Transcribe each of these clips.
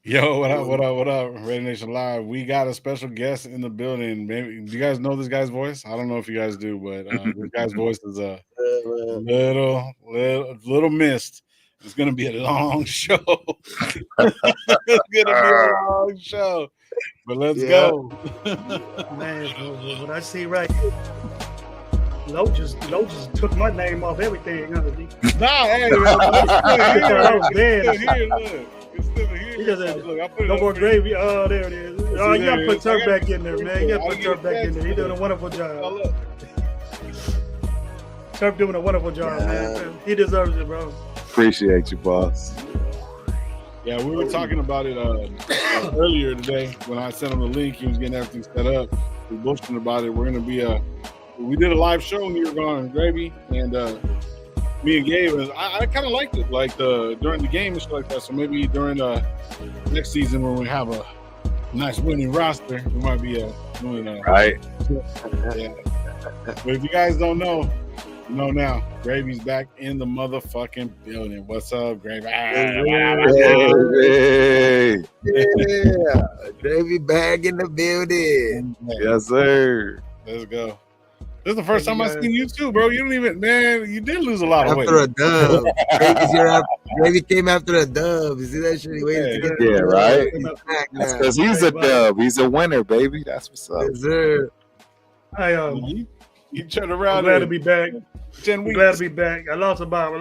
Yo, what up? What up? What up? Radio Nation Live. We got a special guest in the building. Maybe do you guys know this guy's voice? I don't know if you guys do, but this guy's voice is a little missed. It's gonna be a long show. It's gonna be a long show. But let's go. Man, what I see right here, Lo just took my name off everything. Nah, hey, it's still here. It's still here. He just no more gravy. Oh, there it is. Oh, you gotta put Turk back in there, man. You gotta put Turk back in there. He's doing a wonderful job. Turk doing a wonderful job, man. He deserves it, bro. Appreciate you, boss. Yeah, we were talking about it earlier today when I sent him the link. He was getting everything set up. We were bullshitting about it. We're gonna be we did a live show when you were gone, Gravy, and me and Gabe. I kind of liked it, like during the game and shit like that. So maybe during next season when we have a nice winning roster, we might be doing right. Yeah. But if you guys don't know, you know now. Gravy's back in the motherfucking building. What's up, Gravy? Hey. Yeah, Gravy back in the building. Yes, sir. Let's go. This is the first time I've seen you too, bro. You don't even, man, you did lose a lot of weight. After a dub. Gravy came after a dub. You see that shit? He waited to get yeah, right? That's because he's a dub. He's a winner, baby. That's what's up. Yes, sir. You turned around. I'm glad to be back. 10 weeks. Glad to be back. I lost about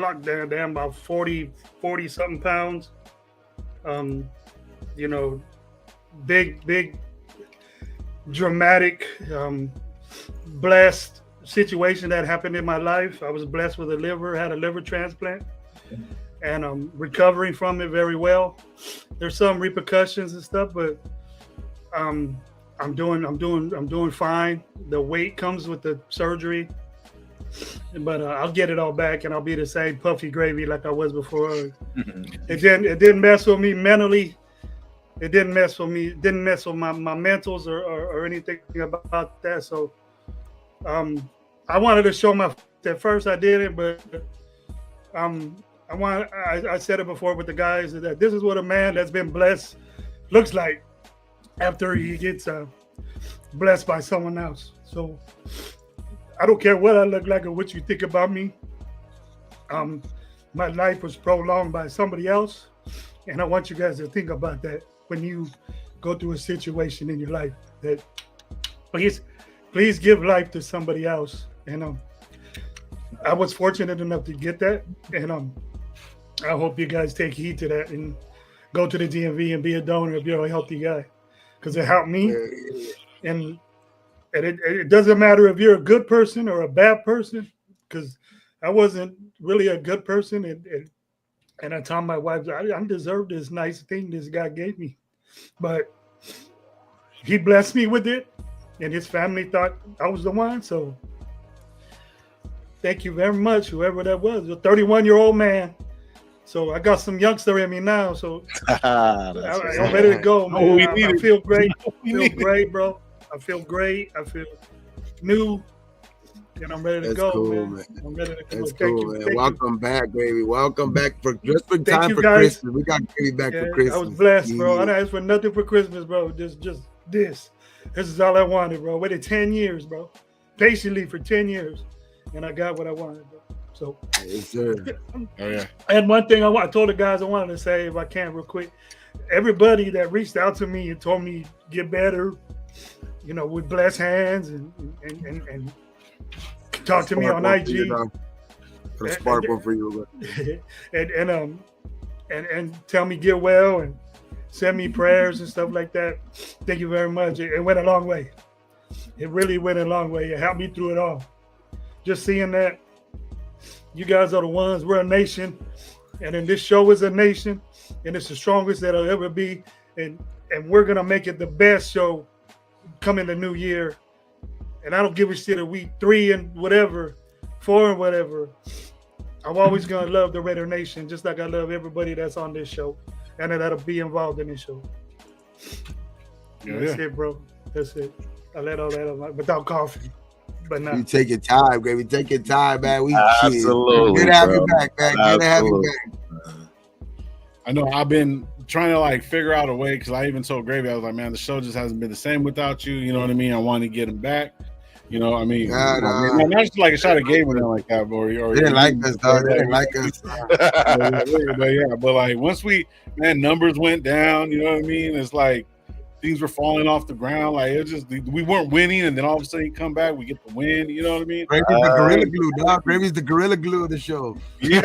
40 something pounds. You know, big dramatic blessed situation that happened in my life. I was blessed with a liver, had a liver transplant, and I'm recovering from it very well. There's some repercussions and stuff, but I'm doing fine. The weight comes with the surgery, but I'll get it all back, and I'll be the same puffy gravy like I was before. It didn't mess with me mentally. It didn't mess with me. It didn't mess with my mentals or anything about that. So I wanted to show at first I did it, but I said it before with the guys that this is what a man that's been blessed looks like after he gets blessed by someone else. So I don't care what I look like or what you think about me. My life was prolonged by somebody else, and I want you guys to think about that when you go through a situation in your life. That please give life to somebody else. And I was fortunate enough to get that, and I hope you guys take heed to that and go to the DMV and be a donor if you're a healthy guy, because it helped me. And it doesn't matter if you're a good person or a bad person, because I wasn't really a good person. And I told my wife, I deserve this nice thing this guy gave me. But he blessed me with it, and his family thought I was the one. So thank you very much, whoever that was. A 31-year-old man. So I got some youngster in me now. So I'm ready to go, man. I feel great. I feel great, bro. I feel great. I feel new. And I'm ready to go, man. I'm ready to go. That's cool, man. Welcome back, baby. Welcome back for time for Christmas. We got Gravy back for Christmas. I was blessed, bro. I didn't ask for nothing for Christmas, bro. Just this. This is all I wanted, bro. Waited 10 years, bro. Patiently for 10 years. And I got what I wanted, bro. So, yes, sir. Oh, yeah. I had one thing I told the guys I wanted to say, if I can, real quick. Everybody that reached out to me and told me get better, you know, with blessed hands and talk to me on IG. For the spark one for you. and tell me get well and send me prayers and stuff like that. Thank you very much. It went a long way. It really went a long way. It helped me through it all. Just seeing that you guys are the ones. We're a nation, and then this show is a nation, and it's the strongest that it'll ever be. And we're gonna make it the best show coming the new year. And I don't give a shit if we 3 and whatever, 4 and whatever. I'm always gonna love the Raider Nation, just like I love everybody that's on this show and that'll be involved in this show. That's it, bro. That's it. I let all that out without coffee. But now you take your time, Gravy. Take your time, man. Absolutely. Good to have you back, man. Good to have you back. I know I've been trying to like figure out a way, because I even told Gravy, I was like, man, the show just hasn't been the same without you. You know what I mean? I want to get him back. You know, I mean, not just like a shot of game or nothing like that, or they didn't like us, dog. They didn't like us. But like once numbers went down, you know what I mean? It's like things were falling off the ground. Like it just we weren't winning, and then all of a sudden you come back, we get the win. You know what I mean? Gravy's the gorilla glue, dog. Gravy's the gorilla glue of the show. Yeah,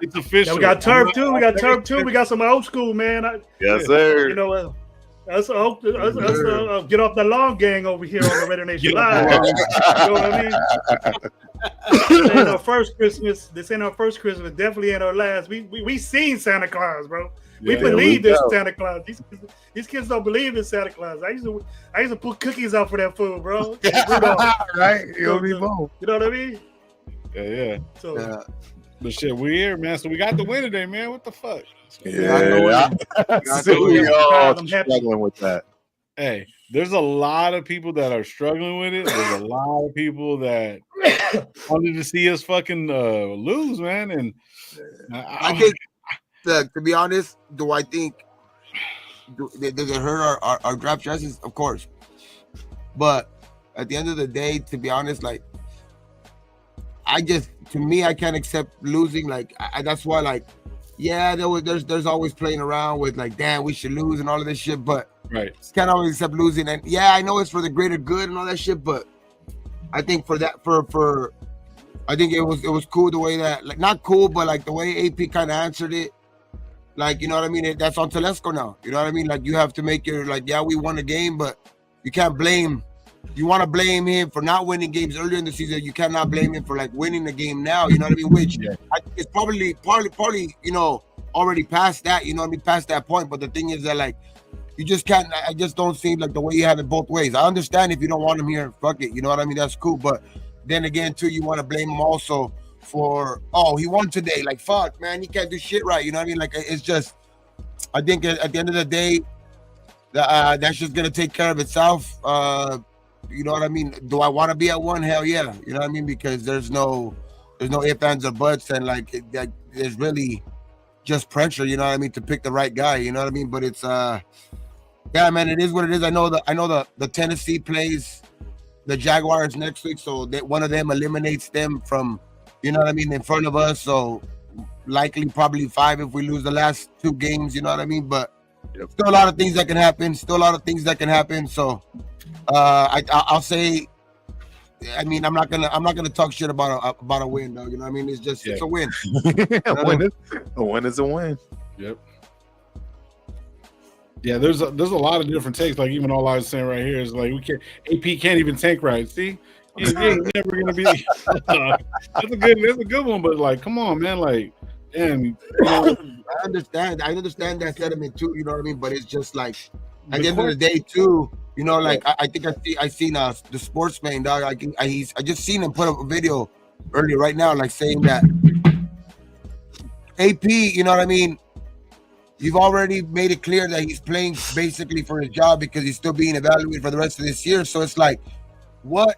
it's official. Yeah, we got turf too. We got turf too. We got some old school, man. Yes, sir. You know, us get off the long gang over here on the Raider Nation Live. You know what I mean? This ain't our first Christmas. Definitely ain't our last. We seen Santa Claus, bro. We believe this Santa Claus. These kids don't believe in Santa Claus. I used to put cookies out for that food, bro. Right? It'll be both. You know what I mean? Yeah. So, but shit, we're here, man. So we got the win today, man. What the fuck? Yeah, we all struggling with that. Hey, there's a lot of people that are struggling with it. There's a lot of people that wanted to see us fucking lose, man. And I think, to be honest, do I think does it hurt our draft chances? Of course, but at the end of the day, to be honest, like I can't accept losing. Like that's why, like, yeah, there's always playing around with like, damn, we should lose and all of this shit, but right, can't always accept losing. And yeah, I know it's for the greater good and all that shit, but I think I think it was cool the way that, like, not cool, but like the way AP kind of answered it. Like, you know what I mean? That's on Telesco now. You know what I mean? Like, you have to make your, like, yeah, we won a game, but you can't blame. You want to blame him for not winning games earlier in the season. You cannot blame him for, like, winning the game now. You know what I mean? Which I think it's probably, you know, already past that. You know what I mean? Past that point. But the thing is that, like, you just can't. I just don't see, like, the way you have it both ways. I understand if you don't want him here, fuck it. You know what I mean? That's cool. But then again, too, you want to blame him also for, oh, he won today. Like, fuck, man, he can't do shit right. You know what I mean? Like, it's just, I think at the end of the day, that's just gonna take care of itself. You know what I mean? Do I want to be at one? Hell yeah. You know what I mean? Because there's no ifs, ands, or buts, and like there's really just pressure. You know what I mean? To pick the right guy. You know what I mean? But it's yeah, man, it is what it is. I know the Tennessee plays the Jaguars next week, so that one of them eliminates them from, you know what I mean, in front of us. So likely probably 5 if we lose the last 2 games. You know what I mean? But still a lot of things that can happen. So I'll say, I mean, I'm not gonna talk shit about a win, though. You know what I mean? It's just it's a win. A win is a win. Yep. Yeah, there's a lot of different takes. Like, even all I was saying right here is like, AP can't even tank right. See, he's never gonna be. That's a good one. But like, come on, man, like, damn. You know, I understand that sentiment too. You know what I mean? But it's just like, at the end of the day, too. You know, like, I think I seen the Sportsman, dog. I just seen him put up a video earlier right now, like, saying that AP, you know what I mean? You've already made it clear that he's playing basically for his job because he's still being evaluated for the rest of this year. So it's like, what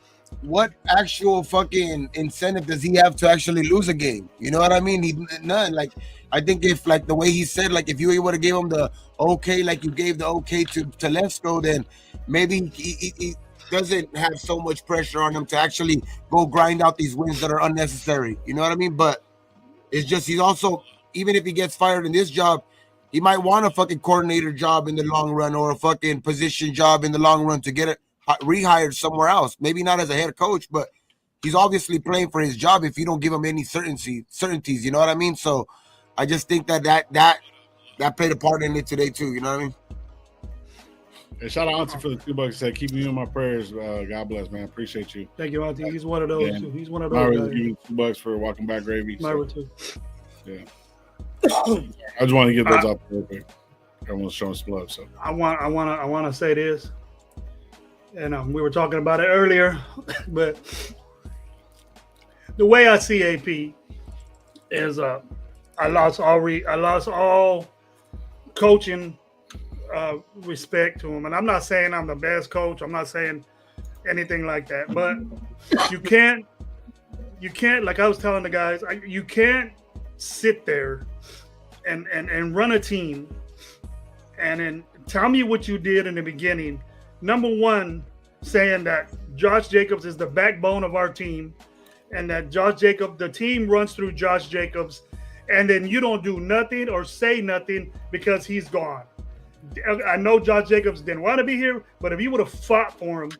actual fucking incentive does he have to actually lose a game? You know what I mean? None. Like, I think if, like, the way he said, like, if you would have gave him the okay, like you gave the okay to Telesco, then maybe he doesn't have so much pressure on him to actually go grind out these wins that are unnecessary. You know what I mean? But it's just, he's also, even if he gets fired in this job, he might want a fucking coordinator job in the long run, or a fucking position job in the long run to get it rehired somewhere else. Maybe not as a head coach, but he's obviously playing for his job if you don't give him any certainties. You know what I mean? So I just think that played a part in it today too. You know what I mean? Hey, shout out Auntie for the $2. Said, keep you in my prayers. God bless, man. Appreciate you. Thank you, Auntie. He's one of those. Yeah. Too. He's one of those. Myra give you $2 for walking back gravy. Myra too. Yeah. I just want to get those out there real quick. Everyone's showing some love. So I want to say this, and we were talking about it earlier, but the way I see AP is I lost all coaching respect to him, and I'm not saying I'm the best coach. I'm not saying anything like that, but you can't, like I was telling the guys, you can't sit there and run a team, and then tell me what you did in the beginning. Number one, saying that Josh Jacobs is the backbone of our team, and that the team runs through Josh Jacobs, and then you don't do nothing or say nothing because he's gone. I know Josh Jacobs didn't want to be here, but if you would have fought for him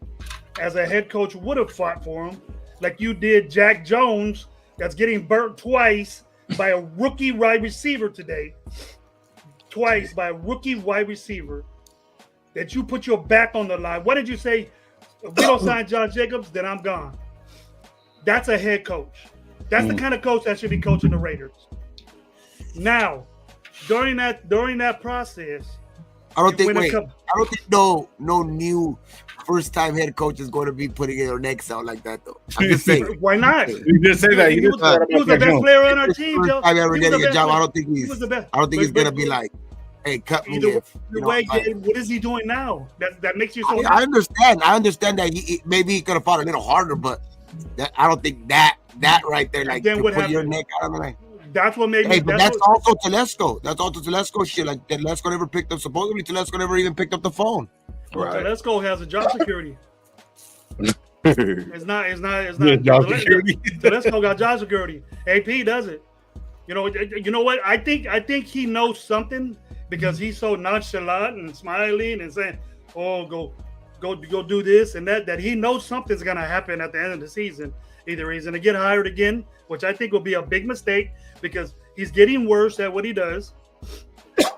as a head coach, would have fought for him like you did Jack Jones, that's getting burnt twice by a rookie wide receiver today. Twice by a rookie wide receiver, that you put your back on the line. What did you say? If we don't sign Josh Jacobs, then I'm gone. That's a head coach. That's the kind of coach that should be coaching the Raiders. Now, during that process, I don't think no new first-time head coach is going to be putting their necks out like that, though. I'm just saying. Why not? You just say that. He was the best player on our team, Joe. I'm ever getting a job. I don't think he was the best. I don't think he's going to be like, hey, cut me. Either way, what is he doing now? That makes you so. I understand that maybe he could have fought a little harder, but I don't think that right there, like, then to what put happened? your neck out of the line. That's what made me. Hey, but that's also Telesco. That's also Telesco shit. Like, Telesco never picked up. Supposedly, Telesco never even picked up the phone. Right. Telesco has a job security. It's not. Job security. Telesco got job security. AP does it. You know what? I think he knows something because he's so nonchalant and smiling and saying, "Oh, go do this and that." That he knows something's gonna happen at the end of the season. Either he's gonna get hired again, which I think will be a big mistake because he's getting worse at what he does.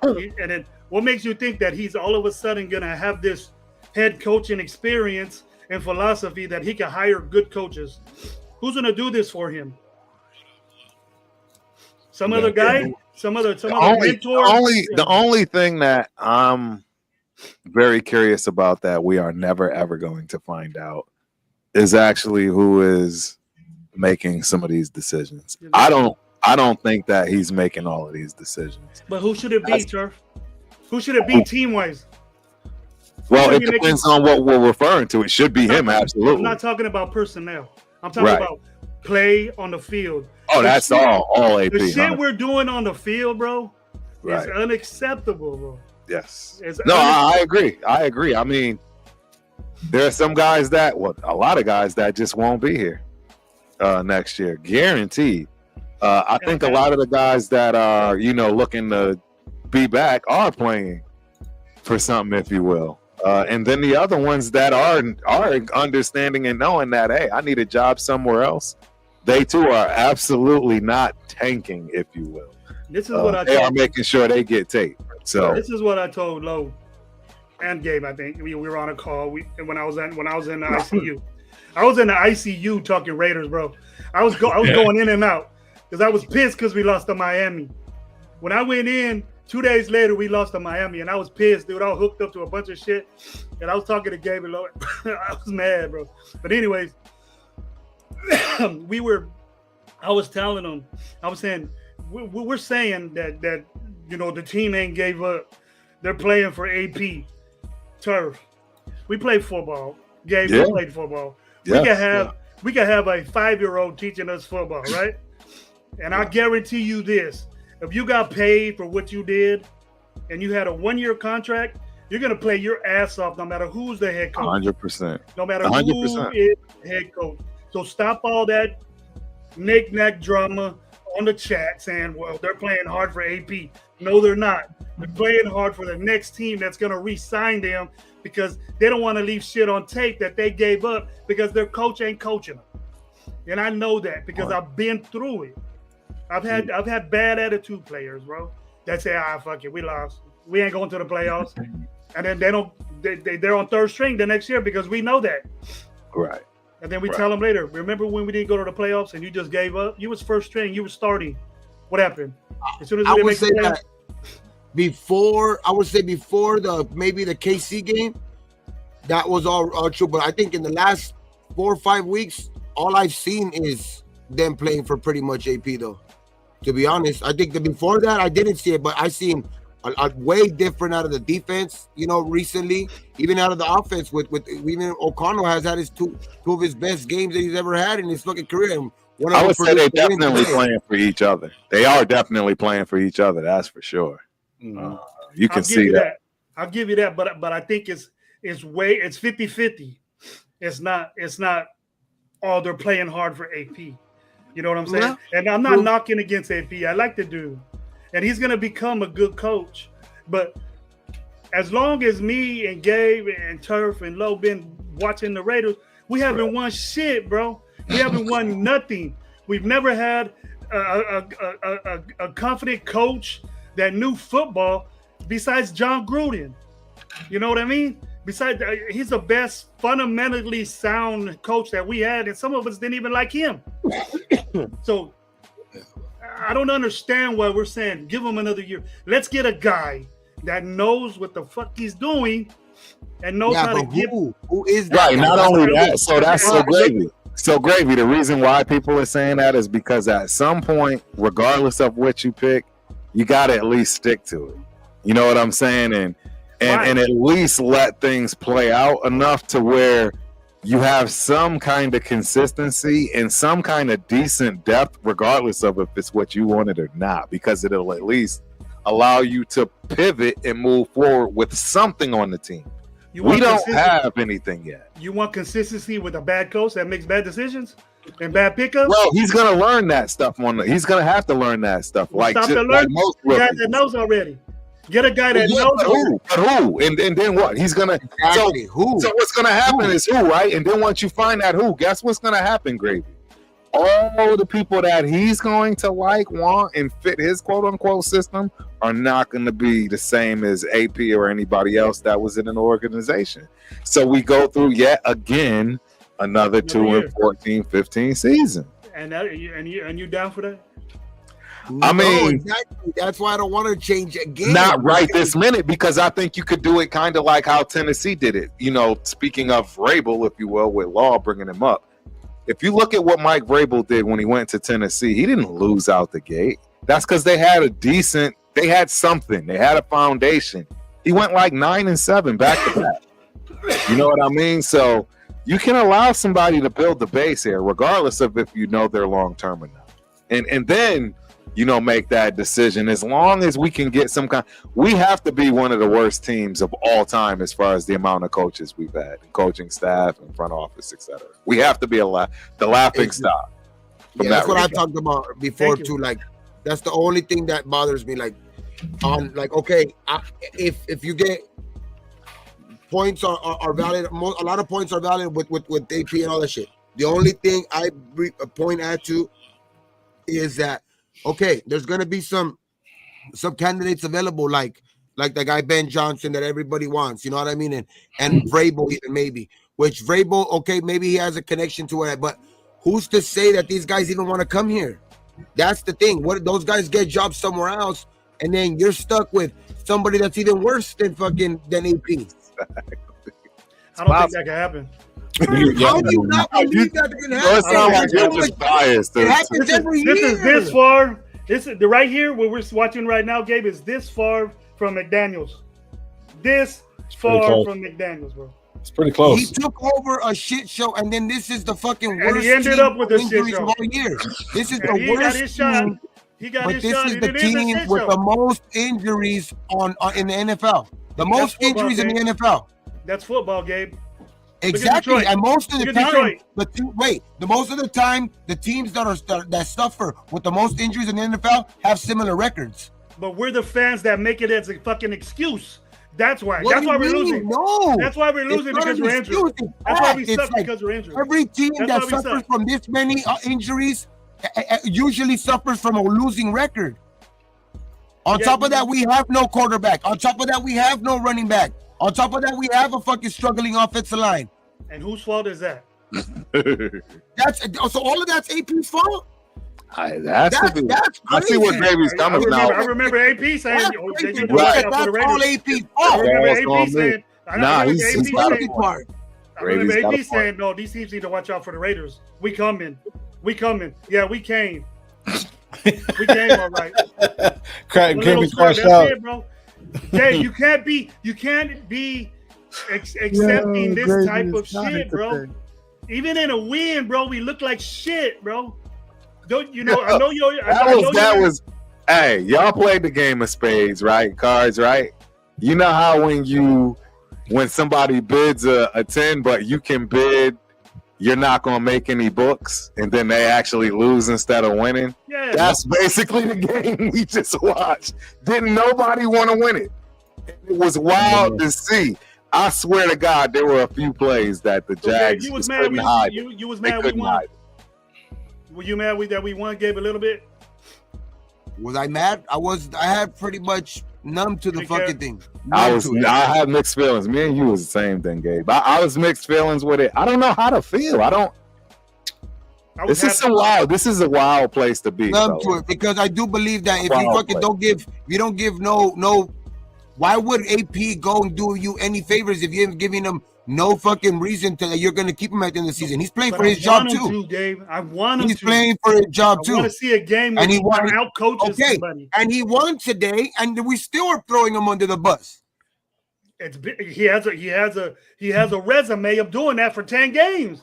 And then what makes you think that he's all of a sudden gonna have this head coaching experience and philosophy that he can hire good coaches? Who's gonna do this for him? Some other guy? Some other mentor? The only thing that I'm very curious about that we are never ever going to find out is actually who is making some of these decisions. I don't think that he's making all of these decisions. But who should it be, Turf? Who should it be team-wise? Well, it depends on what we're referring to. It should be him, absolutely. I'm not talking about personnel. I'm talking about play on the field. Oh, that's all AP. The shit we're doing on the field, bro, is unacceptable, bro. Yes. I agree. I mean, there are some guys a lot of guys that just won't be here next year, guaranteed. I think a lot of the guys that are, looking to be back are playing for something, if you will. And then the other ones that are understanding and knowing that, hey, I need a job somewhere else. They too are absolutely not tanking, if you will. This is what they are making sure they get tape. So this is what I told Lowe and Gabe. I think we were on a call. When I was in the ICU, I was in the ICU talking Raiders, bro. I was going in and out because I was pissed because we lost to Miami. When I went in 2 days later, we lost to Miami, and I was pissed, dude. I was hooked up to a bunch of shit, and I was talking to Gabe and Lowe. I was mad, bro. But anyways, I was telling them, I was saying, we're saying that the team ain't gave up. They're playing for AP Turf. We play football. Gabe, we played football. Yes. We can have a 5-year-old teaching us football, right? And I guarantee you this: if you got paid for what you did, and you had a 1-year contract, you're gonna play your ass off no matter who's the head coach. 100%. No matter 100%. Who is the head coach. So stop all that knick-knack drama on the chat saying, well, they're playing hard for AP. No, they're not. They're playing hard for the next team that's going to re-sign them because they don't want to leave shit on tape that they gave up because their coach ain't coaching them. And I know that because I've been through it. I've had bad attitude players, bro, that say, fuck it, we lost. We ain't going to the playoffs. And then they're on third string the next year because we know that. Right. And then we tell them later, remember when we didn't go to the playoffs and you just gave up? You was first string. You was starting. What happened? As soon as I would say that before maybe the KC game, that was all true. But I think in the last 4 or 5 weeks, all I've seen is them playing for pretty much AP, though. To be honest, I think that before that, I didn't see it, but I seen a way different out of the defense, recently, even out of the offense with even O'Connell has had his two of his best games that he's ever had in his fucking career. And I would say they're definitely playing for each other. They are definitely playing for each other. That's for sure. You can see that. I'll give you that, but I think it's 50-50. It's not all they're playing hard for AP. You know what I'm saying? Yeah. And I'm not knocking against AP. I like the dude. And he's gonna become a good coach. But as long as me and Gabe and Turf and Lowe been watching the Raiders, we haven't won shit, bro. We haven't won nothing. We've never had a confident coach that knew football besides John Gruden. You know what I mean? Besides, he's the best fundamentally sound coach that we had, and some of us didn't even like him. So I don't understand why we're saying give him another year. Let's get a guy that knows what the fuck he's doing and knows how to give. Who is that? Right. Not only that, so that's so gravy. So gravy. The reason why people are saying that is because at some point, regardless of what you pick, you got to at least stick to it. You know what I'm saying? And at least let things play out enough to where you have some kind of consistency and some kind of decent depth, regardless of if it's what you wanted or not, because it'll at least allow you to pivot and move forward with something on the team. We don't have anything yet. You want consistency with a bad coach that makes bad decisions and bad pickups? Well, he's gonna learn that stuff he's gonna have to learn that stuff. Like most guy that knows already. Get a guy that knows. But who? And then what? He's gonna who? So what's gonna happen is who, right? And then once you find that who, guess what's gonna happen, Gravy? All the people that he's going to like, want, and fit his quote unquote system are not going to be the same as AP or anybody else that was in an organization. So we go through yet again another 2-14-15 season. And you down for that? I mean, exactly. That's why I don't want to change again. Not right this minute, because I think you could do it kind of like how Tennessee did it. You know, speaking of Vrabel, if you will, with Law bringing him up. If you look at what Mike Vrabel did when he went to Tennessee, he didn't lose out the gate. That's because they had they had something. They had a foundation. He went like 9-7 back to back. You know what I mean? So you can allow somebody to build the base here, regardless of if you know they're long-term or not. And then, you know, make that decision. As long as we can get some we have to be one of the worst teams of all time as far as the amount of coaches we've had, and coaching staff and front office, etc. We have to be the laughing stock. Yeah, that's what I talked about before too. Like, that's the only thing that bothers me. Like, okay, if you get points are valid, a lot of points are valid with AP and all that shit. The only thing I point at to is that, okay, there's gonna be some candidates available, like the guy Ben Johnson that everybody wants, you know what I mean, and Vrabel even maybe. Which Vrabel, okay, maybe he has a connection to it, but who's to say that these guys even want to come here? That's the thing. What if those guys get jobs somewhere else, and then you're stuck with somebody that's even worse than AP? I don't think that can happen. How do you not believe that can happen? It happens every year. This is this far. This is right here where we're watching right now. Gabe is this far from McDaniels. This far from McDaniels, bro. It's pretty close. He took over a shit show, and then this is the fucking worst. And he ended up with a shit show all year. This is the worst team. He got his shot. This is the team with the most injuries in the NFL. The most injuries in the NFL. That's football, Gabe. Exactly, and most of the time, most of the time, the teams that suffer with the most injuries in the NFL have similar records. But we're the fans that make it as a fucking excuse. That's why. That's why we're losing. No, that's why we're losing because we're injured. That's why we suck because we're injured. Every team that suffers from this many injuries usually suffers from a losing record. On top of that, we have no quarterback. On top of that, we have no running back. On top of that, we have a fucking struggling offensive line. And whose fault is that? So all of that's AP's fault? That's crazy. I see where Gravy's coming from. I remember AP saying, that's all AP's fault. I remember AP saying, he's got a point. I remember AP saying, no, these teams need to watch out for the Raiders. We coming. Yeah, we came. We came all right. Gravy crashed out. Yeah, you can't be accepting this type of shit, bro. Even in a win, bro, we look like shit, bro. Don't you know? I know you. That was. Hey, y'all played the game of spades, right? Cards, right? You know how when somebody bids a 10, but you can bid, you're not gonna make any books, and then they actually lose instead of winning. Yeah, That's basically the game we just watched. Didn't nobody want to win it? It was wild to see. I swear to God, there were a few plays that the Jags you was mad. You was mad we won. Were you mad that we won? Gave a little bit. Was I mad? I had pretty much numb to the fucking thing. I had mixed feelings. Me and you was the same thing, Gabe. I was mixed feelings with it. I don't know how to feel. This is a wild place to be. Numb to it, because I do believe that if you fucking don't give no, why would AP go and do you any favors if you're giving him no fucking reason that you're going to keep him at the end of the season? He's playing for his job too. Gabe. I want him. He's playing for his job too. I want to see a game where he out coaches somebody. And he won today, and we still are throwing him under the bus. He has a resume of doing that for 10 games.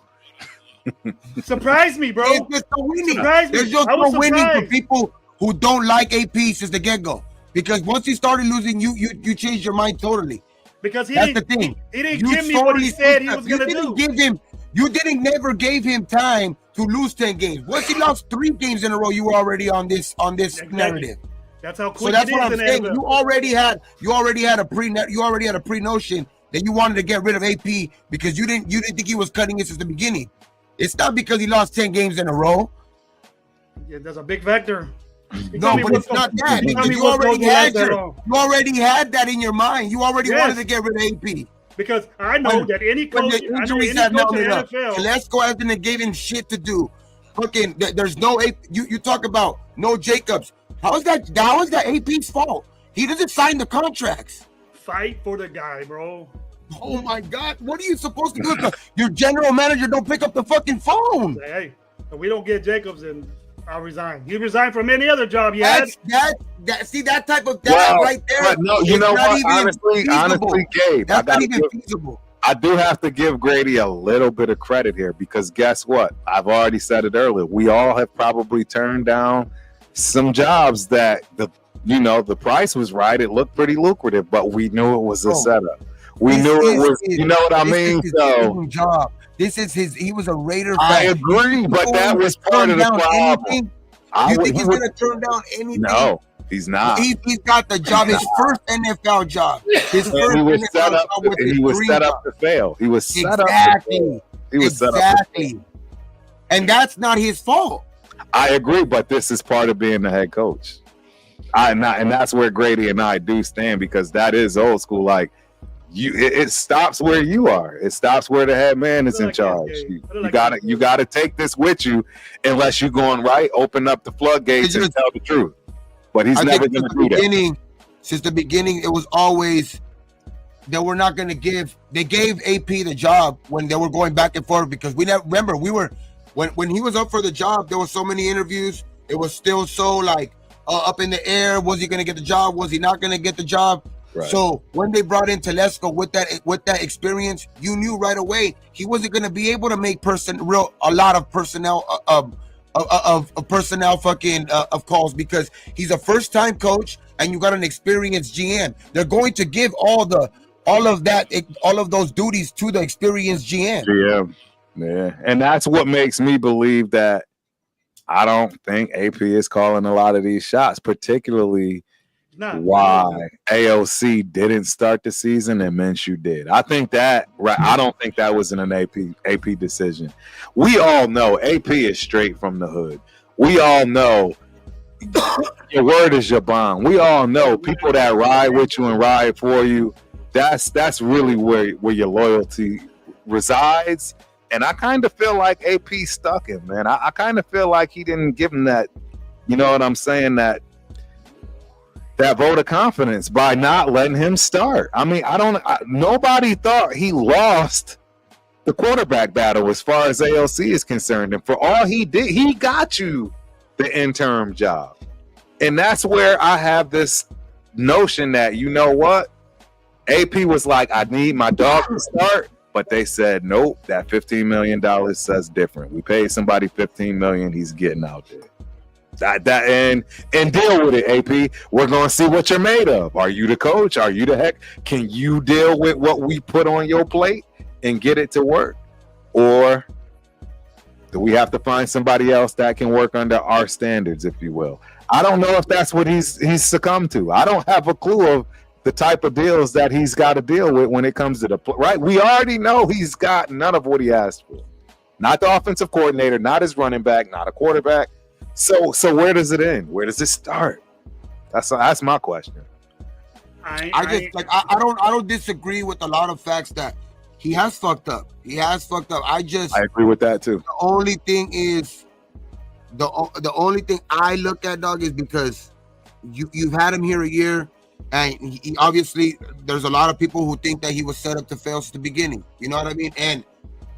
Surprise me, bro. It's just no winning. Surprise me. There's just no winning for people who don't like AP since the get-go. Because once he started losing, you changed your mind totally. Because that's the thing. He didn't give me what he said he was going to do. You never gave him time to lose 10 games. Once he lost 3 games in a row, you were already on this narrative. That's how quick that's what I'm saying. You already had a pre-notion that you wanted to get rid of AP because you didn't think he was cutting it since the beginning. It's not because he lost 10 games in a row. Yeah, there's a big factor. No, but it's not that. Because you already had that in your mind. You already wanted to get rid of AP. Because I know that any coach in the NFL. Let's go after and gave him shit to do. Fucking, there's no AP. You talk about no Jacobs. How is that AP's fault? He doesn't sign the contracts. Fight for the guy, bro. Oh my God! What are you supposed to do? Your general manager don't pick up the fucking phone. Hey, if we don't get Jacobs, and I'll resign. He resigned from any other job he had. That type of right there. But no, you know what? Honestly, Gabe, that's not even feasible. I do have to give Grady a little bit of credit here because guess what? I've already said it earlier. We all have probably turned down some jobs that the price was right. It looked pretty lucrative, but we knew it was a setup. We knew it was. You know what I mean? So job. This is his. He was a Raider fan. I agree, but that was part of the problem. You think he's going to turn down anything? No, he's not. He's got the job. His first NFL job. His first he was NFL set up. job He was set up to fail. He was set up. He was set up. And that's not his fault. I agree, but this is part of being the head coach. And that's where Grady and I do stand because that is old school. Like it stops where you are. It stops where the head man is in charge. You gotta take this with you, unless you're going right. Open up the floodgates and tell the truth. But he's never going to do that. Since the beginning, it was always that we're not going to give. They gave AP the job when they were going back and forth because we never remember we were. When he was up for the job, there were so many interviews. It was still so up in the air. Was he going to get the job? Was he not going to get the job? Right. So when they brought in Telesco with that experience, you knew right away he wasn't going to be able to make a lot of personnel of calls because he's a first-time coach and you got an experienced GM. They're going to give all of those duties to the experienced GM. Yeah, and that's what makes me believe that I don't think AP is calling a lot of these shots, particularly why AOC didn't start the season and Minshew did. I think that I don't think that was an AP decision. We all know AP is straight from the hood. We all know your word is your bond. We all know people that ride with you and ride for you. That's really where your loyalty resides. And I kind of feel like AP stuck him, man. I kind of feel like he didn't give him that, you know what I'm saying, that vote of confidence by not letting him start. I mean, nobody thought he lost the quarterback battle as far as AOC is concerned. And for all he did, he got you the interim job. And that's where I have this notion that, you know what? AP was like, I need my dog to start. But they said, nope, that $15 million says different. We paid somebody $15 million, he's getting out there. and deal with it, AP. We're gonna see what you're made of. Are you the coach? Are you the heck? Can you deal with what we put on your plate and get it to work? Or do we have to find somebody else that can work under our standards, if you will? I don't know if that's what he's succumbed to. I don't have a clue of the type of deals that he's got to deal with when it comes to the right. We already know he's got none of what he asked for. Not the offensive coordinator, not his running back, not a quarterback. So where does it end? Where does it start? That's my question. I don't disagree with a lot of facts that he has fucked up. I agree with that too. The only thing is, the only thing I look at, dog, is because you've had him here a year, and he obviously there's a lot of people who think that he was set up to fail since the beginning. You know what I mean? And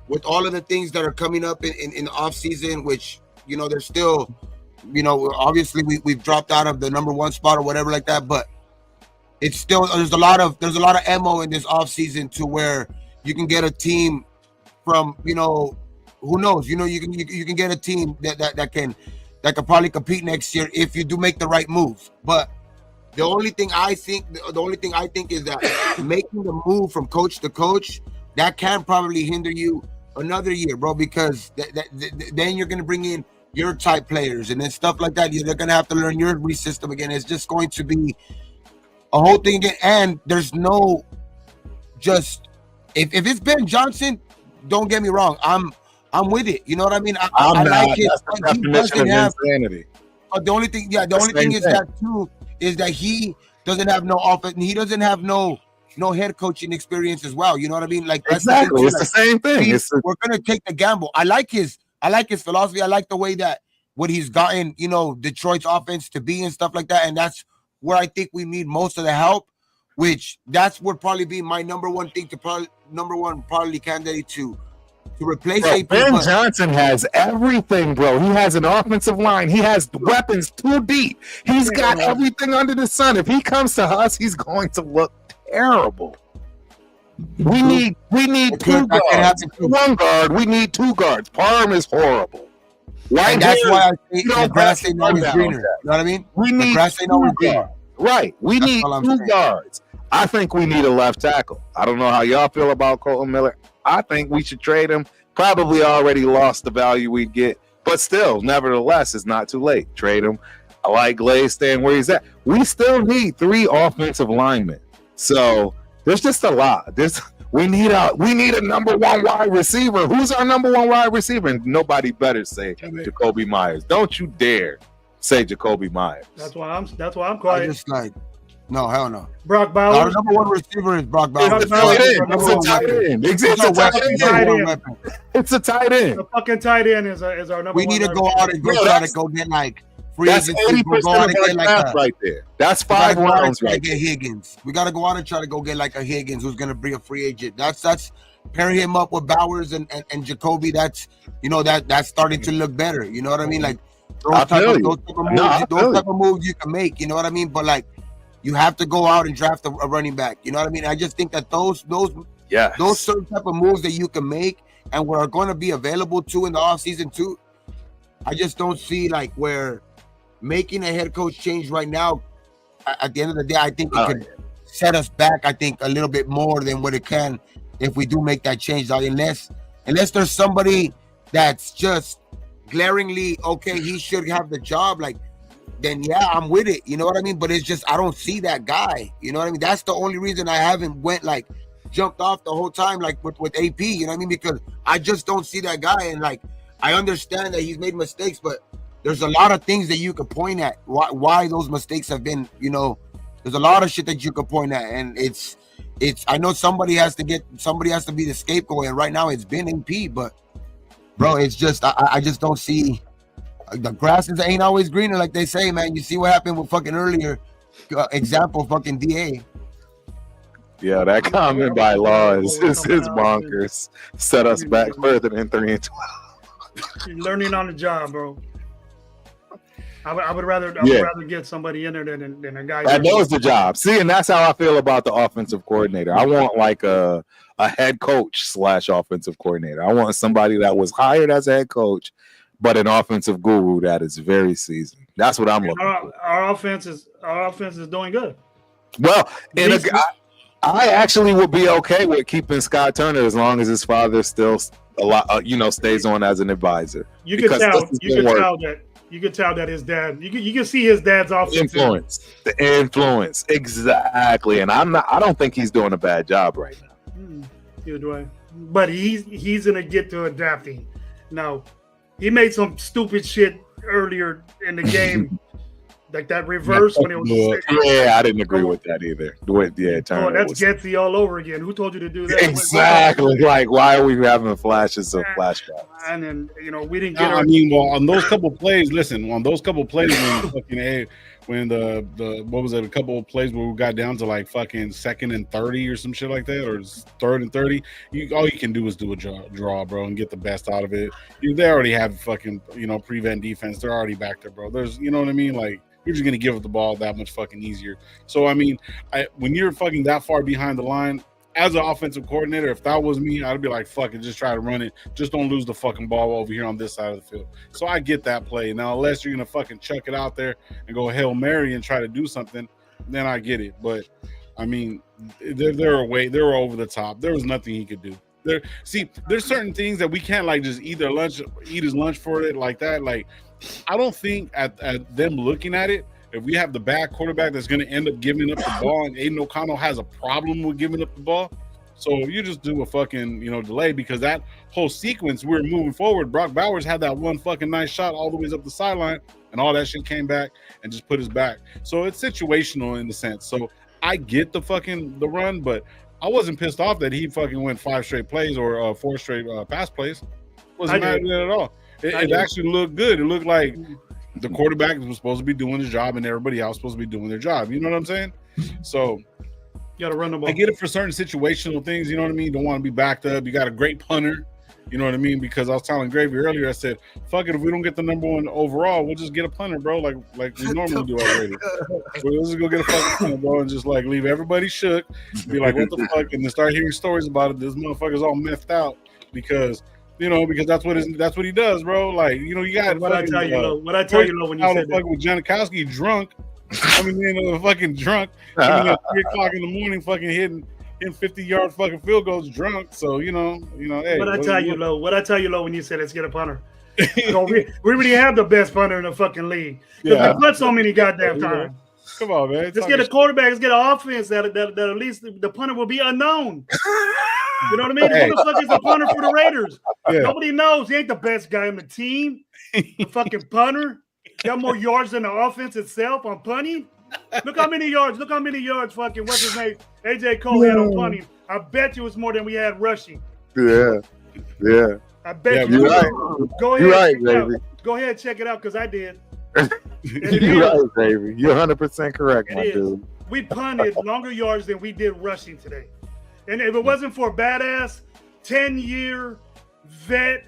with all of the things that are coming up in the off season, which there's still, obviously we've dropped out of the number one spot or whatever like that, but it's still there's a lot of ammo in this off season to where you can get a team from who knows, you can get a team that can probably compete next year if you do make the right moves. But the only thing I think is that making the move from coach to coach, that can probably hinder you another year, bro, because then you're going to bring in your type players and then stuff like that. You're going to have to learn your system again. It's just going to be a whole thing again. And there's no just if it's Ben Johnson, don't get me wrong, I'm with it. You know what I mean? I like it. He doesn't have insanity. The only thing is that too is that he doesn't have no offense. He doesn't have no head coaching experience as well. You know what I mean? Like that's exactly, it's the same thing. We're gonna take the gamble. I like his philosophy. I like the way that what he's gotten, Detroit's offense to be and stuff like that. And that's where I think we need most of the help. Which that's would probably be my number one candidate to replace AP. Ben Johnson has everything, bro. He has an offensive line. He has weapons too deep. He's got everything under the sun. If he comes to us, he's going to look terrible. We need two guards. One guard. We need two guards. Parham is horrible. Right. That's why I think the grass ain't always greener. You know what I mean? We need the grass ain't always greener. Right. We need two guards. I think we need a left tackle. I don't know how y'all feel about Colton Miller. I think we should trade him. Probably already lost the value we'd get, but still, nevertheless, it's not too late. Trade him. I like Glaze staying where he's at. We still need 3 offensive linemen. So there's just a lot. We need a number 1 wide receiver. Who's our number 1 wide receiver? And nobody better say Jacoby Myers. Don't you dare say Jacoby Myers. That's why I'm quiet. I just no, hell no. Brock Bowers. Our number 1 receiver is Brock Bowers. It's a tight end. It's a tight end. The fucking tight end is our number 1. We need to go out and go get like free agents. That's 80% of our draft right there. That's 5 rounds right there. Higgins. We got to go out and try to go get like a Higgins who's going to be a free agent. That's pairing him up with Bowers and Jacoby. That's that's starting to look better. You know what I mean? Like those type of moves you can make. You know what I mean? But like, you have to go out and draft a running back. You know what I mean? I just think that those certain type of moves that you can make and are going to be available too in the offseason too. I just don't see like where making a head coach change right now. At the end of the day, I think it could set us back. I think a little bit more than what it can if we do make that change. Unless there's somebody that's just glaringly okay, he should have the job. Like, then yeah, I'm with it. You know what I mean? But it's just I don't see that guy. You know what I mean? That's the only reason I haven't jumped off the whole time like with AP. You know what I mean? Because I just don't see that guy. And like I understand that he's made mistakes, but there's a lot of things that you could point at why those mistakes have been. There's a lot of shit that you could point at, and it's. I know somebody has to be the scapegoat, and right now it's been AP. But bro, it's just I just don't see. The grass ain't always greener, like they say, man. You see what happened with fucking earlier example, fucking DA. Yeah, that comment by Law is bonkers. Set us back further than 3-12. You're learning on the job, bro. I would rather get somebody in there than a guy that knows the job. See, and that's how I feel about the offensive coordinator. I want like a head coach / offensive coordinator. I want somebody that was hired as a head coach, but an offensive guru that is very seasoned. That's what I'm looking for. Our offense is doing good. Well, I actually would be okay with keeping Scott Turner as long as his father still stays on as an advisor. You could tell that his dad. You can see his dad's influence. The influence, exactly. And I don't think he's doing a bad job right now. But he's gonna get to adapting. Now, he made some stupid shit earlier in the game. Like that reverse when it was. Yeah, I didn't agree with that either. Turner. That's Getsy all over again. Who told you to do that? Exactly. Like, why are we having flashes of flashbacks? And then we didn't get. On those couple plays, when what was it? A couple of plays where we got down to like fucking 2nd and 30 or some shit like that, or 3rd and 30. All you can do is do a draw, bro, and get the best out of it. They already have fucking prevent defense. They're already back there, bro. There's what I mean, like. You're just gonna give up the ball that much fucking easier. So I mean, when you're fucking that far behind the line, as an offensive coordinator, if that was me, I'd be like, fuck it, just try to run it. Just don't lose the fucking ball over here on this side of the field. So I get that play. Now, unless you're gonna fucking chuck it out there and go Hail Mary and try to do something, then I get it. But I mean, they're over the top. There was nothing he could do. There's certain things that we can't like just eat his lunch for it like that. Like, I don't think at them looking at it, if we have the bad quarterback that's going to end up giving up the ball, and Aiden O'Connell has a problem with giving up the ball, so you just do a fucking delay, because that whole sequence we were moving forward. Brock Bowers had that one fucking nice shot all the way up the sideline, and all that shit came back and just put us back. So it's situational in the sense. So I get the run, but I wasn't pissed off that he fucking went 5 straight plays or 4 straight pass plays. Wasn't mad at that at all. It actually looked good. It looked like the quarterback was supposed to be doing his job and everybody else was supposed to be doing their job. You know what I'm saying? So you got to run the ball. I get it for certain situational things. You know what I mean? Don't want to be backed up. You got a great punter. You know what I mean? Because I was telling Gravy earlier, I said, fuck it, if we don't get the number 1 overall, we'll just get a punter, bro, like we normally do already. So let's just go get a fucking punter, bro, and just like leave everybody shook, be like, what the fuck, and then start hearing stories about it. This motherfucker's all methed out because that's what he does, bro. Like, you got what I tell you, when you said that. With Janikowski drunk, fucking drunk, at 3:00 in the morning, fucking hitting 50-yard fucking field goals drunk. So hey, what I tell you, Lo, when you said let's get a punter. We really have the best punter in the fucking league. Because we put so many goddamn times. Come on, man. Let's get a quarterback. Let's get an offense that at least the punter will be unknown. You know what I mean? Who the fuck is the punter for the Raiders? Yeah. Nobody knows. He ain't the best guy on the team. The fucking punter. Got more yards than the offense itself on punting. Look how many yards fucking what's his name? AJ Cole had on punting. I bet you it's more than we had rushing. Yeah. I bet you. You're right. Go ahead. You're right, baby. Go ahead and check it out because I did. You're right, baby. You're 100% correct, my dude. We punted longer yards than we did rushing today. And if it wasn't for a badass 10-year vet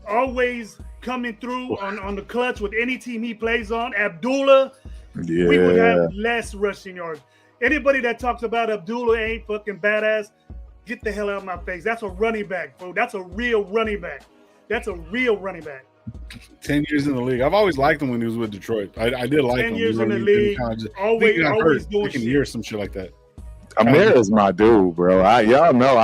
always coming through on the clutch with any team he plays on, Abdullah, we would have less rushing yards. Anybody that talks about Abdullah ain't fucking badass, get the hell out of my face. That's a running back, bro. That's a real running back. 10 years in the league. I've always liked him when he was with Detroit. I did like him. 10 years in the league, always doing shit. Year, some shit like that. Amir is my dude, bro. Y'all know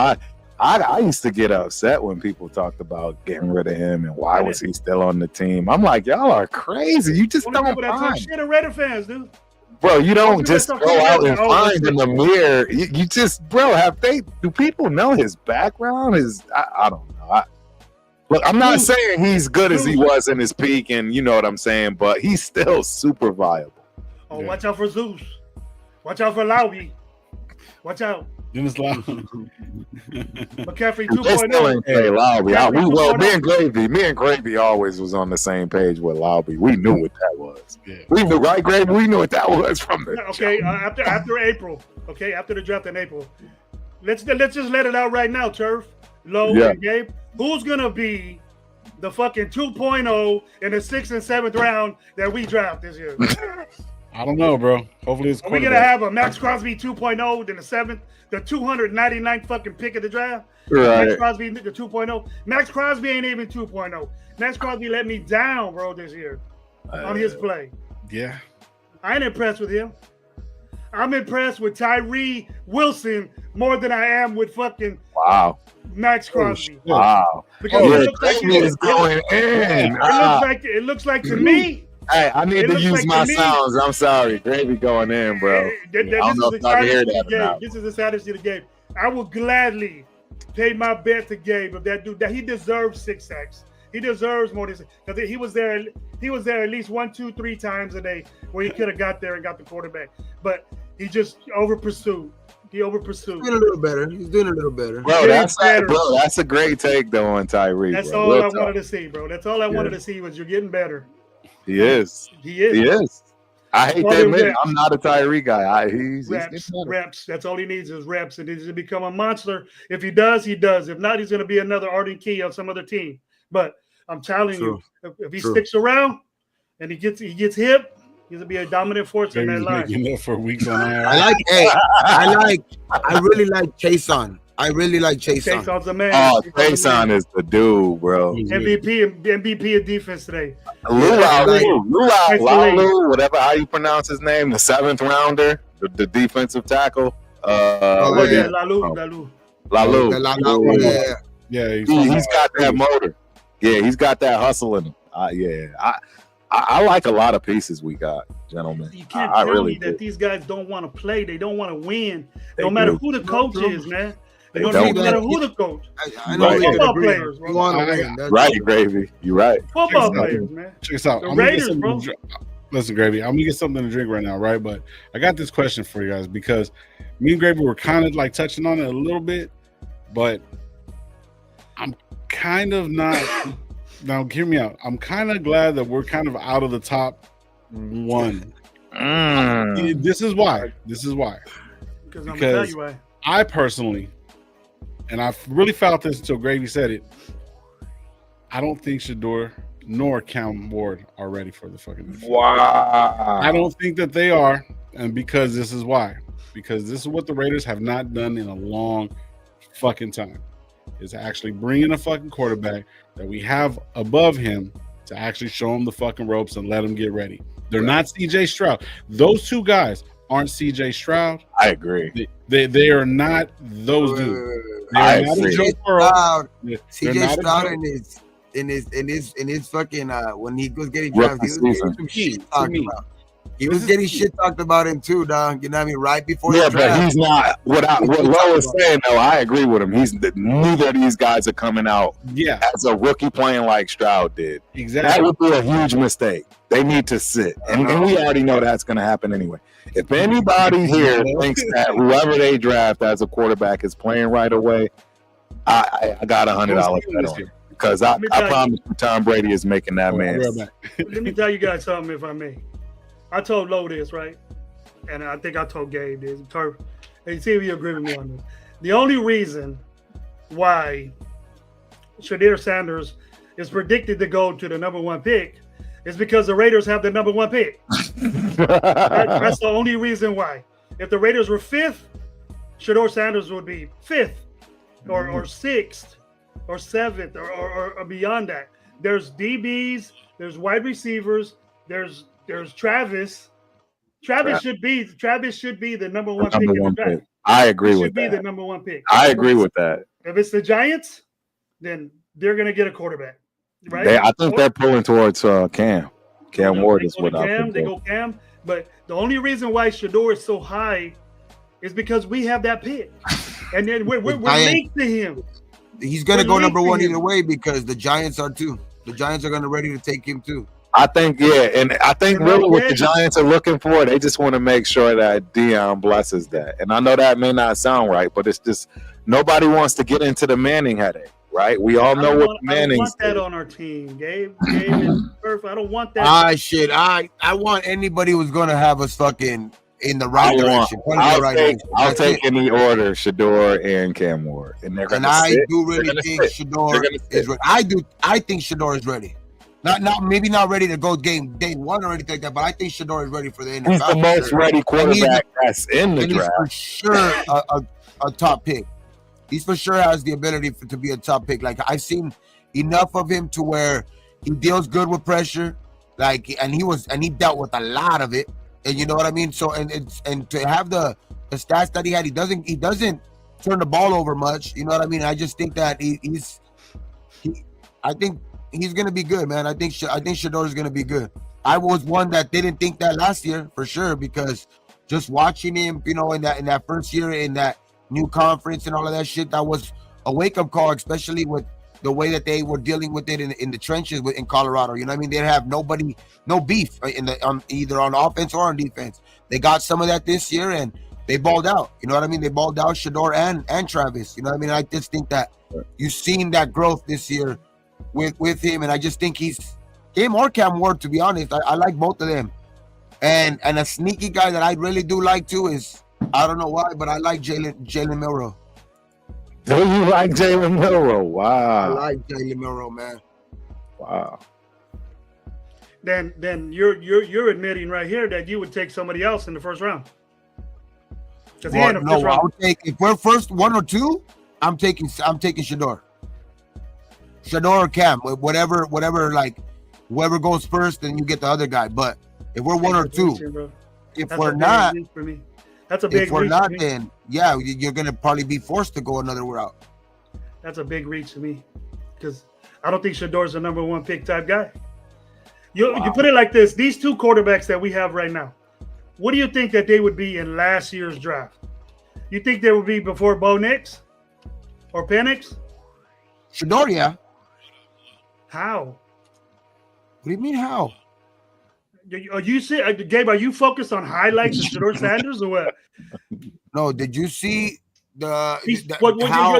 I used to get upset when people talked about getting rid of him and why was he still on the team. I'm like, y'all are crazy. You just don't find shit of Raider fans, dude. Bro, you don't just go out and find an Amir. You just, bro, do people know his background? I don't know. Look, I'm not saying he's good as he was in his peak, and you know what I'm saying, but he's still super viable. Oh, yeah. Watch out for Zeus. Watch out for Lowry. Watch out. Dennis Lowry. McCaffrey 2.0. Hey, Lowry. Me and Gravy always was on the same page with Lowry. We knew what that was. Yeah. We knew, right, Gravy? We knew what that was from the after April. Okay, after the draft in April. Let's just let it out right now, Turf. Low and Gabe. Who's gonna be the fucking 2.0 in the 6th and 7th round that we draft this year? I don't know, bro. Hopefully it's Are we gonna have a Max Crosby 2.0 then the 7th, the 299th fucking pick of the draft? Right. Max Crosby the 2.0. Max Crosby ain't even 2.0. Max Crosby let me down, bro, this year on his play. Yeah. I ain't impressed with him. I'm impressed with Tyree Wilson more than I am with fucking Wow. Max Crosby. Wow. Because Yeah, it looks like Gravy is going in. it looks like to me. Hey, I need It to looks use like my to me- sounds. I'm sorry. Gravy going in, bro. This I don't know is if the y'all can hear strategy that of the or game. not. This is the strategy of the game. I will gladly pay my bet to Gabe of that dude that he deserves 6 sacks. He deserves more than because he was there. He was there at least 1, 2, 3 times a day where he could have got there and got the quarterback, but he just over pursued. He over pursued. He's doing a little better. He's doing a little better. Bro, Getting better. that's a great take though on Tyree. That's bro. all Real I talk. wanted to see, bro. That's all I wanted to see was you're getting better. He is. He is. He is. I hate All to the admit it. reps. I'm not a Tyree guy. He's Reps, getting better. reps. That's all he needs is reps, and he's to become a monster. If he does, he does. If not, he's going to be another Arden Key on some other team. But I'm telling True. you, if he True. sticks around and he gets hip, he's going to be a dominant force in that Gabe's line. making up for weeks on IR. I really like Chason. I really like Chason. Jason's a man. Oh, Jason's a man. Tayson is the dude, bro. MVP of defense today. Lalu, whatever how you pronounce his name, the 7th rounder, the defensive tackle. Oh, yeah, Lalu. Yeah. Yeah, He's got that motor. Yeah, he's got that hustle in him. I like a lot of pieces we got, gentlemen. You can't I tell really me that do. these guys don't want to play. They don't want to win. They No matter do. who the coach is, man. They No don't. matter who the coach. I know Right. we can Football agree. players, bro. You want to win. That's Right, Gravy. You're right. Football Check this out. players, man. Check this out. The I'm gonna get Raiders, something bro. to drink. Listen, Gravy, I'm gonna get something to drink right now, right? But I got this question for you guys because me and Gravy were kind of like touching on it a little bit, but I'm kind of not. Now, hear me out. I'm kind of glad that we're kind of out of the top 1. This is why. Because I'm going to tell Because you why. I personally, and I really felt this until Gravy said it, I don't think Shador nor Cam Ward are ready for the fucking NFL. Wow. I don't think that they are, and because this is why. Because this is what the Raiders have not done in a long fucking time. Is actually bringing a fucking quarterback that we have above him to actually show him the fucking ropes and let him get ready. They're not CJ Stroud. Those 2 guys aren't CJ Stroud. I agree. They are not those dudes. They I are not agree. a Joe Burrow. Stroud, They're CJ not a Stroud Joe- in his fucking when he was getting Rookie drafted, he was season. getting some shit To talked me. about. He This was is getting me. shit talked about him too, dog. You know what I mean? Right before Yeah, the draft. but he's not. What Lo is saying though, I agree with him. Neither of these guys are coming out Yeah, as a rookie playing like Stroud did. That exactly. would be a huge mistake. They need to sit, and we already know that's going to happen anyway. If anybody here thinks that whoever they draft as a quarterback is playing right away, I got $100 bet on it because I promise you, Tom Brady is making that man. Let me tell you guys something, if I may. I told Lo this, right? And I think I told Gabe this. And see if you agree with me on this. The only reason why Shadir Sanders is predicted to go to the number 1 pick is because the Raiders have the number 1 pick. That's the only reason why. If the Raiders were 5th, Shadir Sanders would be 5th or 6th or 7th or beyond that. There's DBs, there's wide receivers, there's Travis. Travis should be the number 1 pick in the draft. I agree He with should be that. the number 1 pick. I agree with that. If it's the Giants, then they're gonna get a quarterback, right? I think they're pulling towards Cam. Cam Ward is what I think. They go Cam, but the only reason why Shador is so high is because we have that pick, and then we're linked to him. He's gonna We're go number linked to 1 him. either way because the Giants are too. The Giants are gonna ready to take him too. I think, yeah, and I think They're really not what the ready. Giants are looking for, they just want to make sure that Dion blesses that. And I know that may not sound right, but it's just nobody wants to get into the Manning headache, right? We all know what I don't Manning want that did. on our team, Gabe. Gabe is perfect. I don't want that. I want anybody who's gonna have us fucking in the right direction. I'll take any order, Shador and Cam Ward, and they're And gonna I sit. do really They're gonna think sit. Shador They're gonna is sit. ready. I think Shador is ready. Maybe not ready to go game day one or anything like that, but I think Shador is ready for the NFL. He's the most ready quarterback that's in the draft. He's for sure a top pick. He's for sure has the ability to be a top pick. Like I've seen enough of him to where he deals good with pressure, like and he dealt with a lot of it, and you know what I mean. So and to have the stats that he had, he doesn't turn the ball over much. You know what I mean. I just think that I think he's gonna be good, man. I think Shador is gonna be good. I was one that didn't think that last year for sure, because just watching him, you know, in that first year in that new conference and all of that shit, that was a wake-up call, especially with the way that they were dealing with it in the trenches in Colorado. You know what I mean? They have no beef either on offense or on defense. They got some of that this year and they balled out. You know what I mean? They balled out, Shador and Travis. You know what I mean? I just think that you've seen that growth this year with him, and I just think he's him or Cam Ward, to be honest. I like both of them. And a sneaky guy that I really do like too is, I don't know why, but I like Jalen Milroe. Do you like Jalen Milroe? Wow. I like Jalen Milroe, man. Wow. Then you're admitting right here that you would take somebody else in the first round. I would take, if we're first 1 or 2, I'm taking Shador. Shador or Cam, whatever, like whoever goes first, then you get the other guy. But if we're 1 or 2, if we're not, for me. That's a big. If we're not, then yeah, you're gonna probably be forced to go another route. That's a big reach to me, because I don't think Shador's a number 1 pick type guy. You put it like this: these 2 quarterbacks that we have right now, what do you think that they would be in last year's draft? You think they would be before Bo Nix or Penix? Shador, yeah. How? What do you mean how? Are you Gabe? Are you focused on highlights of Shador Sanders or what? No. Did you see how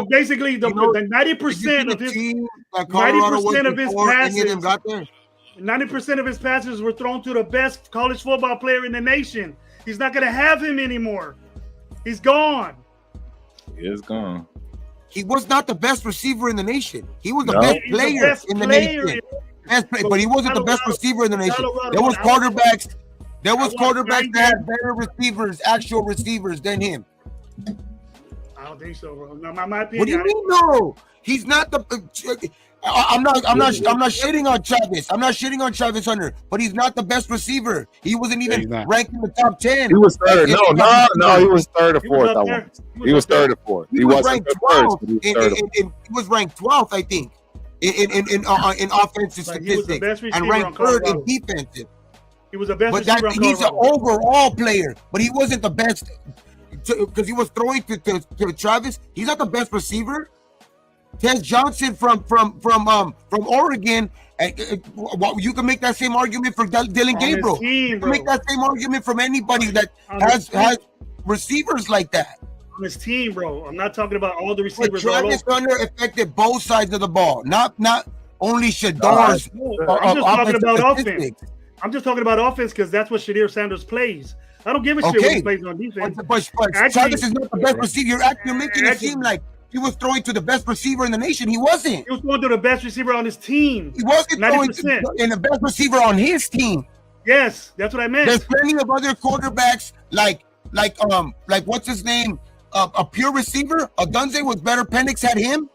basically the 90% of his 90% of his passes got there? 90% of his passes were thrown to the best college football player in the nation. He's not going to have him anymore. He's gone. He is gone. He was not the best receiver in the nation. He was the best player in the nation. But he wasn't the best receiver in the nation. There was quarterbacks that had better receivers, actual receivers than him. I don't think so, bro. No, my opinion. What do you mean, no? He's not the. I'm not shitting on Travis. I'm not shitting on Travis Hunter, but he's not the best receiver. He wasn't even ranked in the top 10. He was third. No, he was third or fourth. He was third or fourth. He was ranked 12th. He was ranked 12th, I think, in offensive statistics, and ranked third in defensive. He was the best receiver. He's an overall player, but he wasn't the best because he was throwing to Travis. He's not the best receiver. Tez Johnson from Oregon. You can make that same argument for Dylan Gabriel. You can make that same argument from anybody that has receivers like that. On his team, bro. I'm not talking about all the receivers. But Travis Hunter affected both sides of the ball, not only Shador's. I'm just talking about offense. I'm just talking about offense because that's what Shador Sanders plays. I don't give a shit when he plays on defense. But Travis is not the best receiver. You're making it seem like he was throwing to the best receiver in the nation. He wasn't. He was throwing to the best receiver on his team. He wasn't throwing in the best receiver on his team. Yes, that's what I meant. There's plenty of other quarterbacks like what's his name? A pure receiver. Odunze was better. Penix had him.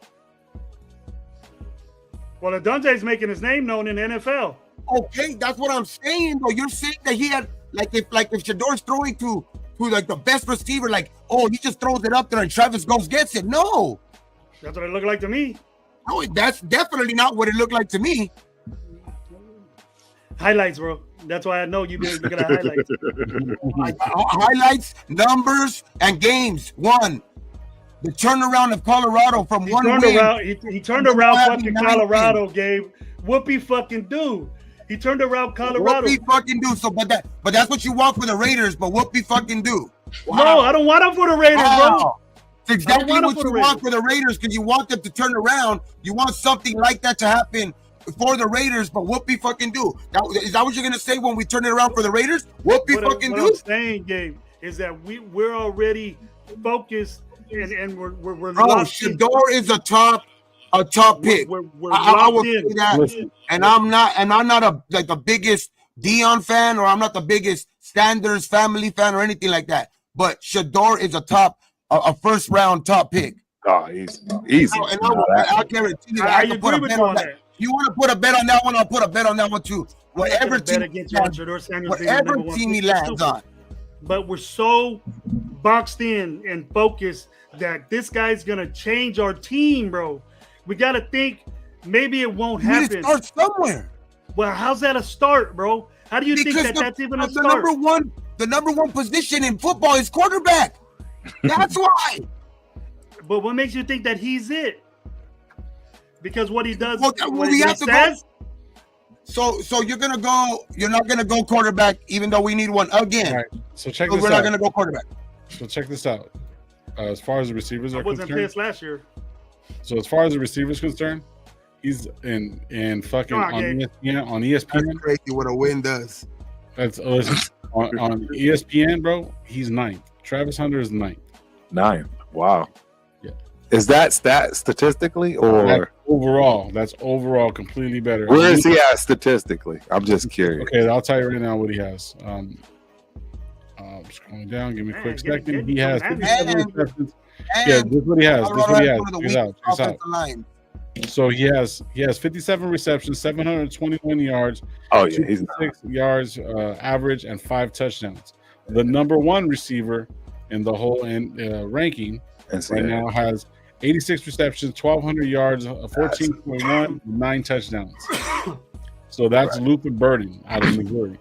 Well, Odunze's making his name known in the NFL. Okay, that's what I'm saying. Though you're saying that he had if Shador's throwing to like the best receiver, like, oh, he just throws it up there and Travis goes gets it. No. That's what it looked like to me. No, that's definitely not what it looked like to me. Highlights, bro. That's why I know you've been looking at highlights. Highlights, numbers, and games. One, the turnaround of Colorado from he turned around fucking Colorado, Gabe. Whoopie fucking do. He turned around Colorado. Whoopie fucking do. So, but that's what you want for the Raiders. But whoopie fucking do. Wow. No, I don't want him for the Raiders, bro. It's exactly what you want for the Raiders because you want them to turn around. You want something like that to happen for the Raiders, but whoopie fucking do. Is that what you're gonna say when we turn it around for the Raiders? Whoopie fucking do. What I'm saying, Gabe, is that we're already focused and we're Shador is a top a top pick. We're I will locked say in. that. Listen, And I'm not the biggest Dion fan, or I'm not the biggest Sanders family fan or anything like that. But Shador is a first round top pick. Oh, easy. And No, that- I guarantee you, I I can put agree a with bet you on on that. that. You want to put a bet on that one? I'll put a bet on that one too. I'm not Whatever gonna bet team, against you on Shador Sanders being the whatever number one team he pick. lands on. But we're so boxed in and focused that this guy's gonna change our team, bro. We gotta think maybe it won't You need to happen. start somewhere. Well, how's that a start, bro? How do you think that that's even a the start? number one position in football is quarterback. That's why. But what makes you think that he's it? Because what he does, Well, what we he have to says. So you're not gonna go quarterback, even though we need one again. all right. So check So this we're not out. gonna go quarterback. So check this out. As far as the receivers I are wasn't concerned, pissed last year. so as far as the receivers concerned, he's in fucking Come on, on Gabe. ESPN. On That's ESPN, crazy what a win does. that's listen, on ESPN, bro. He's ninth. Travis Hunter is ninth. 9. Wow. Yeah. Is that statistically or That's overall completely better. where is he at statistically? I'm just curious. Okay, I'll tell you right now what he has. Scrolling down, give me a Man, quick get- second. get- He has get- 57 and- receptions. And Yeah, this is what he has. This is Colorado what he has has. one of the Check this out. weakest Check this out. offensive line. So he has 57 receptions, 721 yards, Oh yeah, he's 6 yards average, and 5 touchdowns. The number one receiver in the whole ranking right now has 86 receptions, 1,200 yards, 14.1, 9 touchdowns. So that's Luther Burden out of Missouri,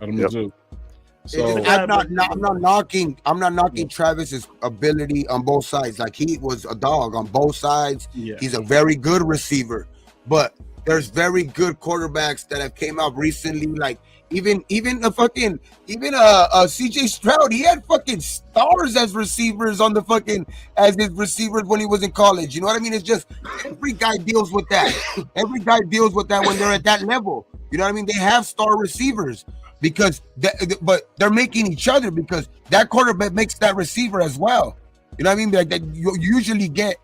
out of Yep. Mizzou. So I'm not knocking Travis's ability on both sides. Like, he was a dog on both sides. yeah, He's a very good receiver, but there's very good quarterbacks that have came out recently. Like even CJ Stroud, he had fucking stars as receivers as his receivers when he was in college. You know what I mean? It's just every guy deals with that. Every guy deals with that when they're at that level. You know what I mean? They have star receivers but they're making each other, because that quarterback makes that receiver as well. You know what I mean? Like that, you usually get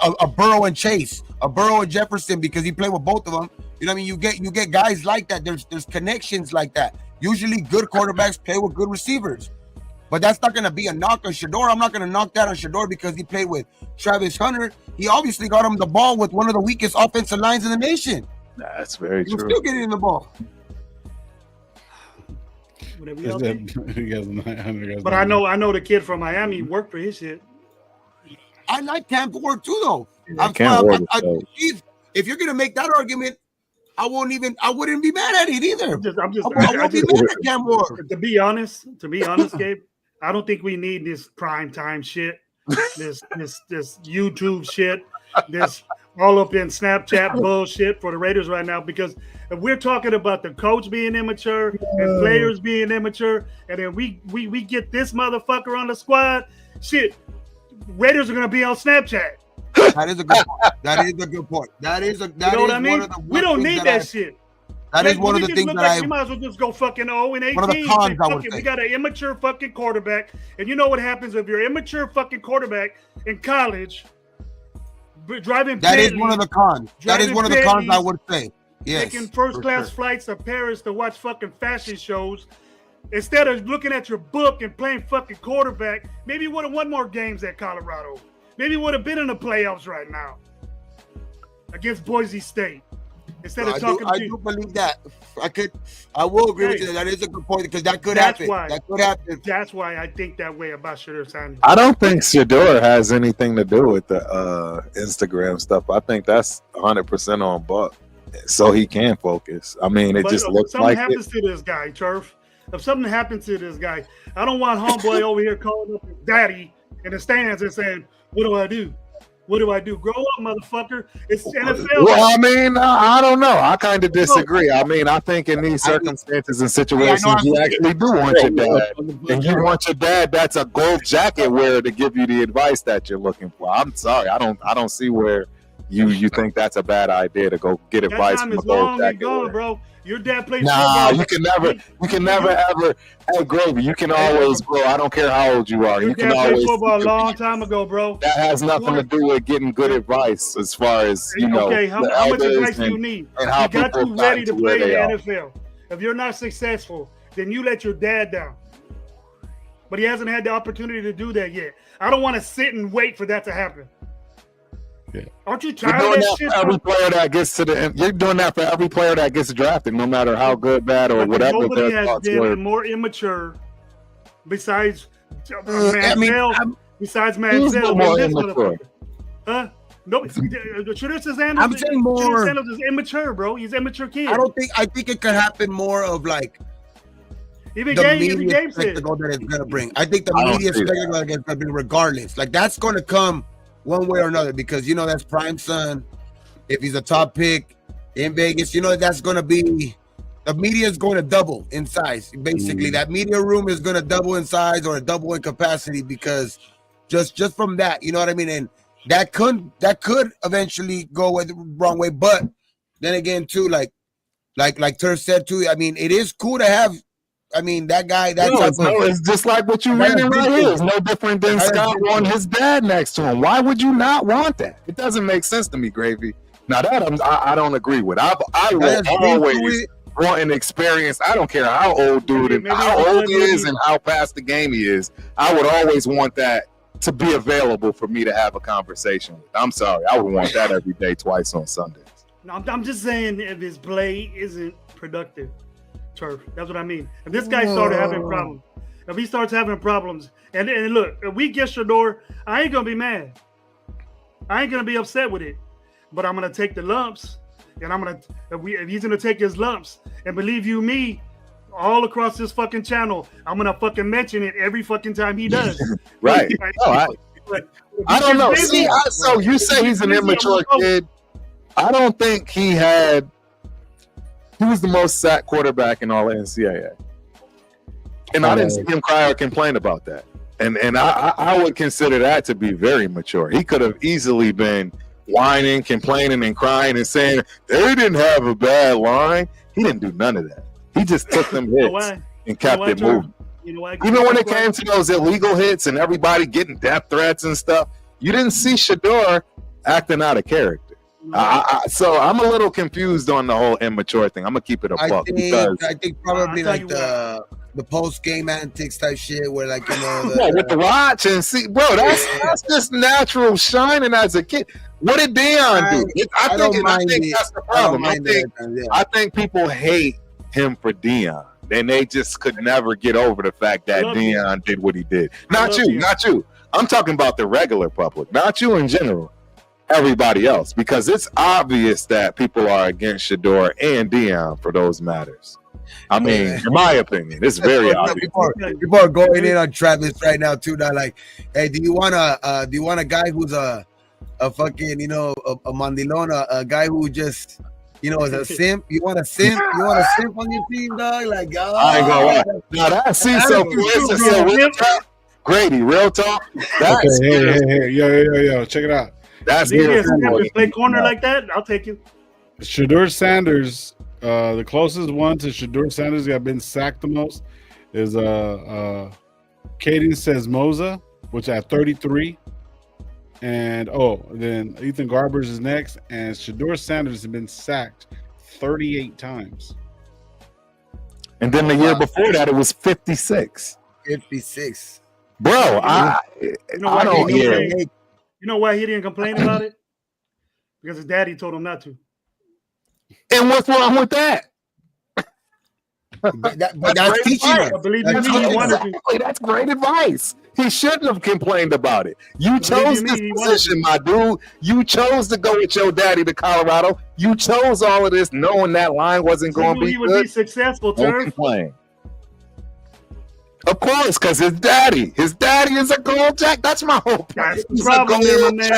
a Burrow and Chase, a Burrow and Jefferson, because he played with both of them. You know what I mean? You get guys like that. There's connections like that. Usually good quarterbacks play with good receivers. But that's not going to be a knock on Shador. I'm not going to knock that on Shador because he played with Travis Hunter. He obviously got him the ball with one of the weakest offensive lines in the nation. That's very He was true. still getting in the ball. Whatever y'all think. he has 900. But I know the kid from Miami worked for his shit. I like Cam Ford too, though. Cam Ward is dope. If you're gonna make that argument, I wouldn't be mad at it either. I I won't be mad at Cam Ward. To be honest, Gabe, I don't think we need this prime time shit, this YouTube shit, this all up in Snapchat bullshit for the Raiders right now. Because if we're talking about the coach being immature and players being immature, and then we get this motherfucker on the squad, shit, Raiders are gonna be on Snapchat. That is a good point. That is a good point. That is You know what I mean? We don't need that shit. That is one of the things that we might as well just go fucking 0-18. One of the cons, I would We say. got an immature fucking quarterback, and you know what happens if you're immature fucking quarterback in college, driving. That is Bentleys, one of the cons. That is one of the cons I would say. Yes, taking first for class sure. flights to Paris to watch fucking fashion shows. Instead of looking at your book and playing fucking quarterback, maybe you would have won more games at Colorado. Maybe you would have been in the playoffs right now against Boise State. Instead of I talking to do believe that. I will agree with you. That is a good point, because that could happen. That could happen. That's why I think that way about Shador Sanders. I don't think Shador has anything to do with the Instagram stuff. I think that's 100% on Buck, so he can focus. I mean, it But just if looks something like happens to this guy, Turf. If something happens to this guy, I don't want homeboy over here calling up his daddy in the stands and saying, "What do I do? What do I do? Grow up, motherfucker!" It's NFL. Well, I mean, I don't know. I kind of disagree. I mean, I think in these circumstances and situations, you actually do want your dad. And you want your dad that's a gold jacket wearer to give you the advice that you're looking for. I'm sorry, I don't see where you think that's a bad idea to go get That advice time from a is gold long and jacket? gone, bro. Your dad plays Nah, football. you can never ever. Hey, Gravy, you can always, bro. I don't care how old you are. Your You can dad played always. football a long time ago, bro. That has nothing to do with getting good advice, as far as Okay, how much advice do you and, need? and how He got people you have ready to gotten where play in they the are. NFL. If you're not successful, then you let your dad down. But he hasn't had the opportunity to do that yet. I don't want to sit and wait for that to happen. Yeah. Aren't you You're tired doing of that that shit? for every player that gets to the. You're doing that for every player that gets drafted, no matter how good, bad, or But whatever nobody their has thoughts been were. more immature besides I mean, Manziel. Besides Who's Manziel, more than this immature? motherfucker. Huh? Nobody. Shador Sanders. I'm saying more. Shador Sanders is immature, bro. He's an immature kid. I think it could happen more of like Even the Game said. spectacle that it's gonna bring. I think the I don't media see that. spectacle is gonna be regardless. Like that's gonna come one way or another because that's prime son. If he's a top pick in Vegas, that's gonna be the media is going to double in size. Basically, that media room is gonna double in size or double in capacity because just from that, you know what I mean? And that could eventually go the wrong way. But then again, too, like Turf said too, I mean, it is cool to have. I mean, that guy. It's just like what you're That's reading right vintage. here. It's no different than That's Scott vintage. wanting his dad next to him. Why would you not want that? It doesn't make sense to me, Gravy. Now that I don't agree with. I will That's always vintage. want an experience. I don't care how old dude and Maybe how I'll old he is and how past the game he is. I would always want that to be available for me to have a conversation with. I'm sorry, I would want that every day, twice on Sundays. No, I'm just saying if his play isn't productive, Turf. That's what I mean. If this guy started having problems, if he starts having problems, and look, if we get Shador, I ain't gonna be mad. I ain't gonna be upset with it, but I'm gonna take the lumps, and I'm gonna if he's gonna take his lumps, and believe you me, all across this fucking channel, I'm gonna fucking mention it every fucking time he does. Right. No, I don't know. Busy. See, so you say he's an immature kid. I don't think he was the most sacked quarterback in all of NCAA. And I didn't see him cry or complain about that. And I would consider that to be very mature. He could have easily been whining, complaining, and crying and saying they didn't have a bad line. He didn't do none of that. He just took them hits and kept it moving. You know why? Even when it came to those illegal hits and everybody getting death threats and stuff, you didn't see Shador acting out of character. So I'm a little confused on the whole immature thing. I'm gonna keep it a buck because I think probably like the post game antics type shit where like with the watch and see, bro, that's just natural shining as a kid. What did Deion do? I think that's the problem. I think people hate him for Deion, and they just could never get over the fact that Deion did what he did. Not you. I'm talking about the regular public, not you in general. Everybody else, because it's obvious that people are against Shador and Deion for those matters. I mean, in my opinion, it's very obvious. People are going in on Travis right now too. Now, like, hey, do you want a guy who's a fucking a mandilona, a guy who just is a simp? You want a simp? You want a simp on your team, dog? Like, I ain't gonna lie. Now that Grady, real talk. That's hey, yo, check it out. That's play corner like that. I'll take you. Shador Sanders, the closest one to Shador Sanders that been sacked the most is Caden Sesmoza, which at 33. And then Ethan Garbers is next, and Shador Sanders has been sacked 38 times. And then the year before that, it was 56. 56. Bro, I don't hear. You know why he didn't complain about it? Because his daddy told him not to. And what's wrong with that? That's teaching him. That's great advice. He shouldn't have complained about it. You chose this position, my dude. You chose to go with your daddy to Colorado. You chose all of this knowing that line wasn't going to be good. He would be successful, Don't complain. Of course, because his daddy is a gold jacket. That's my whole point. That's the problem, man.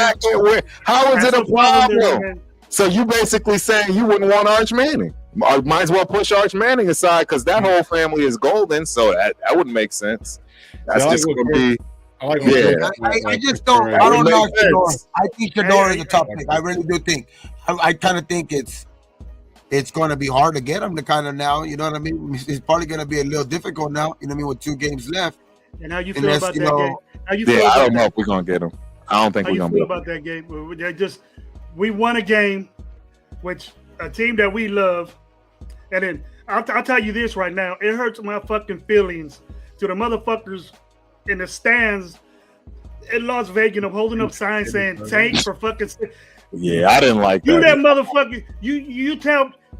How is it a problem? So you basically saying you wouldn't want Arch Manning? Might as well push Arch Manning aside because that whole family is golden. So that wouldn't make sense. That's just going to be. I like. Yeah. I just don't. I don't know Shador. I think Shador is a tough pick. I really do think. I kind of think it's going to be hard to get him to kind of now. You know what I mean? It's probably going to be a little difficult now. You know what I mean? With 2 games left. And how you feel about that game? How you I don't know if we're gonna get him. I don't think we're gonna. How you feel about that game? We won a game, which a team that we love, and then I'll tell you this right now. It hurts my fucking feelings to the motherfuckers in the stands in Las Vegas holding up signs saying "Tank" for fucking. Yeah, I didn't like that. You that motherfucker.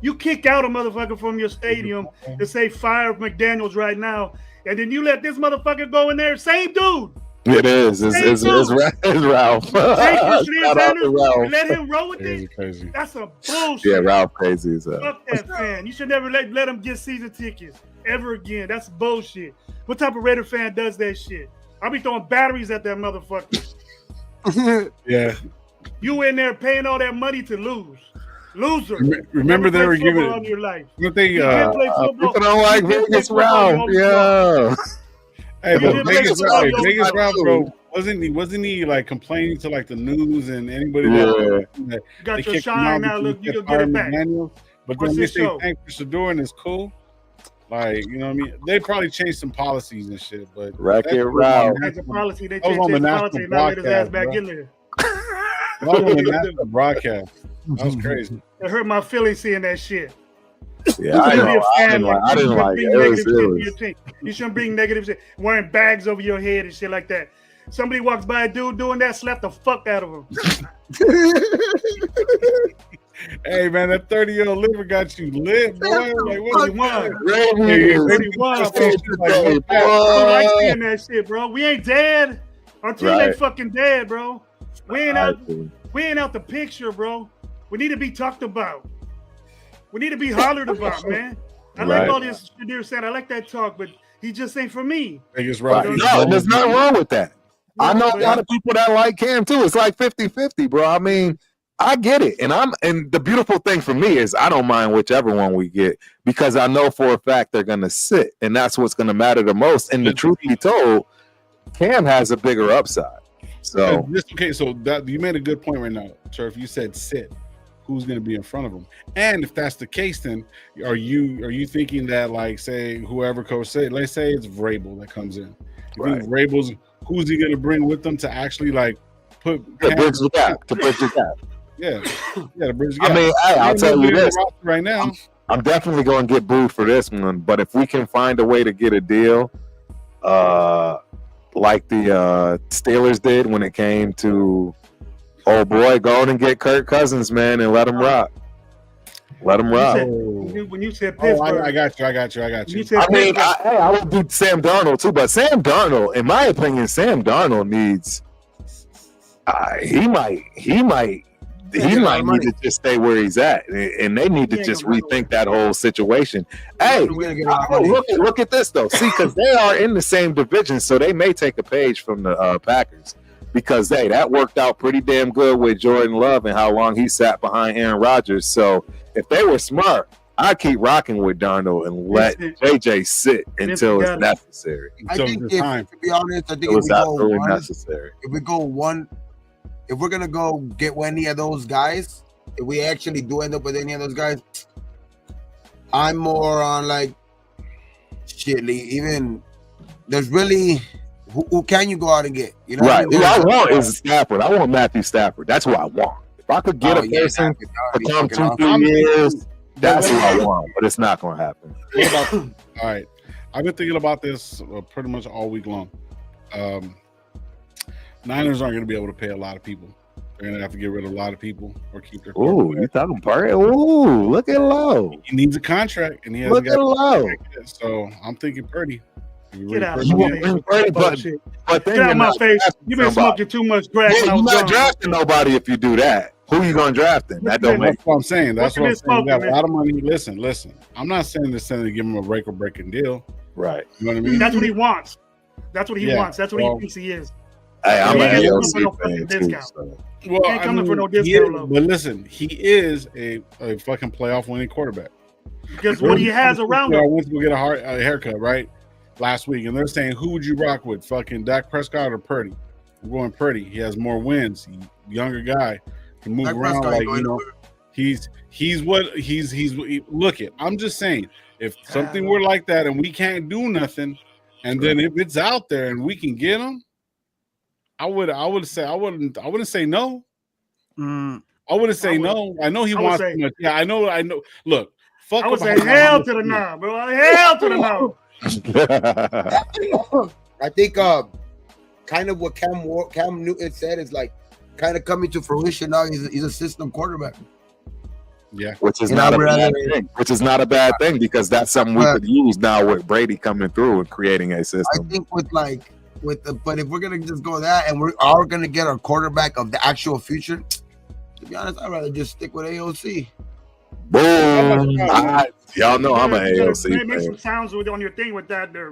You kick out a motherfucker from your stadium to say fire McDaniels right now, and then you let this motherfucker go in there. Same dude. It is. It's Ralph. Let him roll with it. Crazy. That's a bullshit. Yeah, Ralph crazy as hell. Fuck that fan. You should never let him get season tickets ever again. That's bullshit. What type of Raider fan does that shit? I'll be throwing batteries at that motherfucker. Yeah. You in there paying all that money to lose. Loser. Remember they were giving on your life. People don't like Vegas Ralph. Yeah. Hey, but Vegas Ralph, bro, wasn't he like complaining to like the news and anybody that got your shine now? Look, you can get it back. But then they say thank you for Shador and it's cool. Like, you know what I mean? They probably changed some policies and shit, but Wreck-It Ralph. The policy, they changed the policy and now let his ass back in there. That was on the national broadcast. That was crazy. It hurt my feelings seeing that shit. Yeah, I didn't like it. You shouldn't bring negative shit. Wearing bags over your head and shit like that. Somebody walks by a dude doing that, slap the fuck out of him. Hey man, that 30-year-old liver got you lit, boy. Like, what do you want? I like seeing that shit, bro. We ain't dead. Our team ain't fucking dead, bro. We ain't out the picture, bro. We need to be talked about. We need to be hollered about, man. I like all this Shador said. I like that talk, but he just ain't for me. Right. No, there's nothing wrong with that. I know a lot of people that like Cam too. It's like 50-50, bro. I mean, I get it. And the beautiful thing for me is I don't mind whichever one we get because I know for a fact they're gonna sit, and that's what's gonna matter the most. And the truth be told, Cam has a bigger upside. So so that you made a good point right now, Turf. You said sit. Who's going to be in front of him? And if that's the case, then are you thinking that, like, say whoever coach said, let's say it's Vrabel that comes in. You think Vrabel's who's he going to bring with them to actually like put bridge the gap? To bridge the gap. Yeah, to bridge the gap. I mean, I'll tell you this right now. I'm definitely going to get booed for this one, but if we can find a way to get a deal, like the Steelers did when it came to. Oh boy, go on and get Kirk Cousins, man, and let him rock. Let him rock. When you said Pittsburgh, I got you. I mean, I would do Sam Darnold too, but Sam Darnold, in my opinion, Sam Darnold needs. He might need to just stay where he's at, and they need to just rethink that whole situation. Hey, look at this though. See, because they are in the same division, so they may take a page from the Packers. Because that worked out pretty damn good with Jordan Love and how long he sat behind Aaron Rodgers. So if they were smart, I'd keep rocking with Darnold and let JJ sit until it's necessary. I think to be honest, I think it was absolutely necessary. If we go one, if we're gonna go get any of those guys, if we actually do end up with any of those guys, I'm more on like shit. Even there's really. Who can you go out and get? You know, right. Who I want is Stafford. I want Matthew Stafford. That's what I want. If I could get a person for come 2-3 years, that's what I want. But it's not going to happen. All right. I've been thinking about this pretty much all week long. Niners aren't going to be able to pay a lot of people. They're going to have to get rid of a lot of people or keep their. Ooh, you talking Purdy? Ooh, look at Lowe. He needs a contract, and he hasn't got Lowe. So I'm thinking Purdy. Get out! But get out of my face! You've been smoking too much crack. Yeah, you're not drafting nobody if you do that. Who you gonna draft then? That don't make. That's what I'm saying. That's what I'm saying. You got a lot of money. Listen. I'm not saying this to give him a breaking deal. Right. You know what I mean? That's what he wants. That's what he wants. That's what he thinks he is. Hey, I'm an AOC fan too. So. Well, I mean, for no discount, but listen, he is a fucking playoff winning quarterback. Because what he has around him. I went to go get a haircut, right? last week, and they're saying, who would you rock with, fucking Dak Prescott or Purdy? We're going Purdy. He has more wins. Younger guy, can move Dak around Prescott like, you know. He's look it. I'm just saying, if something were like that and we can't do nothing, and then if it's out there and we can get him, I wouldn't say no. I wouldn't say no. I know he wants too much. Yeah, I know. Look, fuck. I would say hell to the no, bro. Hell to the no. I think kind of what Cam Newton said is like kind of coming to fruition now. He's a system quarterback. Yeah, which is not a bad thing. Which is not a bad thing because that's something we could use now with Brady coming through and creating a system. I think but if we're gonna just go that and we're gonna get our quarterback of the actual future, to be honest, I'd rather just stick with AOC. Boom! Y'all know I'm an AOC fan. Make some sounds on your thing with that there.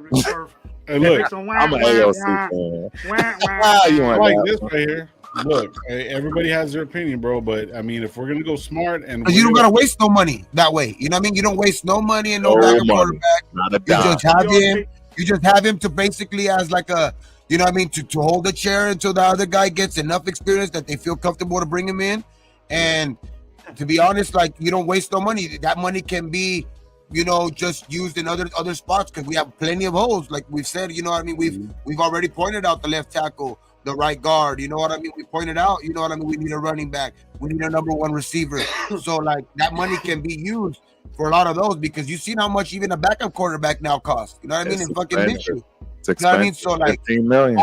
Hey, look, I'm an AOC fan. You like this right here. Look, everybody has their opinion, bro. But I mean, if we're gonna go smart and you don't gotta waste no money that way, you know what I mean? You don't waste no money and no backup quarterback. Not a dime. You just have him to basically as like a, you know what I mean, to hold the chair until the other guy gets enough experience that they feel comfortable to bring him in. And to be honest, like you don't waste no money. That money can be, you know, just used in other spots because we have plenty of holes. Like we've said, you know what I mean? We've already pointed out the left tackle, the right guard, you know what I mean? We pointed out, you know what I mean? We need a running back. We need a number one receiver. So like that money can be used for a lot of those because you've seen how much even a backup quarterback now costs. You know what I mean? And fucking miss you. It's expensive. You know what I mean? So like, 15 million.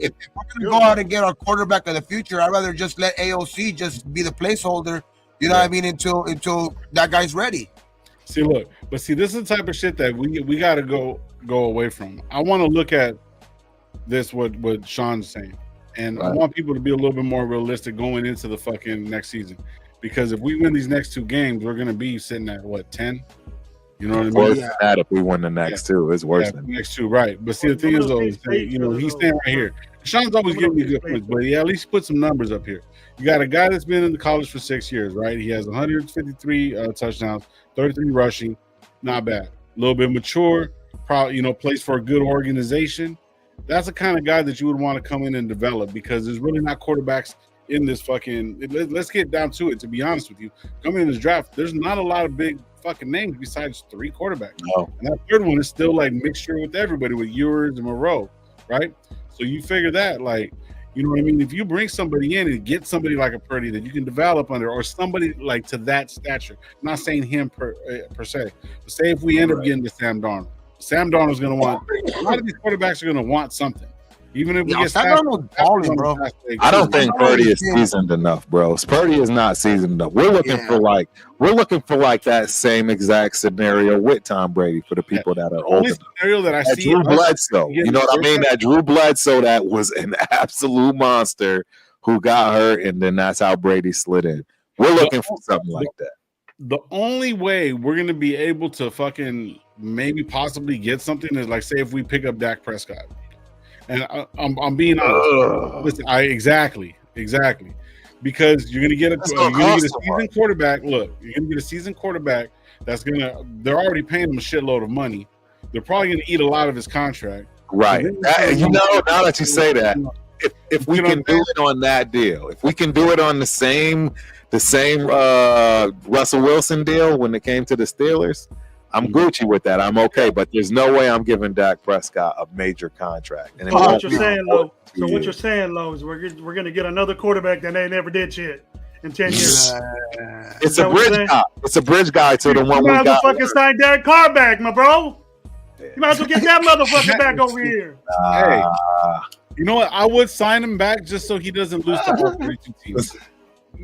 if we're gonna go out and get our quarterback of the future, I'd rather just let AOC just be the placeholder. You know what I mean? Until that guy's ready. See, look, but see, this is the type of shit that we got to go away from. I want to look at this what Sean's saying, and I want people to be a little bit more realistic going into the fucking next season, because if we win these next two games, we're gonna be sitting at what 10. You know what I mean? Worse than that if we win the next two. It's worse than the next two, right? But see, the thing is, though, you know, he's staying right here. Sean's always giving me good points, but at least put some numbers up here. You got a guy that's been in the college for 6 years, right? He has 153 touchdowns, 33 rushing, not bad. A little bit mature, probably, you know, plays for a good organization. That's the kind of guy that you would want to come in and develop because there's really not quarterbacks in this fucking. Let's get down to it. To be honest with you, coming in this draft, there's not a lot of big fucking names besides 3 quarterbacks. No. And that third one is still like mixture with everybody with Ewers and Moreau, right? So you figure that, like, you know what I mean? If you bring somebody in and get somebody like a Purdy that you can develop under, or somebody like to that stature, I'm not saying him per se, but say if we end up getting to Sam Darnold is going to want, a lot of these quarterbacks are going to want something. Even if we get Sam Darnold's balling, bro. I don't think Purdy is seasoned enough, bro. Purdy is not seasoned enough. We're looking for like that same exact scenario with Tom Brady for the people that are older. Scenario that I see Drew Bledsoe. You know what I mean? That Drew Bledsoe that was an absolute monster who got hurt, and then that's how Brady slid in. We're looking for something like that. The only way we're going to be able to fucking maybe possibly get something is like, say, if we pick up Dak Prescott. And I'm being honest. Listen, exactly, because you're gonna get a seasoned quarterback. Look, you're gonna get a seasoned quarterback that's gonna. They're already paying him a shitload of money. They're probably gonna eat a lot of his contract. Right. You know, now that you say that, if we can do it on that deal, if we can do it on the same Russell Wilson deal when it came to the Steelers, I'm Gucci with that. I'm okay, but there's no way I'm giving Dak Prescott a major contract. And what you're saying, Lo? So what you're saying, Lo, is we're gonna get another quarterback that they never did shit in 10 years. It's a bridge guy. It's a bridge guy to the one we got. You might as well fucking sign Derek Carr back, my bro. You might as well get that motherfucker back over here. Hey, you know what? I would sign him back just so he doesn't lose to all 32 teams.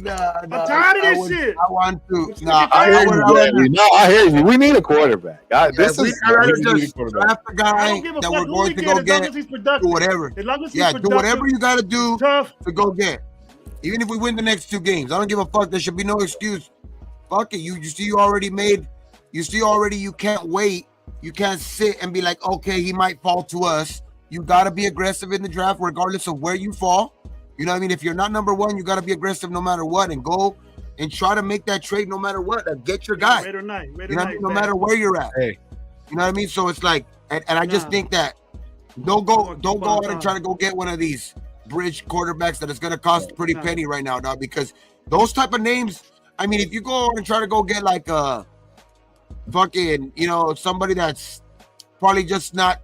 I'm tired of this shit. I want to. I hear you. We need a quarterback. This is draft a guy that we're going to go get. Do whatever. Do whatever you got to do to go get. Even if we win the next 2 games, I don't give a fuck. There should be no excuse. Fuck it. You see, you already made. You see, already. You can't wait. You can't sit and be like, okay, he might fall to us. You got to be aggressive in the draft, regardless of where you fall. You know what I mean? If you're not number 1, you got to be aggressive no matter what and go and try to make that trade no matter what. Get your guy. Raider night, you know what I mean? No matter where you're at. Hey. You know what I mean? So it's like, And I just think that don't go out and try to go get one of these bridge quarterbacks that is going to cost a pretty penny right now, dog. Because those type of names, I mean, if you go out and try to go get like a fucking, somebody that's probably just not,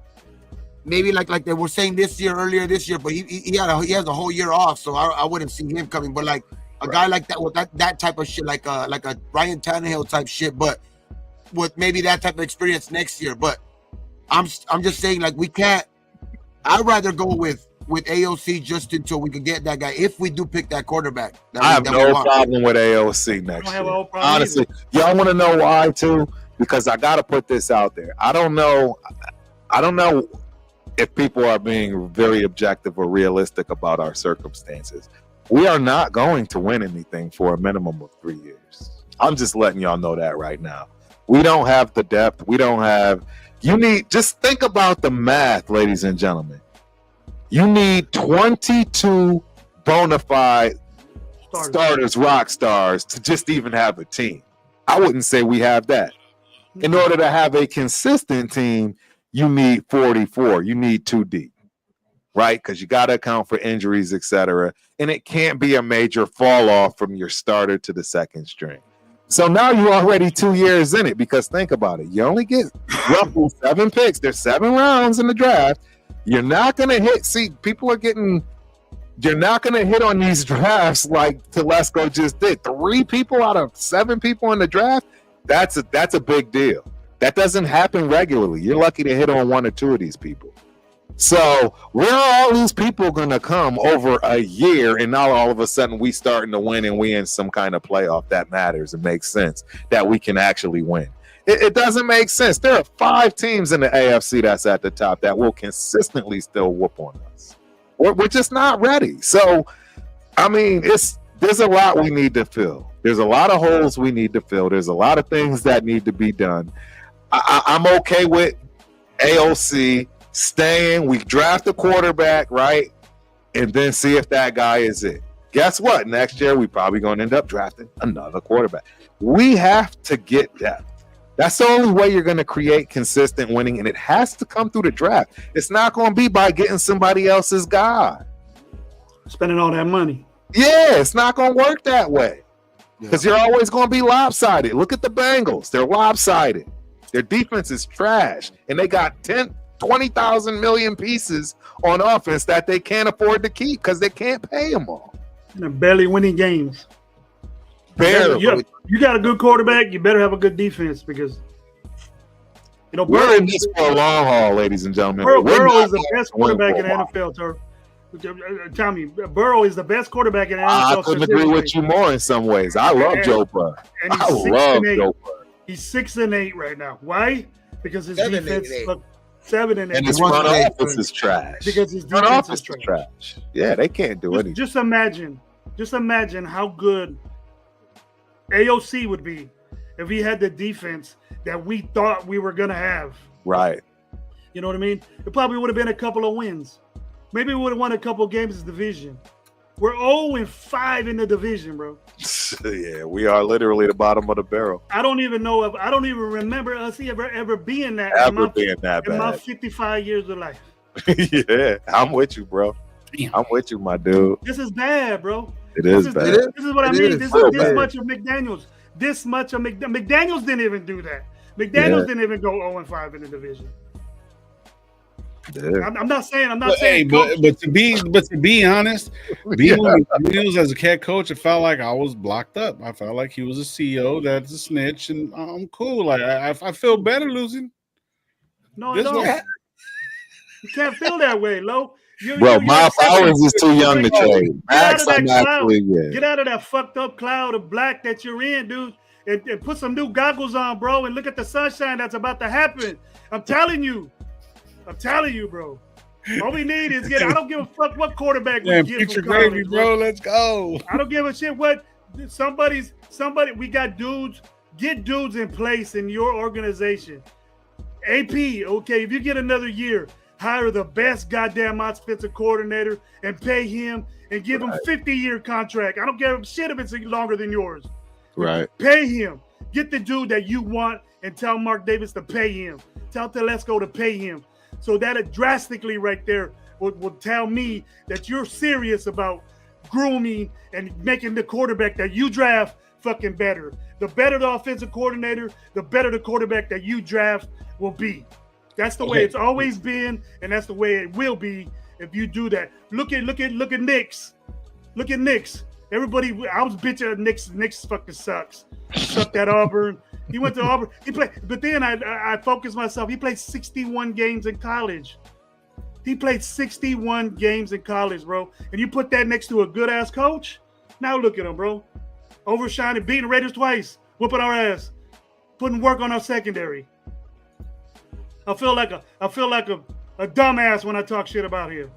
maybe like they were saying earlier this year, but he has a whole year off, so I wouldn't see him coming. But like a guy like that with that type of shit, like a Ryan Tannehill type shit, but with maybe that type of experience next year. But I'm just saying, like, we can't. I'd rather go with AOC just until we can get that guy. If we do pick that quarterback, I have no problem with AOC next year. Honestly, y'all want to know why too? Because I got to put this out there. I don't know if people are being very objective or realistic about our circumstances. We are not going to win anything for a minimum of 3 years. I'm just letting y'all know that right now. We don't have the depth. Just think about the math, ladies and gentlemen. You need 22 bona fide starters, rock stars, to just even have a team. I wouldn't say we have that. In order to have a consistent team, you need 44. You need 2 deep, right? Because you got to account for injuries, etc. And it can't be a major fall off from your starter to the second string. So now you're already 2 years in it, because think about it. You only get roughly 7 picks. There's 7 rounds in the draft. You're not going to hit. See, you're not going to hit on these drafts like Telesco just did. 3 people out of 7 people in the draft. That's a big deal. That doesn't happen regularly. You're lucky to hit on 1 or 2 of these people. So where are all these people going to come over a year, and now all of a sudden we starting to win and we in some kind of playoff that matters and makes sense that we can actually win? It doesn't make sense. There are 5 teams in the AFC that's at the top that will consistently still whoop on us. We're just not ready. So, I mean, there's a lot we need to fill. There's a lot of holes we need to fill. There's a lot of things that need to be done. I'm okay with AOC staying. We draft a quarterback, right? And then see if that guy is it. Guess what? Next year, we probably going to end up drafting another quarterback. We have to get depth. That's the only way you're going to create consistent winning, and it has to come through the draft. It's not going to be by getting somebody else's guy. Spending all that money. Yeah, it's not going to work that way, because you're always going to be lopsided. Look at the Bengals. They're lopsided. Their defense is trash, and they got 20,000 million pieces on offense that they can't afford to keep because they can't pay them all. And they're barely winning games. Barely. You got a good quarterback, you better have a good defense, because we're in this for a long haul, ladies and gentlemen. Burrow is the best quarterback in the NFL, Turf. Tommy, Burrow is the best quarterback in the NFL. I couldn't agree with you more in some ways. I love Joe Burrow. I love Joe Burrow. He's 6-8 right now. Why? Because his defense 7-8. And his front office is trash. Because his defense is trash. Yeah, they can't do anything. Just imagine how good AOC would be if he had the defense that we thought we were gonna have. Right. You know what I mean? It probably would have been a couple of wins. Maybe we would have won a couple of games in the division. We're 0-5 in the division, bro. Yeah, we are literally the bottom of the barrel. I don't even remember us ever being that. In my 55 years of life. Yeah, I'm with you, bro. I'm with you, my dude. This is bad, bro. It is bad. This is what I mean. This is this much of McDaniels. This much of McDaniels didn't even do that. McDaniels didn't even go 0-5 in the division. Yeah. I'm not saying. Hey, but to be honest, being with McDaniels as a head coach, it felt like I was blocked up. I felt like he was a CEO that's a snitch, and I'm cool. Like I feel better losing. No, you can't feel that way, Lo. Bro, Miles Powers is too young to trade. Get out of that fucked up cloud of black that you're in, dude, and put some new goggles on, bro, and look at the sunshine that's about to happen. I'm telling you, bro. All we need is I don't give a fuck what quarterback we get from college, bro. Let's go. I don't give a shit what somebody. We got dudes. Get dudes in place in your organization. AP, okay, if you get another year, hire the best goddamn offensive coordinator and pay him and give him a 50-year contract. I don't give a shit if it's longer than yours. Right. Pay him. Get the dude that you want and tell Mark Davis to pay him. Tell Telesco to pay him. So that drastically right there would tell me that you're serious about grooming and making the quarterback that you draft fucking better. The better the offensive coordinator, the better the quarterback that you draft will be. That's the way it's always been, and that's the way it will be if you do that. Look at Knicks. Look at Knicks. Everybody, I was bitching at Knicks. Knicks fucking sucks. He sucked at Auburn. He went to Auburn. He played, but then I focused myself. He played 61 games in college. He played 61 games in college, bro. And you put that next to a good ass coach. Now look at him, bro. Overshining, beating Raiders twice, whooping our ass, putting work on our secondary. I feel like a dumbass when I talk shit about him.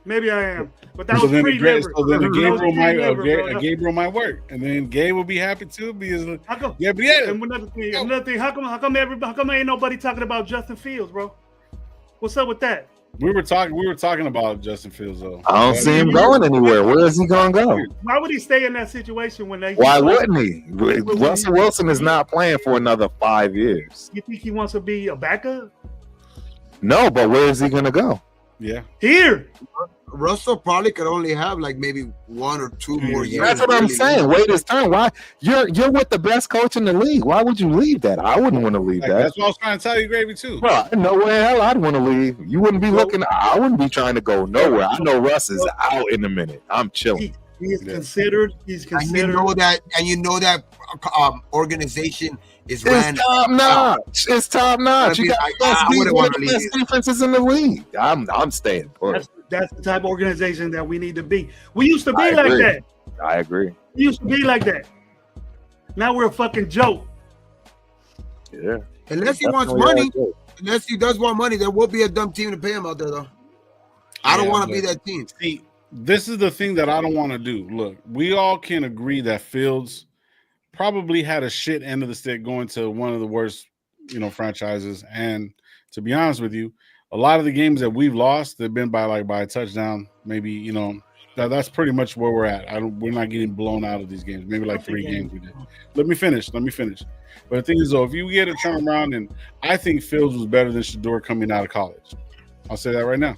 Maybe I am, but that was pre-Liver. So then Gabriel might work, and then Gabe will be happy too. Because And another thing, how come ain't nobody talking about Justin Fields, bro? What's up with that? We were talking about Justin Fields though. I don't see him going anywhere. Where is he gonna go? Why would he stay in that situation when they? Why wouldn't he? Russell Wilson is not playing for another 5 years. You think he wants to be a backup? No, but where is he gonna go? Yeah, here. Russell probably could only have like maybe 1 or 2 more years. That's what I'm saying. Wait his turn. Why you're with the best coach in the league? Why would you leave that? I wouldn't want to leave that. That's what I was trying to tell you, Gravy, too. Well, I know where the hell I'd want to leave. You wouldn't be looking. I wouldn't be trying to go nowhere. I know Russ is out in a minute. I'm chilling. He's considered. And you know that organization is It's top notch. It's top notch. You got the best defenses in the league. I'm staying put. That's the type of organization that we need to be. We used to be like that. I agree. We used to be like that. Now we're a fucking joke. Yeah. Unless he wants money, unless he does want money, there will be a dumb team to pay him out there, though. I don't want to be that team. See, this is the thing that I don't want to do. Look, we all can agree that Fields probably had a shit end of the stick going to one of the worst, franchises. And to be honest with you, a lot of the games that we've lost, they've been by a touchdown. Maybe, that's pretty much where we're at. We're not getting blown out of these games. Maybe like 3 games we did. Let me finish. But the thing is, though, if you get a turnaround, and I think Fields was better than Shador coming out of college. I'll say that right now.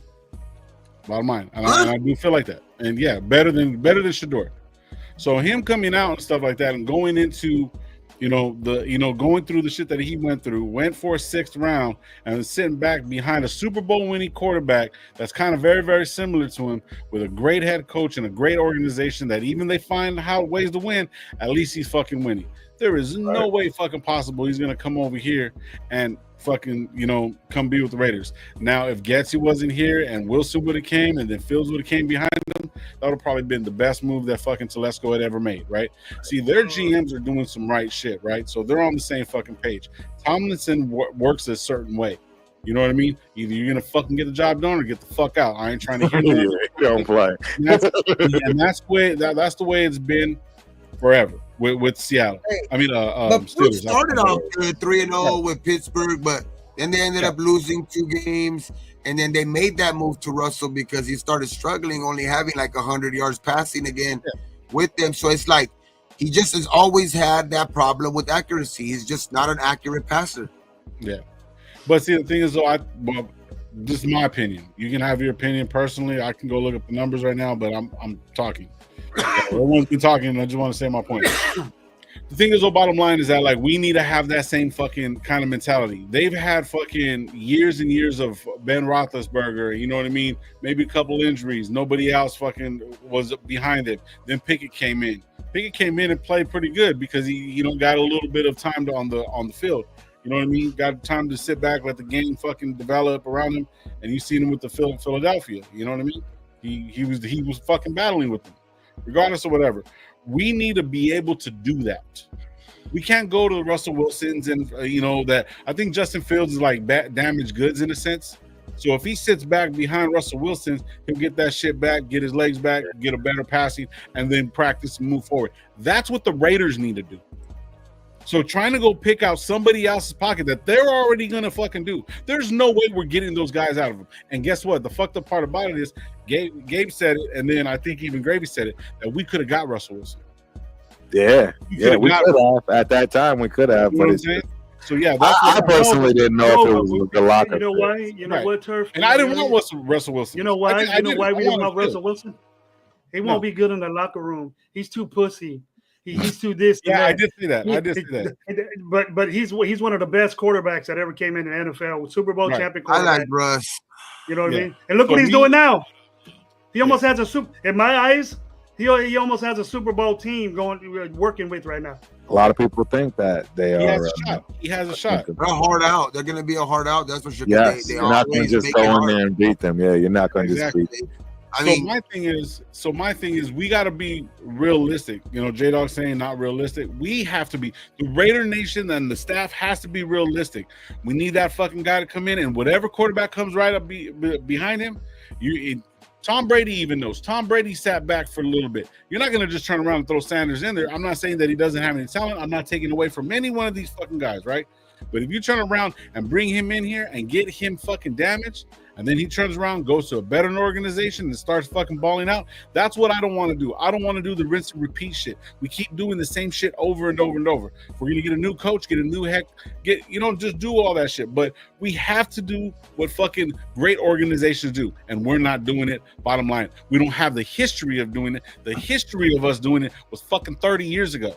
Bottom line. And I do feel like that. And yeah, better than Shador. So him coming out and stuff like that and going into going through the shit that he went through, went for a 6th round and sitting back behind a Super Bowl winning quarterback that's kind of very, very similar to him, with a great head coach and a great organization that even they find ways to win, at least he's fucking winning. There is no way fucking possible he's going to come over here and fucking, come be with the Raiders. Now, if Getsy wasn't here and Wilson would have came and then Fields would have came behind him, that would have probably been the best move that fucking Telesco had ever made, right? See, their GMs are doing some right shit, right? So they're on the same fucking page. Tomlinson works a certain way. You know what I mean? Either you're going to fucking get the job done or get the fuck out. I ain't trying to hear that. Don't play. That's the way it's been forever with Seattle. But Steelers started off 3-0 with Pittsburgh, but then they ended up losing 2 games, and then they made that move to Russell because he started struggling, only having like 100 yards passing again with them. So it's like he just has always had that problem with accuracy. He's just not an accurate passer. Yeah. But see, the thing is, though, this is my opinion. You can have your opinion personally. I can go look up the numbers right now, but I'm talking. Everyone's been talking, and I just want to say my point. The thing is, though, bottom line is that we need to have that same fucking kind of mentality. They've had fucking years and years of Ben Roethlisberger, you know what I mean? Maybe a couple injuries. Nobody else fucking was behind it. Then Pickett came in. And played pretty good because he got a little bit of time on the field. You know what I mean? Got time to sit back, let the game fucking develop around him, and you seen him with the Philadelphia. You know what I mean? He was fucking battling with them. Regardless of whatever, we need to be able to do that. We can't go to Russell Wilson's and that. I think Justin Fields is like damaged goods in a sense. So if he sits back behind Russell Wilson, he'll get that shit back, get his legs back, get a better passing, and then practice and move forward. That's what the Raiders need to do. So trying to go pick out somebody else's pocket that they're already going to fucking do. There's no way we're getting those guys out of them. And guess what? The fucked up part about it is Gabe said it, and then I think even Gravy said it, that we could have got Russell Wilson. Yeah, You could've we got- could have at that time. We could have, You know but what I'm it's saying? So yeah, that's I what personally didn't know if it was the locker. You know fit. why? You know Right. what, Turf? and I didn't want Russell Wilson. You know why? I You know why we didn't want wanted Fields. Russell Wilson? He No. won't be good in the locker room. He's too pussy. He's too this. and Yeah, that. I did see that. But he's one of the best quarterbacks that ever came in the NFL with Super Bowl Right. champion I quarterback. like Russ. You know what Yeah. I mean? And look So what he's me- doing now. He almost has a super. In my eyes, he almost has a Super Bowl team working with right now. A lot of people think that they He are. has a shot. He has a shot. They're hard out. They're going to be a hard out. That's for sure. Yes, They you're not going to always just make go it in hard. there and beat them. Yeah, you're not going to Exactly. just beat them. I mean, my thing is, we got to be realistic. You know, J Dog saying not realistic. We have to be. The Raider Nation and the staff has to be realistic. We need that fucking guy to come in, and whatever quarterback comes right up behind him, Tom Brady even knows. Tom Brady sat back for a little bit. You're not going to just turn around and throw Sanders in there. I'm not saying that he doesn't have any talent. I'm not taking away from any one of these fucking guys, right? But if you turn around and bring him in here and get him fucking damaged, and then he turns around, goes to a better organization and starts fucking balling out, that's what I don't want to do. I don't want to do the rinse and repeat shit. We keep doing the same shit over and over and over. If we're going to get a new coach, get a new just do all that shit. But we have to do what fucking great organizations do, and we're not doing it. Bottom line, we don't have the history of doing it. The history of us doing it was fucking 30 years ago.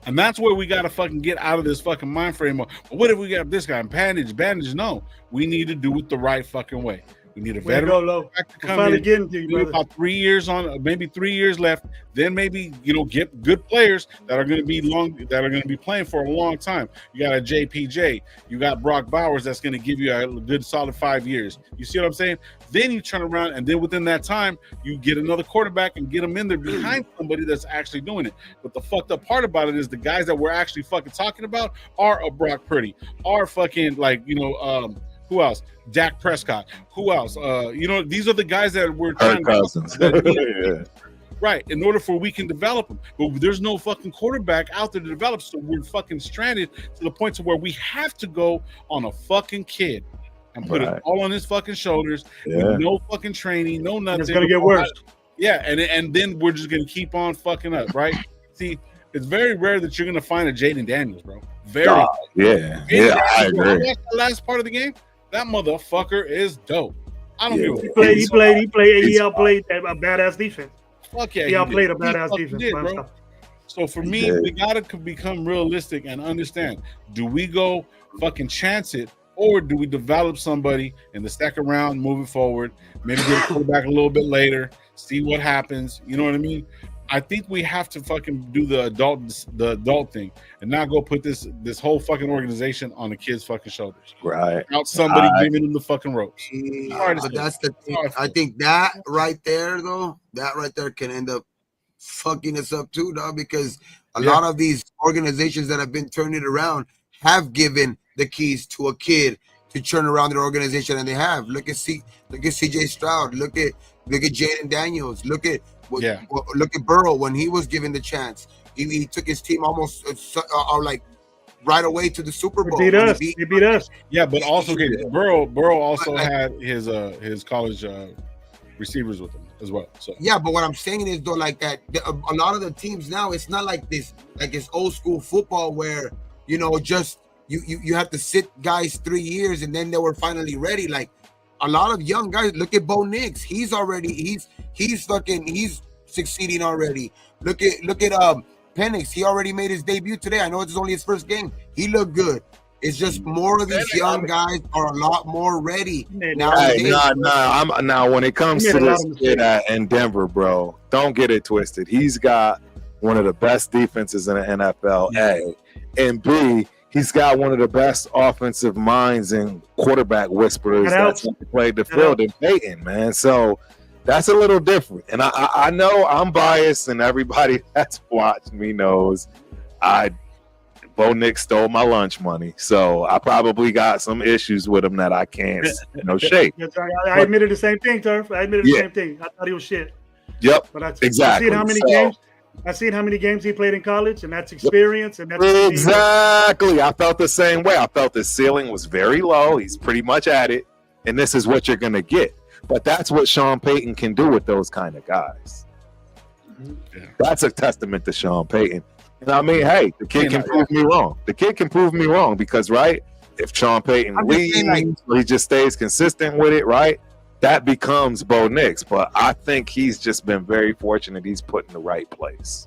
And that's where we got to fucking get out of this fucking mind frame of, well, what if we got this guy? Bandage? No. We need to do it the right fucking way. We need a Way to veteran go, Lo. back to We're come finally in. getting to you, We need brother. about 3 years on, maybe 3 years left. Then maybe, get good players that are going to be playing for a long time. You got a JPJ. You got Brock Bowers that's going to give you a good solid 5 years. You see what I'm saying? Then you turn around, and then within that time, you get another quarterback and get them in there behind somebody that's actually doing it. But the fucked up part about it is the guys that we're actually fucking talking about are a Brock Purdy, are fucking who else? Dak Prescott. Who else? These are the guys that we're trying Kirk Cousins. to right, in order for we can develop them. But there's no fucking quarterback out there to develop, so we're fucking stranded to the point to where we have to go on a fucking kid and put it all on his fucking shoulders with no fucking training, no nothing. It's gonna get worse. Yeah, and then we're just gonna keep on fucking up, right? See, it's very rare that you're gonna find a Jaden Daniels, bro. Very. Yeah, Jaden I Daniels, bro, agree. watched the last part of the game. That motherfucker is dope. I don't Yeah. give a He fuck. played. He outplayed a badass defense. Fuck yeah, He outplayed a did. badass fucking defense. did, by bro. himself. So for me, we gotta become realistic and understand: do we go fucking chance it, or do we develop somebody in the second round, moving forward? Maybe get a quarterback a little bit later, see what happens. You know what I mean? I think we have to fucking do the adult thing and not go put this whole fucking organization on the kids' fucking shoulders. Right. Without somebody giving them the fucking ropes. But that's the thing. I think that right there can end up fucking us up too, dog, because a lot of these organizations that have been turning it around have given the keys to a kid to turn around their organization, and they have. Look at CJ Stroud. Look at Jaden Daniels. Look at Burrow when he was given the chance. He took his team almost right away to the Super Bowl. He beat us. Yeah, but also Burrow also had his college receivers with him as well. So yeah, but what I'm saying is though, like that, a lot of the teams now, it's not like this, like it's old school football where just you have to sit guys 3 years and then they were finally ready. Like a lot of young guys. Look at Bo Nix. He's succeeding already. Look at Penix. He already made his debut today. I know it's only his first game. He looked good. It's just more of these young guys are a lot more ready nowadays. Hey, now when it comes to this kid in Denver, bro, don't get it twisted. He's got one of the best defenses in the NFL, A, and B, he's got one of the best offensive minds and quarterback whisperers that's played the field in Peyton, man. So that's a little different. And I know I'm biased, and everybody that's watched me knows Bo Nix stole my lunch money. So I probably got some issues with him that I can't shake. Yes, I admitted the same thing, Turf. I admitted the same thing. I thought he was shit. Yep. But exactly. I've seen how many games he played in college, and that's experience. And that's exactly. I felt the same way. I felt his ceiling was very low. He's pretty much at it, and this is what you're going to get. But that's what Sean Payton can do with those kind of guys. That's a testament to Sean Payton. And I mean, hey, the kid can prove me wrong. The kid can prove me wrong because, right, if Sean Payton leaves, or he just stays consistent with it, right, that becomes Bo Nix. But I think he's just been very fortunate. He's put in the right place.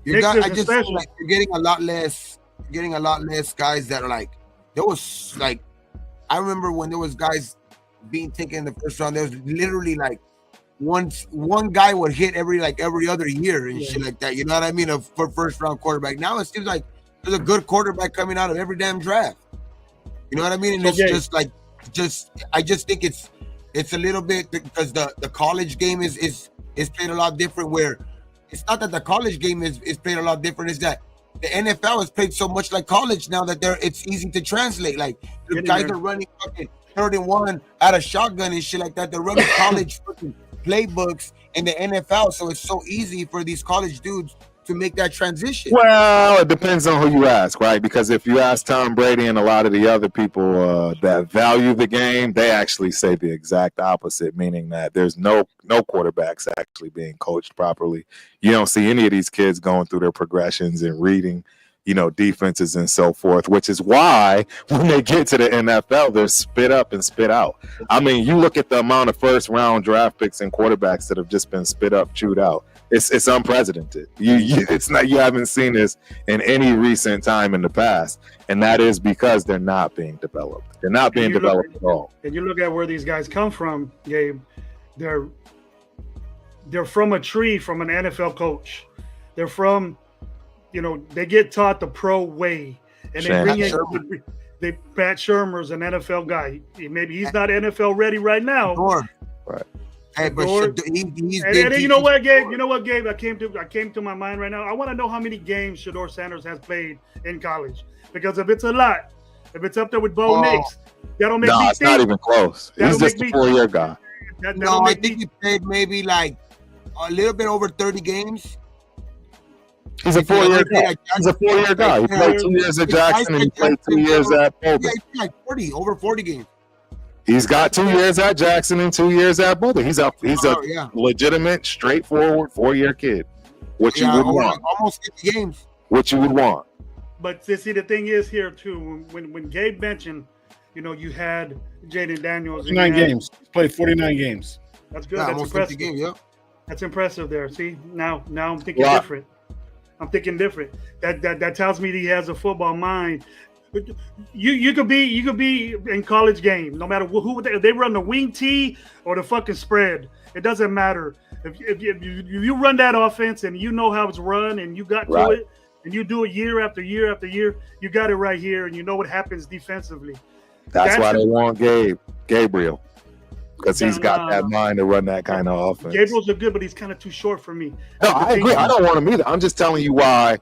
I just feel like you're getting a lot less guys that are like, there was like, I remember when there was guys being taken in the first round, there was literally like one guy would hit every other year and shit like that. You know what I mean? For first round quarterback. Now it seems like there's a good quarterback coming out of every damn draft. You know what I mean? And it's I just think it's a little bit because the college game is played a lot different, where it's not that the college game is played a lot different, it's that the NFL is played so much like college now that it's easy to translate. Like the guys are running fucking 31 out of shotgun and shit like that. They're running college fucking playbooks in the NFL, so it's so easy for these college dudes to make that transition. Well, it depends on who you ask, right? Because if you ask Tom Brady and a lot of the other people that value the game, they actually say the exact opposite, meaning that there's no quarterbacks actually being coached properly. You don't see any of these kids going through their progressions and reading, defenses and so forth, which is why when they get to the NFL, they're spit up and spit out. I mean, you look at the amount of first round draft picks and quarterbacks that have just been spit up, chewed out. It's unprecedented. You haven't seen this in any recent time in the past, and that is because they're not being developed. They're not being developed at all. And you look at where these guys come from, Gabe. They're from a tree from an NFL coach. They're from, they get taught the pro way, and they bring in Pat Shermer's an NFL guy. Maybe he's not NFL ready right now. Sure. Right. Hey, but you know what, Gabe? I came to my mind right now. I want to know how many games Shedeur Sanders has played in college, because if it's a lot, if it's up there with Bo Nix, that'll make me think. It's not even close. He's just a 4-year guy. I think he played maybe like a little bit over 30 games. He's a 4-year guy. He's a 4-year guy. He played 2 years at Jackson and he played 2 years at Boulder. Yeah, he played like over 40 games. He's got 2 years at Jackson and 2 years at Boulder. He's a legitimate, straightforward 4-year kid. What you would want. Almost 50 games. What you would want. But see, the thing is here too, when Gabe mentioned, you had Jaden Daniels. 49 games. He's played 49 games. That's good. Yeah, that's impressive. 50 games, yeah. That's impressive there. See, now I'm thinking different. I'm thinking different. That tells me that he has a football mind. You could be in college game, no matter who they run, the wing tee or the fucking spread. It doesn't matter. If you run that offense and you know how it's run and you got to it and you do it year after year after year, you got it right here and you know what happens defensively. That's why they want Gabriel, because he's got that mind to run that kind of offense. Gabriel's good, but he's kind of too short for me. No, I agree. I don't want him either. I'm just telling you why.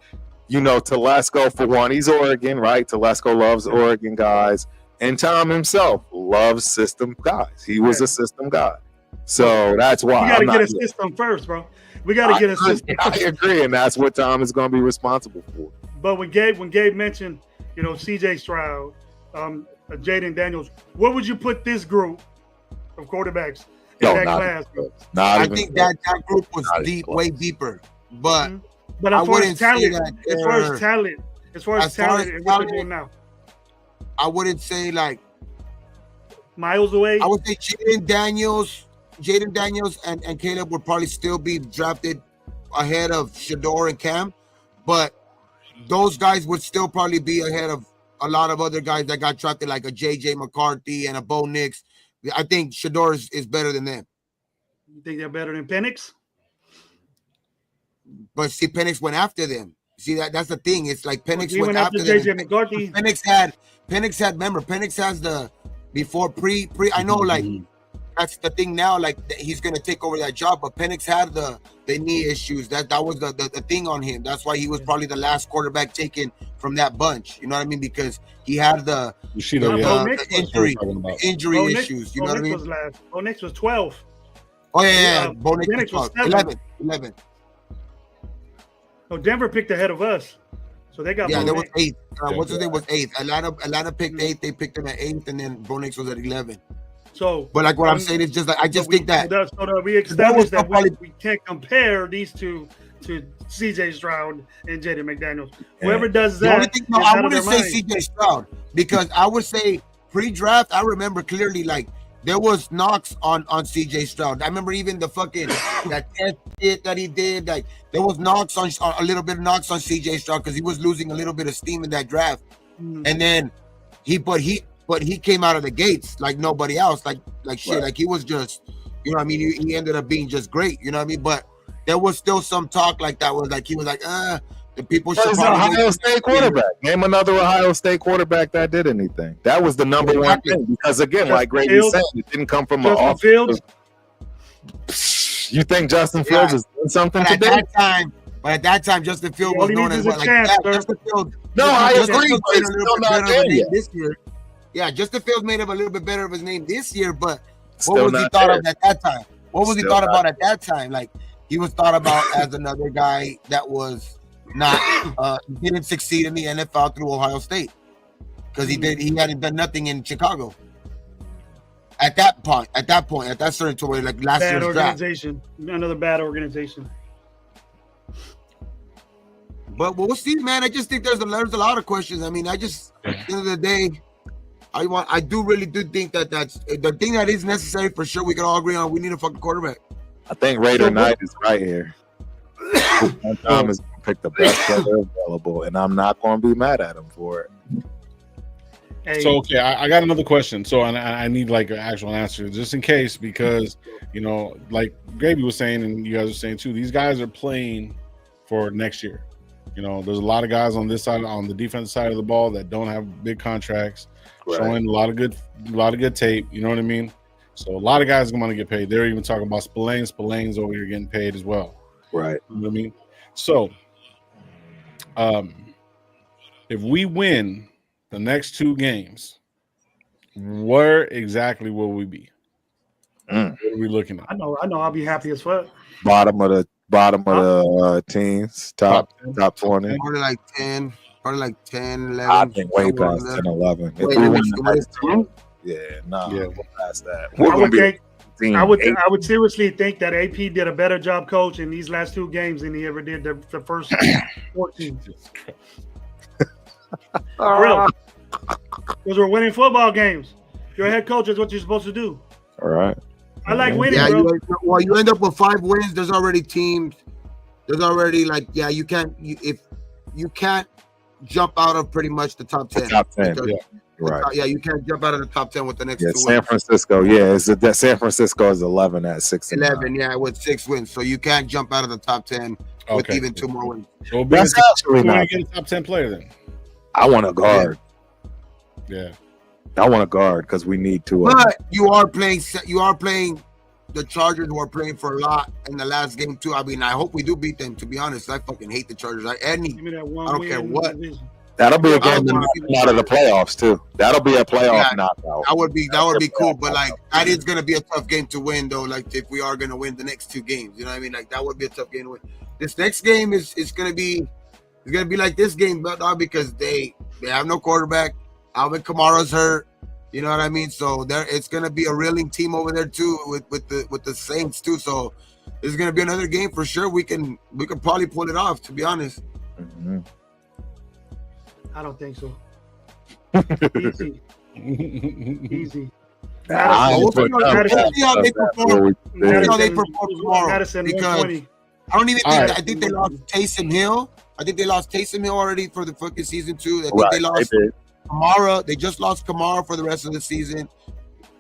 Telesco, for one, he's Oregon, right? Telesco loves Oregon guys. And Tom himself loves system guys. He was a system guy. So that's why. We got to get a system first, bro. We got to get a system. I agree, and that's what Tom is going to be responsible for. But when Gabe mentioned, C.J. Stroud, Jaden Daniels, where would you put this group of quarterbacks in that class, bro? I think that group was way deeper. But But as far as talent, what they're doing now, I wouldn't say like miles away. I would say Jaden Daniels and Caleb would probably still be drafted ahead of Shedeur and Cam, but those guys would still probably be ahead of a lot of other guys that got drafted, like a JJ McCarthy and a Bo Nix. I think Shedeur is better than them. You think they're better than Penix? But see, Penix went after them. See, that's the thing. It's like Penix went after JJ McCarthy. Penix had. Remember, Penix has the before pre. I know, like that's the thing now. Like he's gonna take over that job. But Penix had the knee issues. That was the thing on him. That's why he was probably the last quarterback taken from that bunch. You know what I mean? Because he had the injury issues. You know what I mean? Bo Nix was 12. Oh yeah. Bo Nix was 11. No, Denver picked ahead of us, so they got. Yeah, there was 8. What's his name was 8th. Atlanta picked 8th. They picked him at 8th, and then Bo Nix was at 11. So, But like what I'm saying is just like I just think that we established that probably- we can't compare these two to CJ Stroud and Jaden McDaniels. Whoever does the only that, thing, is I out of wouldn't their say mind. CJ Stroud because I would say pre-draft. I remember clearly like there was knocks on CJ Stroud. I remember even the fucking that test shit that he did. Like there was knocks on a little bit of knocks on CJ Stroud because he was losing a little bit of steam in that draft. And then he came out of the gates like nobody else. Like shit. Right. Like he was just, you know what I mean? He ended up being just great. You know what I mean? But there was still some talk like that was like he was like, the people should He's an probably Ohio State quarterback. Name another Ohio State quarterback that did anything. That was the number one thing. Because again, like Grady said, it didn't come from an Justin Fields. You think Justin Fields is doing something today? But at that time, Justin Fields All was he known needs as is a what, like chance, that. sir. Justin Fields. No, I Justin agree, Fields but made it's a still little bit not better of there a name yet. this year. Yeah, Justin Fields made up a little bit better of his name this year, but Still what was he not thought there. of at that time? What was he Still thought not about at that time? Like he was thought about as another guy that was not didn't succeed in the NFL through Ohio State because he hadn't done nothing in Chicago at that certain tour, like last Bad year's draft. organization. Another bad organization. But we'll see, man. I just think there's a lot of questions. I mean, at the end of the day, I do think that's the thing that is necessary for sure. We can all agree on. We need a fucking quarterback. I think Raider Knight is right here. Tom is going to pick the best player available, and I'm not going to be mad at him for it. Hey, So okay, I got another question. So I need like an actual answer, just in case, because like Gravy was saying, and you guys were saying too, these guys are playing for next year. There's a lot of guys on this side, on the defensive side of the ball, that don't have big contracts, showing a lot of good tape. You know what I mean? So a lot of guys are going to get paid. They're even talking about Spillane's over here getting paid as well. Right. You know what I mean? So, if we win the next 2 games, where exactly will we be? What are we looking at? I know. I'll be happy as fuck. Bottom of the teams, top 20. Probably like 10, 11. I think way somewhere past in 10, 11. If Wait, we let me win see, the what next is 2, we're past that. I would think. team. I would seriously think that AP did a better job coaching these last 2 games than he ever did the first 14. For real. Because we're winning football games. Your head coach is what you're supposed to do. All right. I like winning, Yeah, bro. you end up with 5 wins. There's already teams. There's already you can't jump out of pretty much the top 10. Top 10. Yeah. Right. Yeah, you can't jump out of the top 10 with the next 2 San wins. Francisco. Yeah, San Francisco is 11 at 6. 11, yeah, with 6 wins. So you can't jump out of the top 10 with even 2 more wins. So That's actually we want not. to get a top 10 player then. I want a guard. Yeah. I want a guard because we need to. But you are playing the Chargers were playing for a lot in the last game too. I mean, I hope we do beat them. To be honest, I fucking hate the Chargers. Give me that one I don't win care in the what. division. That'll be a I game don't to wanna knock see them out of the playoffs too. That'll be a playoff Yeah. knockout. That would be cool. But like that is gonna be a tough game to win though. Like if we are gonna win the next 2 games, you know what I mean? Like that would be a tough game to win. This next game is gonna be like this game, but not because they have no quarterback. Alvin Kamara's hurt. You know what I mean? So it's gonna be a reeling team over there too with the Saints too. So it's gonna be another game for sure. We can probably pull it off. To be honest. Mm-hmm. I don't think so. Easy. Easy. We'll see how they perform. We'll see how they perform tomorrow. Madison, Because 120. I don't even think. All right. I think they lost Taysom Hill. I think they lost Taysom Hill already for the fucking season 2. I think Right, they lost they did. Kamara. They just lost Kamara for the rest of the season.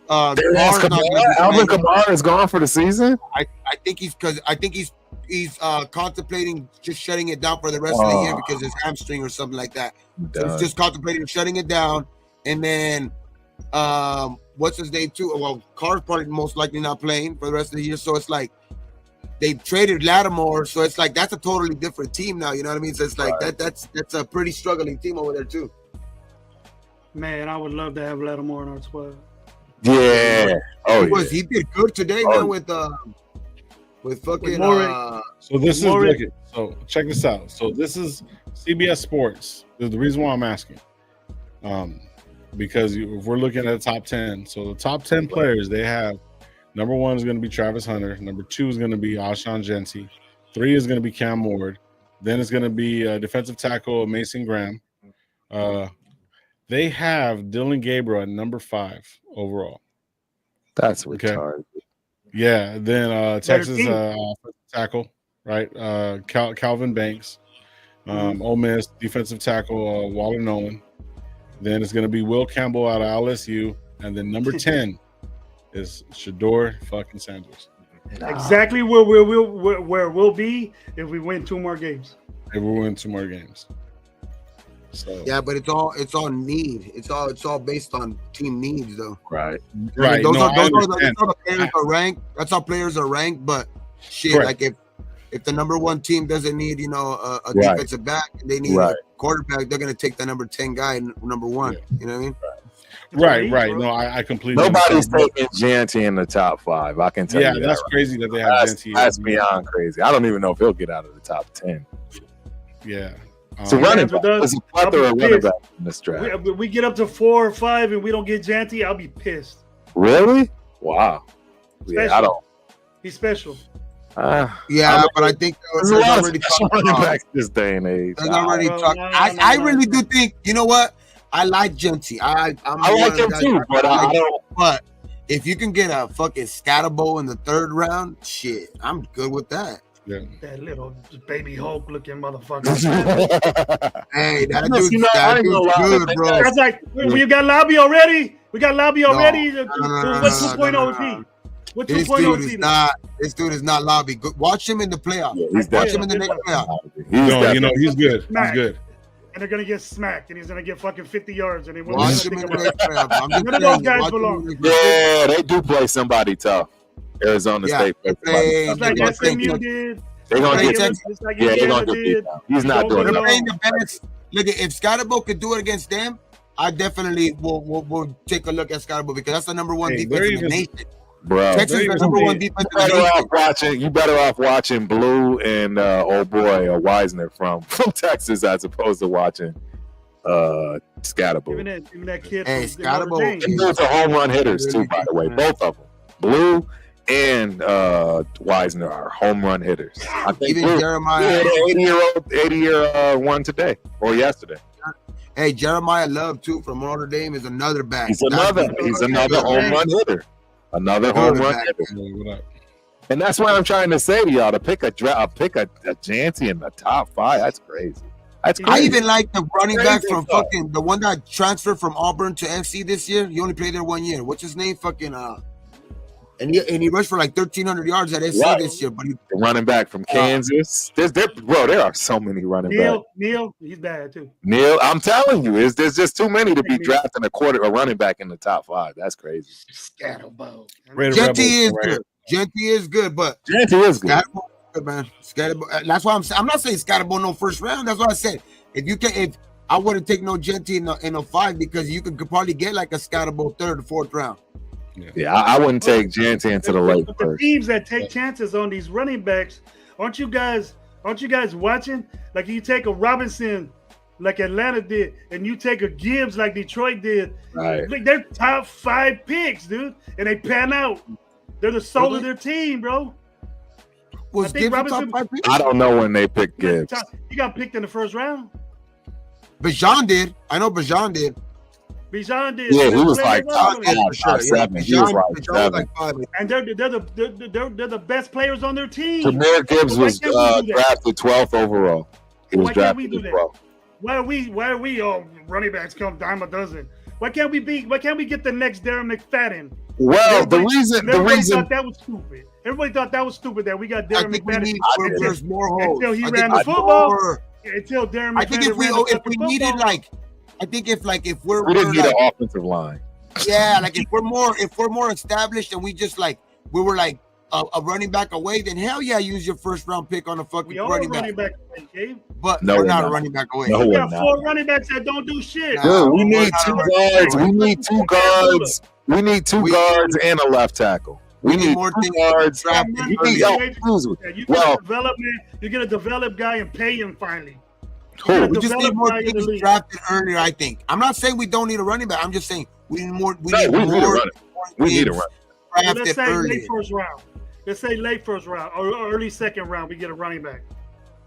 They lost Kamara's not Kamara? gonna be Alvin playing. Kamara is gone for the season. I think he's contemplating just shutting it down for the rest of the year because his hamstring or something like that. So he's just contemplating shutting it down. And then what's his name too? Well, Carr's probably most likely not playing for the rest of the year. So it's like they traded Lattimore. So it's like that's a totally different team now. You know what I mean? So it's like that's a pretty struggling team over there too. Man, I would love to have Lattimore in our squad. Yeah. He did good today, man, with fucking So this is Morris. so check this out. So this is CBS Sports. The reason why I'm asking. because if we're looking at the top 10, so the top 10 players they have, number 1 is going to be Travis Hunter. Number 2 is going to be Alshon Jenti. 3 is going to be Cam Ward. Then it's going to be defensive tackle Mason Graham. They have Dylan Gabriel at number 5 overall. That's retarded. Yeah. Then Texas tackle, right? Calvin Banks. Ole Miss defensive tackle Waller Nolan. Then it's going to be Will Campbell out of LSU, and then number 10 is Shador fucking Sanders. Exactly where we'll be if we win 2 more games. If we win 2 more games. So Yeah, but it's all need. It's all based on team needs, though. Right. right. Those No, are I the understand. players are ranked. That's how players are ranked. But shit, Correct. like if the number 1 team doesn't need, a Right. defensive back, and they need Right. a quarterback, they're gonna take the number 10 guy, number 1. Yeah. You know what I mean? Right. No, I completely Nobody's understand. taking Janty in the top 5. I can tell Yeah, you that. that's crazy that they have Jenti. That's beyond crazy. I don't even know if he'll get out of the top 10. Yeah. So running That's what back, does- there's a plethora I'll of be running pissed. back in this draft. We get up to 4 or 5 and we don't get Janty, I'll be pissed. Really? Wow. Yeah, I Special. don't. He's special. Yeah, but I think There's there's a lot of already special talk running about. backs this day and age. There's already No, talk. no, I no, really no. do think. You know what? I like Genty. I'm I one like of the him guys too, that but I like him. don't. But if you can get a fucking Scatterbo in the 3rd round, shit, I'm good with that. Yeah. That little baby Hulk looking motherfucker. Hey, that Listen, dude's, I that ain't gonna dude's lie, good, that bro. That's like we got Lobby already. We got Lobby already. no, What 2.0 is he? What This 2.0 dude is is he? not. This dude is not lobby. Watch him in the playoffs. Yeah, he's Watch him definitely. in the next playoff. No, he's good. He's Smack. good. And they're gonna get smacked, and he's gonna get fucking 50 yards, and they won't Watch even him in think the about next it. playoff. I'm just None of those telling you, guys watch him belong. in the next playoff. Yeah, they do play somebody tough. Arizona Yeah, State. they plays somebody play- tough. Just like They're SMU gonna did. They're gonna They get. take- Just like Yeah, they're Indiana gonna get beat did. down. He's not Don't doing get They're it. it playing the best. Look, if Scatterbo could do it against them, I definitely will take a look at Scatterbo because that's the number 1 Hey, defense they're in the even- nation. Bro, Texas is the number 1 defense in the nation. you better off watching Blue and old boy Wisner from Texas as opposed to watching Scatterbo. Even that kid. Hey, from Notre Scatterbo- Dame. And those are home run hitters too, by the way. Both of them, Blue and Wisner, are home run hitters. I think Even Blue, Jeremiah. 80-year one today or yesterday. Hey, Jeremiah Love too from Notre Dame is another back. He's another home run hitter. Another home run hitter. Yeah, what up? And that's what I'm trying to say to y'all. To pick a Janty in the top 5, that's crazy. That's I crazy. even like the running back Crazy from stuff. fucking the one that transferred from Auburn to FC this year. He only played there 1 year. What's his name? Fucking and he rushed for like 1,300 yards at SC Right. this year. But he, The running back from Kansas. There are so many running backs. Neil, he's bad too. Neil, I'm telling you, there's just too many to be drafting a running back in the top 5. That's crazy. Scatterbo. Raider Genty Rebels, is right? good. Genty is good, but Janty is good. Scatterbo, good, man. Scatterbo. That's why I'm not saying Scatterbo no 1st round. That's what I said. If I wouldn't take no Genty in a 5 because you could probably get like a Scatterbo 3rd or 4th round. Yeah, I wouldn't take Janty into the late But the first. teams that take chances on these running backs, aren't you guys watching? Like you take a Robinson like Atlanta did, and you take a Gibbs like Detroit did. Right. Like they're top 5 picks, dude, and they pan out. They're the soul of their team, bro. Was I think Gibbs a top Robinson- 5 pick? I don't know when they pick Gibbs. He got picked in the 1st round. Bajan did. I know Bajan did. Bijan did. Yeah, he was like top and 7. He was like Bajan 7. like 5. they're the best players on their team. Jameer Gibbs Why was can't we do that? drafted 12th overall. He was Why can't we drafted do that? 12th. Why are we running backs come dime a dozen? Why can't we get the next Darren McFadden? Well, the Everybody reason thought that was stupid. Everybody thought that was stupid that we got I Darren think we McFadden need until- there's more holes. until he I ran think the there's football. more. until Darren McFadden I think if we ran the fucking needed football. like, I think if we're we didn't need like, an offensive line. yeah, like if we're more established and we just like we were like a running back away, then hell yeah, use your 1st round pick on a fucking we are running running back. back, Gabe. But No, we're we're not a not. running back away. No, We we're got not. 4 running backs that don't do shit. Nah. Dude, we we're need not 2 a running guards. back. We need 2 guards. We need 2 We- guards and a left tackle. We need more 2 things guards. drafted You early. need- Yeah, you get Well- a development. You get a developed guy and pay him finally. Who? We just need more Develop guy in the things league. drafted earlier, I think. I'm not saying we don't need a running back. I'm just saying we need more. We No, need we need a more. running- We need a things run. Let's drafted say earlier. late first round. Let's say late first round or early second round, we get a running back.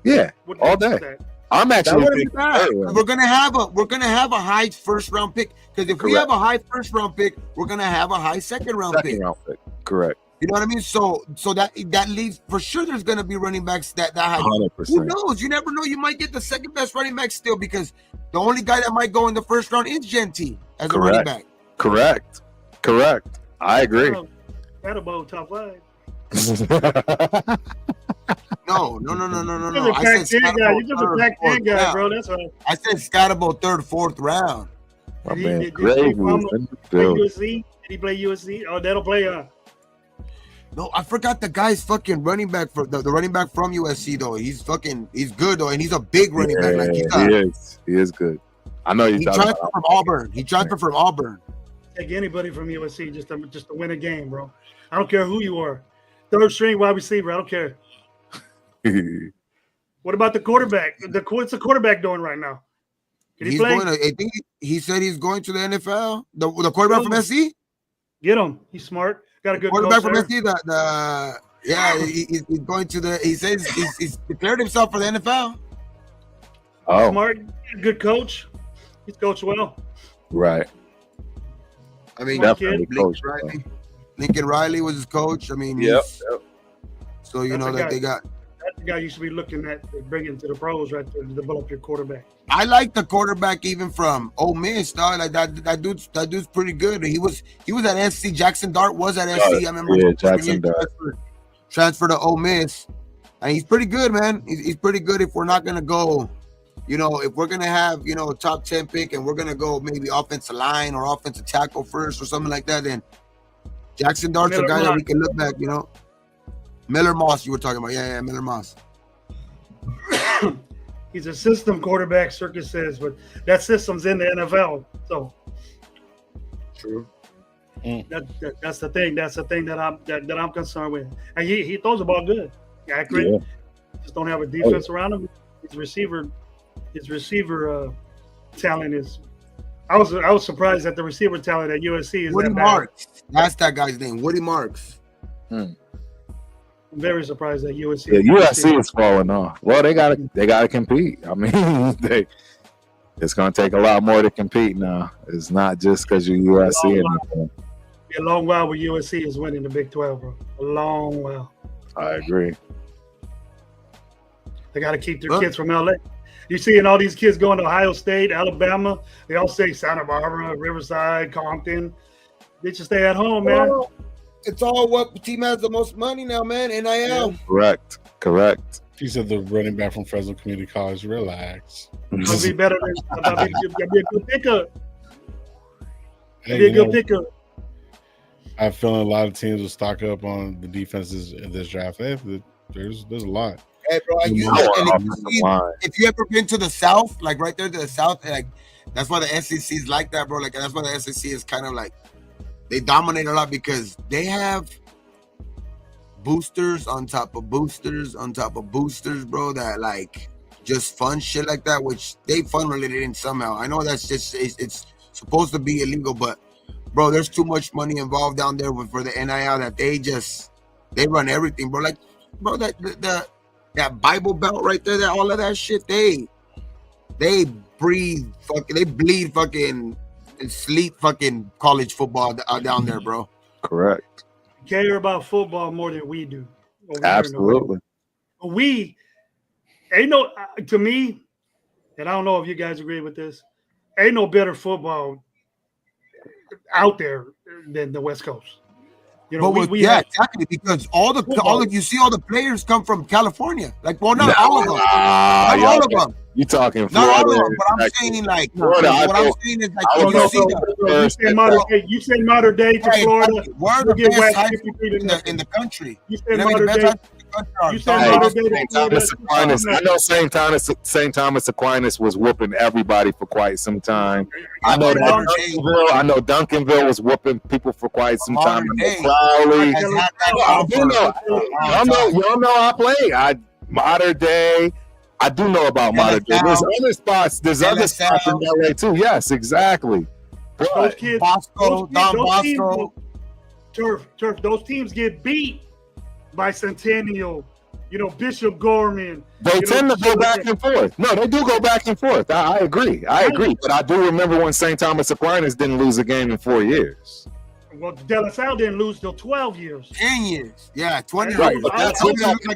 Yeah, What do all you think day. of that? I'm That actually wouldn't be thinking bad. third round. We're gonna have a high first round pick because if we Correct. have a high first round pick, we're gonna have a high second round pick. Second round pick. Correct. You know what I mean? So that leaves for sure. There's gonna be running backs that high. 100%. Who knows? You never know. You might get the second best running back still because the only guy that might go in the first round is Genty as a running back. Correct. I agree. That'll bow top 5. No. You're I just said a Pac-10 guy. You're Scotabo just a third, Pac-10 fourth guy, round. bro. That's right. I said Scotabo third, fourth round. My Did man, he Gravy play was in the Play building. USC? Did he play USC? Oh, that'll play. No, I forgot the guy's fucking running back for the running back from USC though. He's good though, and he's a big running back. Like He is good. I know you're he talking transferred about. from Auburn. He transferred from Auburn. Take anybody from USC just to win a game, bro. I don't care who you are. Third string wide receiver. I don't care. What about the quarterback? What's the quarterback doing right now? Can he He's play? going to, I think he said he's going to the NFL. The quarterback from SC? Get him. He's smart. Got a good Quarterback coach from there. SC, he's going to the, he says he's declared himself for the NFL. Oh, Smart, good coach. He's coached well. right. I mean, Definitely coach. Lincoln Riley was his coach. I mean, Yep. so you That's know the that guy. they got. That's the guy you should be looking at bringing to the pros right there to develop your quarterback. I like the quarterback even from Ole Miss, dog. Like that dude's pretty good. He was at SC. Jackson Dart was at SC. I remember. Yeah, Jackson Dart. Transferred to Ole Miss, and he's pretty good, man. He's pretty good. If we're not gonna go, if we're gonna have a top 10 pick, and we're gonna go maybe offensive line or offensive tackle first or something like that, then Jackson Dart's a guy that we can look back. Miller Moss, you were talking about, yeah, Miller Moss. He's a system quarterback, Circus says, but that system's in the NFL. So True. that's the thing. That's the thing that I'm concerned with. And he throws the ball good, accurate. Yeah. Just don't have a defense around him. His receiver talent is. I was surprised that the receiver talent at USC is Woody that bad. Marks. That's that guy's name, Woody Marks. I'm very surprised that USC. Yeah, USC is falling off. Well, they gotta compete. I mean, it's gonna take a lot more to compete now. It's not just because you're USC. Be a long while where USC is winning the Big 12, bro. A long while. I agree. They got to keep their kids from LA. You're seeing all these kids going to Ohio State, Alabama. They all say Santa Barbara, Riverside, Compton. They should stay at home, man. Well, it's all what team has the most money now, man. NIL. Correct. He said the running back from Fresno Community College. Relax. It'll be better than it'll be a good pickup. Hey, It'll be a good pickup. I have a feeling a lot of teams will stock up on the defenses in this draft. There's a lot. Hey, bro, if you ever been to the South, like right there to the South, like that's why the SEC is like that, bro. Like that's why the SEC is kind of like they dominate a lot because they have boosters on top of boosters on top of boosters, bro. That like just fun shit like that, which they fun related in somehow. I know that's just it's supposed to be illegal, but bro, there's too much money involved down there for the NIL that they run everything, bro. Like, bro, that Bible Belt right there, that all of that shit, they bleed fucking and sleep fucking college football down there, bro. Correct. Care about football more than we do. Absolutely. We ain't no to me, and I don't know if you guys agree with this. Ain't no better football out there than the West Coast. Exactly, because all the players come from California. Like, well, not all of them. Not all of them. You talking Not all of Florida? them, but I'm saying like Florida, what I'm saying is like You say modern day to Florida. We're the best high school in the country. You say modern day. You say modern day. Thomas Aquinas. I know St. Thomas Aquinas was whooping everybody for quite some time. I know Duncanville was whooping people for quite some time. Crowley. Y'all know I play. Modern day. I do know about modern day. There's other spots. There's other spots in LA too. Yes, exactly. But Those kids, Bosco, Don Bosco. Turf. Those teams get beat by Centennial, Bishop Gorman. they tend to go back and forth. No, they do go back and forth. I agree. But I do remember when St. Thomas Aquinas didn't lose a game in 4 years. Well, De La Salle didn't lose till 12 years. 10 years. Yeah, 20 Right, years. but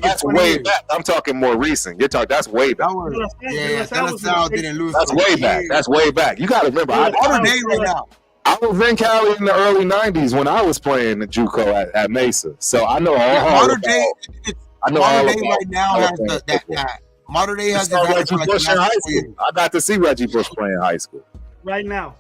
that's way back. I'm talking more recent. You're talking. That's way back. De La Salle didn't lose. That's way back. That's way back. You got to remember. Modern day right now. I was in Cali in the early 90s when I was playing the JUCO at Mesa. So I know all modern day. I know modern all day right now has that. Modern day has Reggie Bush in high school. I got to see Reggie Bush playing high school. Right now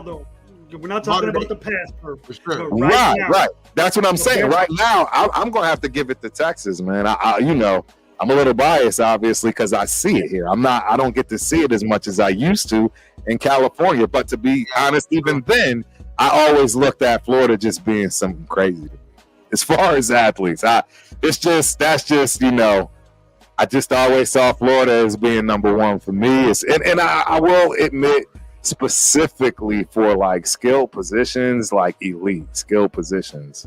though. We're not talking about the past, for sure. Right. That's what I'm saying. Right now, I'm gonna have to give it to Texas, man. I'm a little biased, obviously, because I see it here. I don't get to see it as much as I used to in California. But to be honest, even then, I always looked at Florida just being something crazy to me. As far as athletes, I just always saw Florida as being number one for me. And I will admit, specifically for like skill positions, like elite skill positions,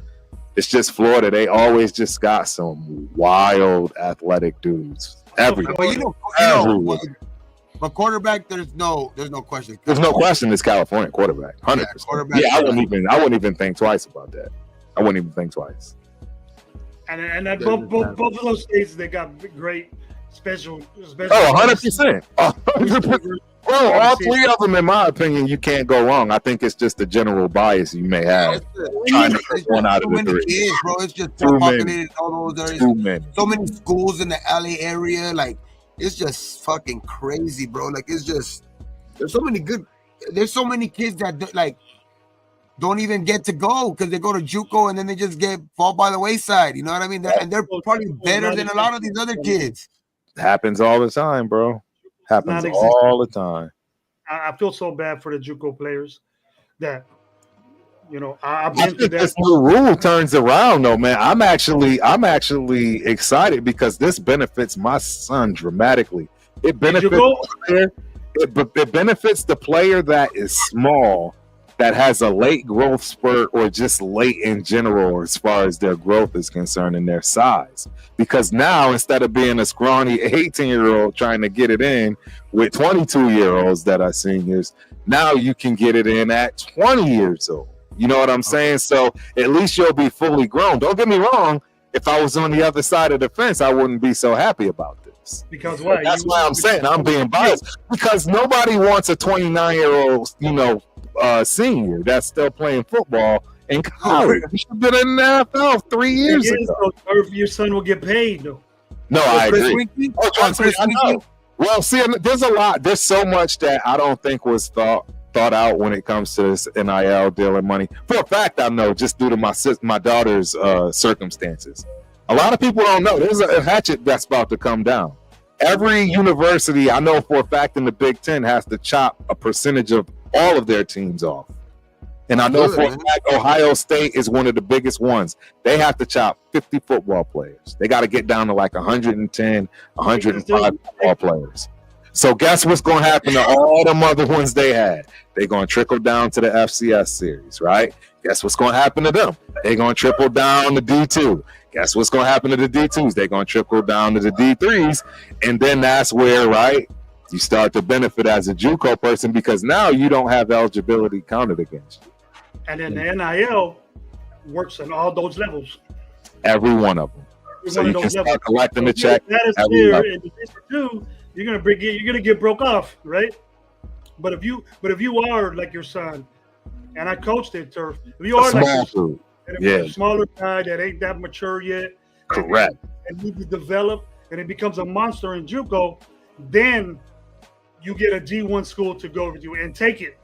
it's just Florida. They always just got some wild athletic dudes everywhere. But quarterback, there's no question. There's no question. It's California quarterback, 100%. Yeah, I wouldn't even think twice about that. I wouldn't even think twice. And both of those states, they got great special. Oh, 100%. 100%. Well, all three of them, in my opinion, you can't go wrong. I think it's just a general bias you may have trying to pick one out of the three. Kids, bro. It's just too populated. All those areas. Too many. So many schools in the LA area. Like, it's just fucking crazy, bro. Like, it's just there's so many kids that don't even get to go because they go to JUCO and then they just fall by the wayside. You know what I mean? They're probably better than a lot of these other kids. It happens all the time, bro. Happens all the time. I feel so bad for the JUCO players that I've been to that. This new rule turns around, though, man. I'm actually excited because this benefits my son dramatically. It benefits it benefits the player that is small, that has a late growth spurt, or just late in general as far as their growth is concerned and their size. Because now, instead of being a scrawny 18-year-old trying to get it in with 22-year-olds that are seniors, now you can get it in at 20 years old. You know what I'm saying? So at least you'll be fully grown. Don't get me wrong. If I was on the other side of the fence, I wouldn't be so happy about this. Because why? That's why I'm saying I'm being biased. Because nobody wants a 29-year-old, senior that's still playing football in college. He should have been in the NFL 3 years ago. Or if your son will get paid, though. No, I agree. I know. Well, see, there's a lot. There's so much that I don't think was thought out when it comes to this NIL deal and money. For a fact, I know, just due to my daughter's circumstances. A lot of people don't know. There's a hatchet that's about to come down. Every university, I know for a fact, in the Big Ten has to chop a percentage of all of their teams off. And I know for a fact Ohio State is one of the biggest ones. They have to chop 50 football players. They got to get down to like 110, 105 football players. So guess what's going to happen to all the other ones they had? They're going to trickle down to the FCS series, right? Guess what's going to happen to them? They're going to trickle down to D2. Guess what's going to happen to the D2s? They're going to trickle down to the D3s. And then that's where, right, you start to benefit as a JUCO person, because now you don't have eligibility counted against you. And then the NIL works on all those levels. Every one of them. So you can start collecting the check. That is clear. In Division 2, you're gonna get broke off, right? But if you are like your son, and I coached it, Turf. If you are like your son, and if you're a smaller guy that ain't that mature yet, correct, and need to develop, and it becomes a monster in JUCO, then you get a D1 school to go with you and take it.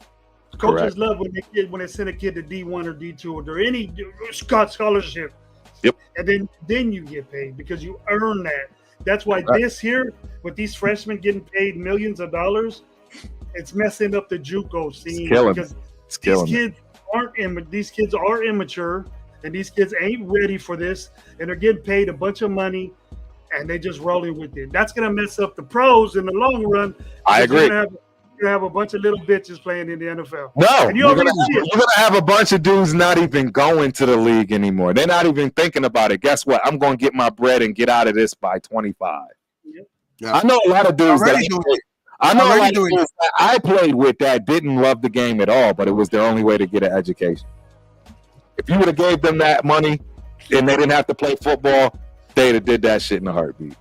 Coaches love when they send a kid to D1 or D2 or any scholarship. Yep. And then you get paid because you earn that. That's why this here, with these freshmen getting paid millions of dollars, it's messing up the JUCO scene. These kids are immature, and these kids ain't ready for this, and they're getting paid a bunch of money, and they just rolling with it. That's gonna mess up the pros in the long run. I agree. You're gonna have a bunch of little bitches playing in the NFL. No, and you're gonna have a bunch of dudes not even going to the league anymore. They're not even thinking about it. Guess what? I'm gonna get my bread and get out of this by 25. Yeah. I know a lot of dudes that I played with that didn't love the game at all, but it was their only way to get an education. If you would have gave them that money and they didn't have to play football, they'd have did that shit in a heartbeat.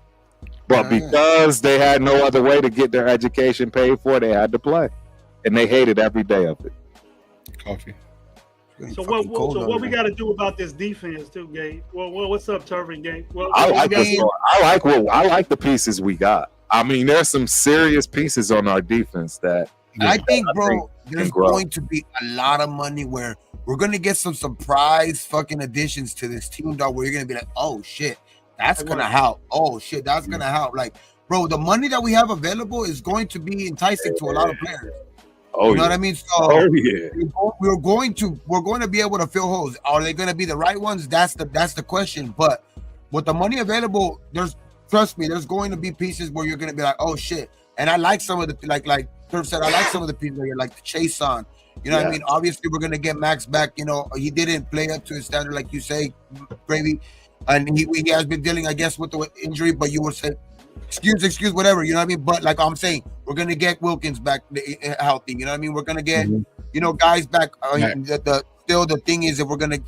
But because they had no other way to get their education paid for, they had to play, and they hated every day of it. Coffee. So what we got to do about this defense too, Gabe? Well, what's up, Turvin, Gabe? I like the pieces we got. I mean, there's some serious pieces on our defense that I think, bro, there's going to be a lot of money where we're going to get some surprise fucking additions to this team, dog, where you're going to be like, oh, shit, that's going to help. Oh, shit, that's going to help. Like, bro, the money that we have available is going to be enticing to a lot of players. Oh, you know what I mean? So we're going to be able to fill holes. Are they going to be the right ones? That's the question. But with the money available, trust me, there's going to be pieces where you're going to be like, oh shit. And I like some of the like Turf said, I like some of the people here, like the Chase on. You know what I mean? Obviously, we're going to get Max back. You know, he didn't play up to his standard, like you say, Gravy, and he has been dealing, I guess, with the injury. But you would say, excuse, whatever. You know what I mean? But like I'm saying, we're gonna get Wilkins back healthy. You know what I mean? We're gonna get guys back. The thing is that we're gonna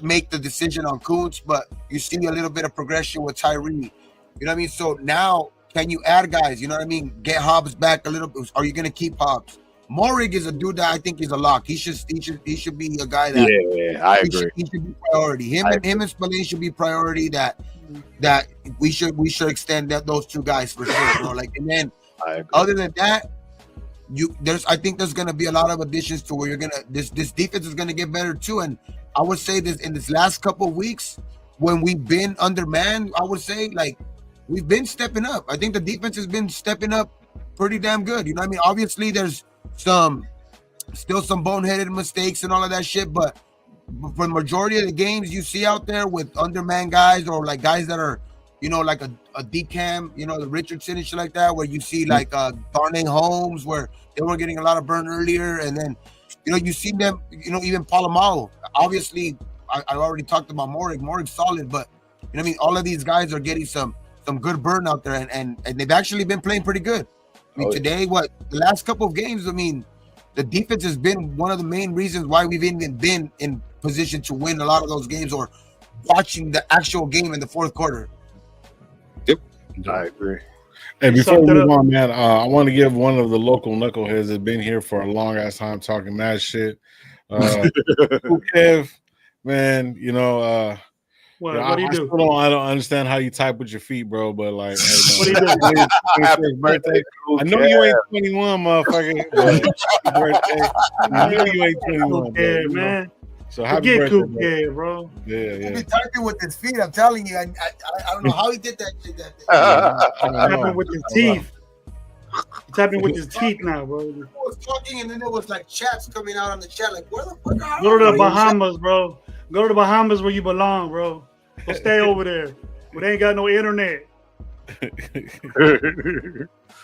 make the decision on Kuntz, but you see a little bit of progression with Tyree. You know what I mean? So now, can you add guys? You know what I mean? Get Hobbs back a little bit. Are you gonna keep Hobbs? Morig is a dude that I think is a lock. He should be a guy that I agree. He should be priority. Him and Spillane should be priority. That we should extend those two guys for sure, bro. Like, and then other than that, I think there's gonna be a lot of additions to where you're gonna this defense is gonna get better too. And I would say this in this last couple of weeks when we've been undermanned, I would say like we've been stepping up. I think the defense has been stepping up pretty damn good. You know what I mean? Obviously, there's still some boneheaded mistakes and all of that shit, but for the majority of the games you see out there with underman guys or like guys that are, you know, like a decam, you know, the Richardson and shit like that, where you see like Darnay Holmes, where they were getting a lot of burn earlier, and then, you know, you see them, you know, even Palomao. Obviously, I already talked about Morig. Morig's solid, but you know what I mean, all of these guys are getting some good burn out there, and they've actually been playing pretty good. I mean, today, the last couple of games, I mean, the defense has been one of the main reasons why we've even been in position to win a lot of those games or watching the actual game in the fourth quarter. Yep, I agree. Hey, before we move on, man, I want to give one of the local knuckleheads that's been here for a long ass time talking mad shit. Kev, man, you know, what do you do? I don't understand how you type with your feet, bro. But like, hey, what do you do? Happy birthday! I know you ain't 21, motherfucker. Happy birthday! I know you ain't 21, man. So happy birthday, bro. Yeah. He's typing with his feet. I'm telling you, I don't know how he did that shit. Typing with his teeth. Typing with his teeth now, bro. I was talking, and then there was like chats coming out on the chat. Like, where the fuck are you? Go to the Bahamas, bro. Go to the Bahamas where you belong, bro. Go stay over there. But they ain't got no internet.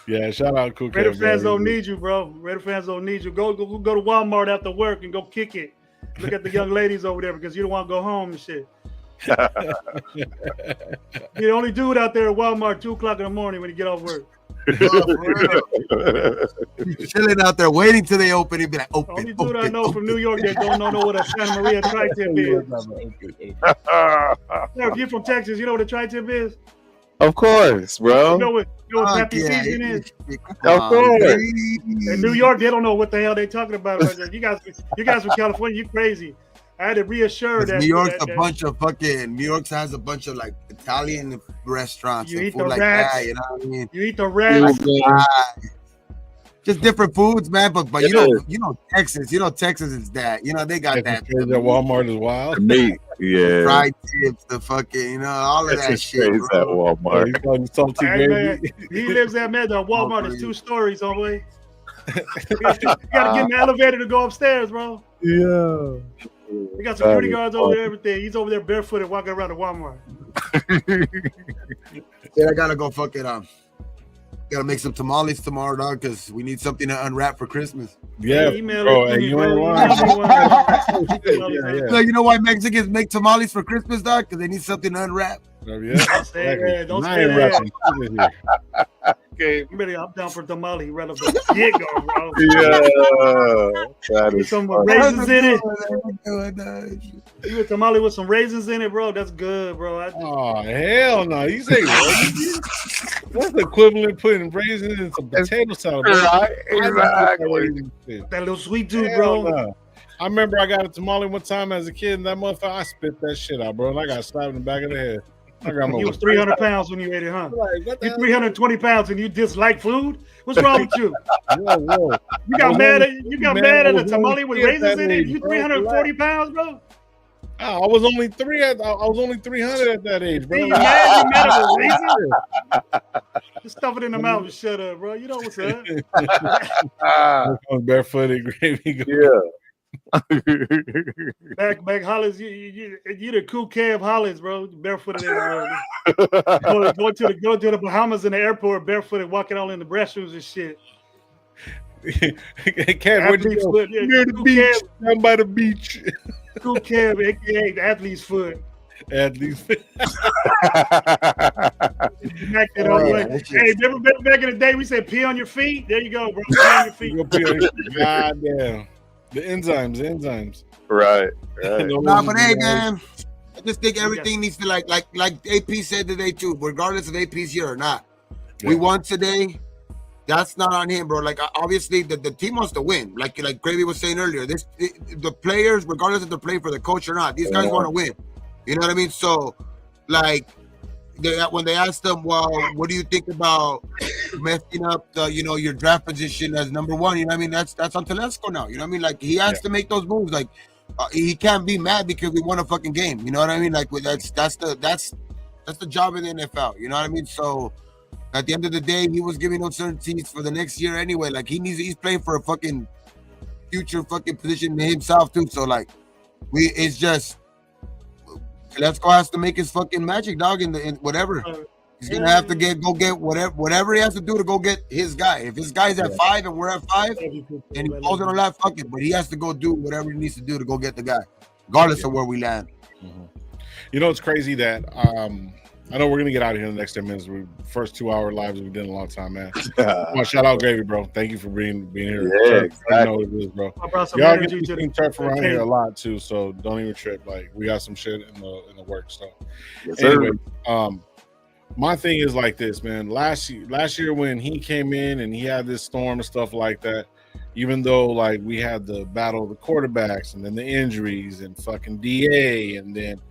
Yeah, shout out Cool Raider fans don't need you, bro. Raider fans don't need you. Go to Walmart after work and go kick it. Look at the young ladies over there because you don't want to go home and shit. You're the only dude out there at Walmart 2:00 in the morning when you get off work. Chilling out there waiting till they open. He'd be like, open. Only dude I know from New York that don't know what a Santa Maria tri-tip is. If you're from Texas, you know what a tri-tip is? Of course, bro. You know what Pappy season is? Of course. In New York, they don't know what the hell they're talking about. You guys from California, you crazy. I had to reassure that New York's New York has a bunch of like Italian restaurants and food like that. You know what I mean? You eat the rats. Just different foods, man. But you know Texas. You know Texas is that. You know they got that. Walmart is wild. Meat, yeah. Fried chips, the fucking, all of that shit. At Walmart. He lives at Walmart is 2 stories, homie. You gotta get in the elevator to go upstairs, bro. Yeah. We got security guards over there, everything. He's over there barefooted walking around the Walmart. Yeah, I gotta go fuck it up. Gotta make some tamales tomorrow, dog, because we need something to unwrap for Christmas. Yeah, Email bro. it to Hey, me, you bro. ain't You lying. know you want Yeah, Like, you know why Mexicans make tamales for Christmas, dog? Because they need something to unwrap. yeah. Don't say that. Don't I say ain't that. rapping shit in here. Okay. I'm down for tamale right off the get go, bro. Yeah, that With is some funny. raisins in it. it. You a tamale with some raisins in it, bro. That's good, bro. Oh hell no! You say raisins? What's the equivalent of putting raisins in some potato salad? Bro? Right, I just put exactly. raisins in. That little sweet tooth, Hell bro. no. I remember I got a tamale one time as a kid, and that motherfucker, I spit that shit out, bro. And I got slapped in the back of the head. My grandma You was 300 pounds when you ate it, huh? like, what the You hell? 320 pounds and you dislike food? What's wrong with you? Whoa. You got mad at a tamale with raisins in it? Age, You bro. 340 pounds, bro? I was only 300 at that age, bro. Hey, you mad? You mad at a raisin? Just stuff it in the mouth and shut up, bro. You know what's up. Barefooted gravy. Yeah. Back Hollis, you the cool cab Hollis, bro. Barefooted everywhere. Go to the Bahamas in the airport, barefooted, walking all in the restrooms and shit. Cab, where'd you go? Yeah, Near the cool beach. Cab, Down by the beach. cool cab, aka the athlete's foot. At least. Back that old way. Hey, remember back in the day we said pee on your feet? There you go, bro. Pee on your feet. God damn. The enzymes. Right. Nah, but hey, man, I just think everything needs to like AP said today too. Regardless if AP's here or not, we won today. That's not on him, bro. Like obviously the team wants to win. Like Gravy was saying earlier, the players, regardless if they're playing for the coach or not, these guys want to win. You know what I mean? So, like, when they asked them, well, what do you think about messing up your draft position as number one? You know what I mean? That's on Telesco now. You know what I mean? Like he has to make those moves. Like he can't be mad because we won a fucking game. You know what I mean? Like that's the job in the NFL. You know what I mean? So at the end of the day, he was giving uncertainties for the next year anyway. Like he's playing for a fucking future fucking position himself too. So like it's just Telesco has to make his fucking magic, dog, in whatever. He's gonna have to go get whatever he has to do to go get his guy. If his guy's at 5 and we're at 5 and he falls on that, fuck it. But he has to go do whatever he needs to do to go get the guy, regardless of where we land. Mm-hmm. You know, it's crazy that I know we're gonna get out of here in the next 10 minutes. First 2-hour lives we've done in a long time, man. Well, shout out Gravy, bro. Thank you for being here. Yeah, exactly. I know what it is, bro. Y'all get this team turf around here a lot too, so don't even trip. Like we got some shit in the works. So anyway, my thing is like this, man. Last year when he came in and he had this storm and stuff like that, even though like we had the battle of the quarterbacks and then the injuries and fucking DA and then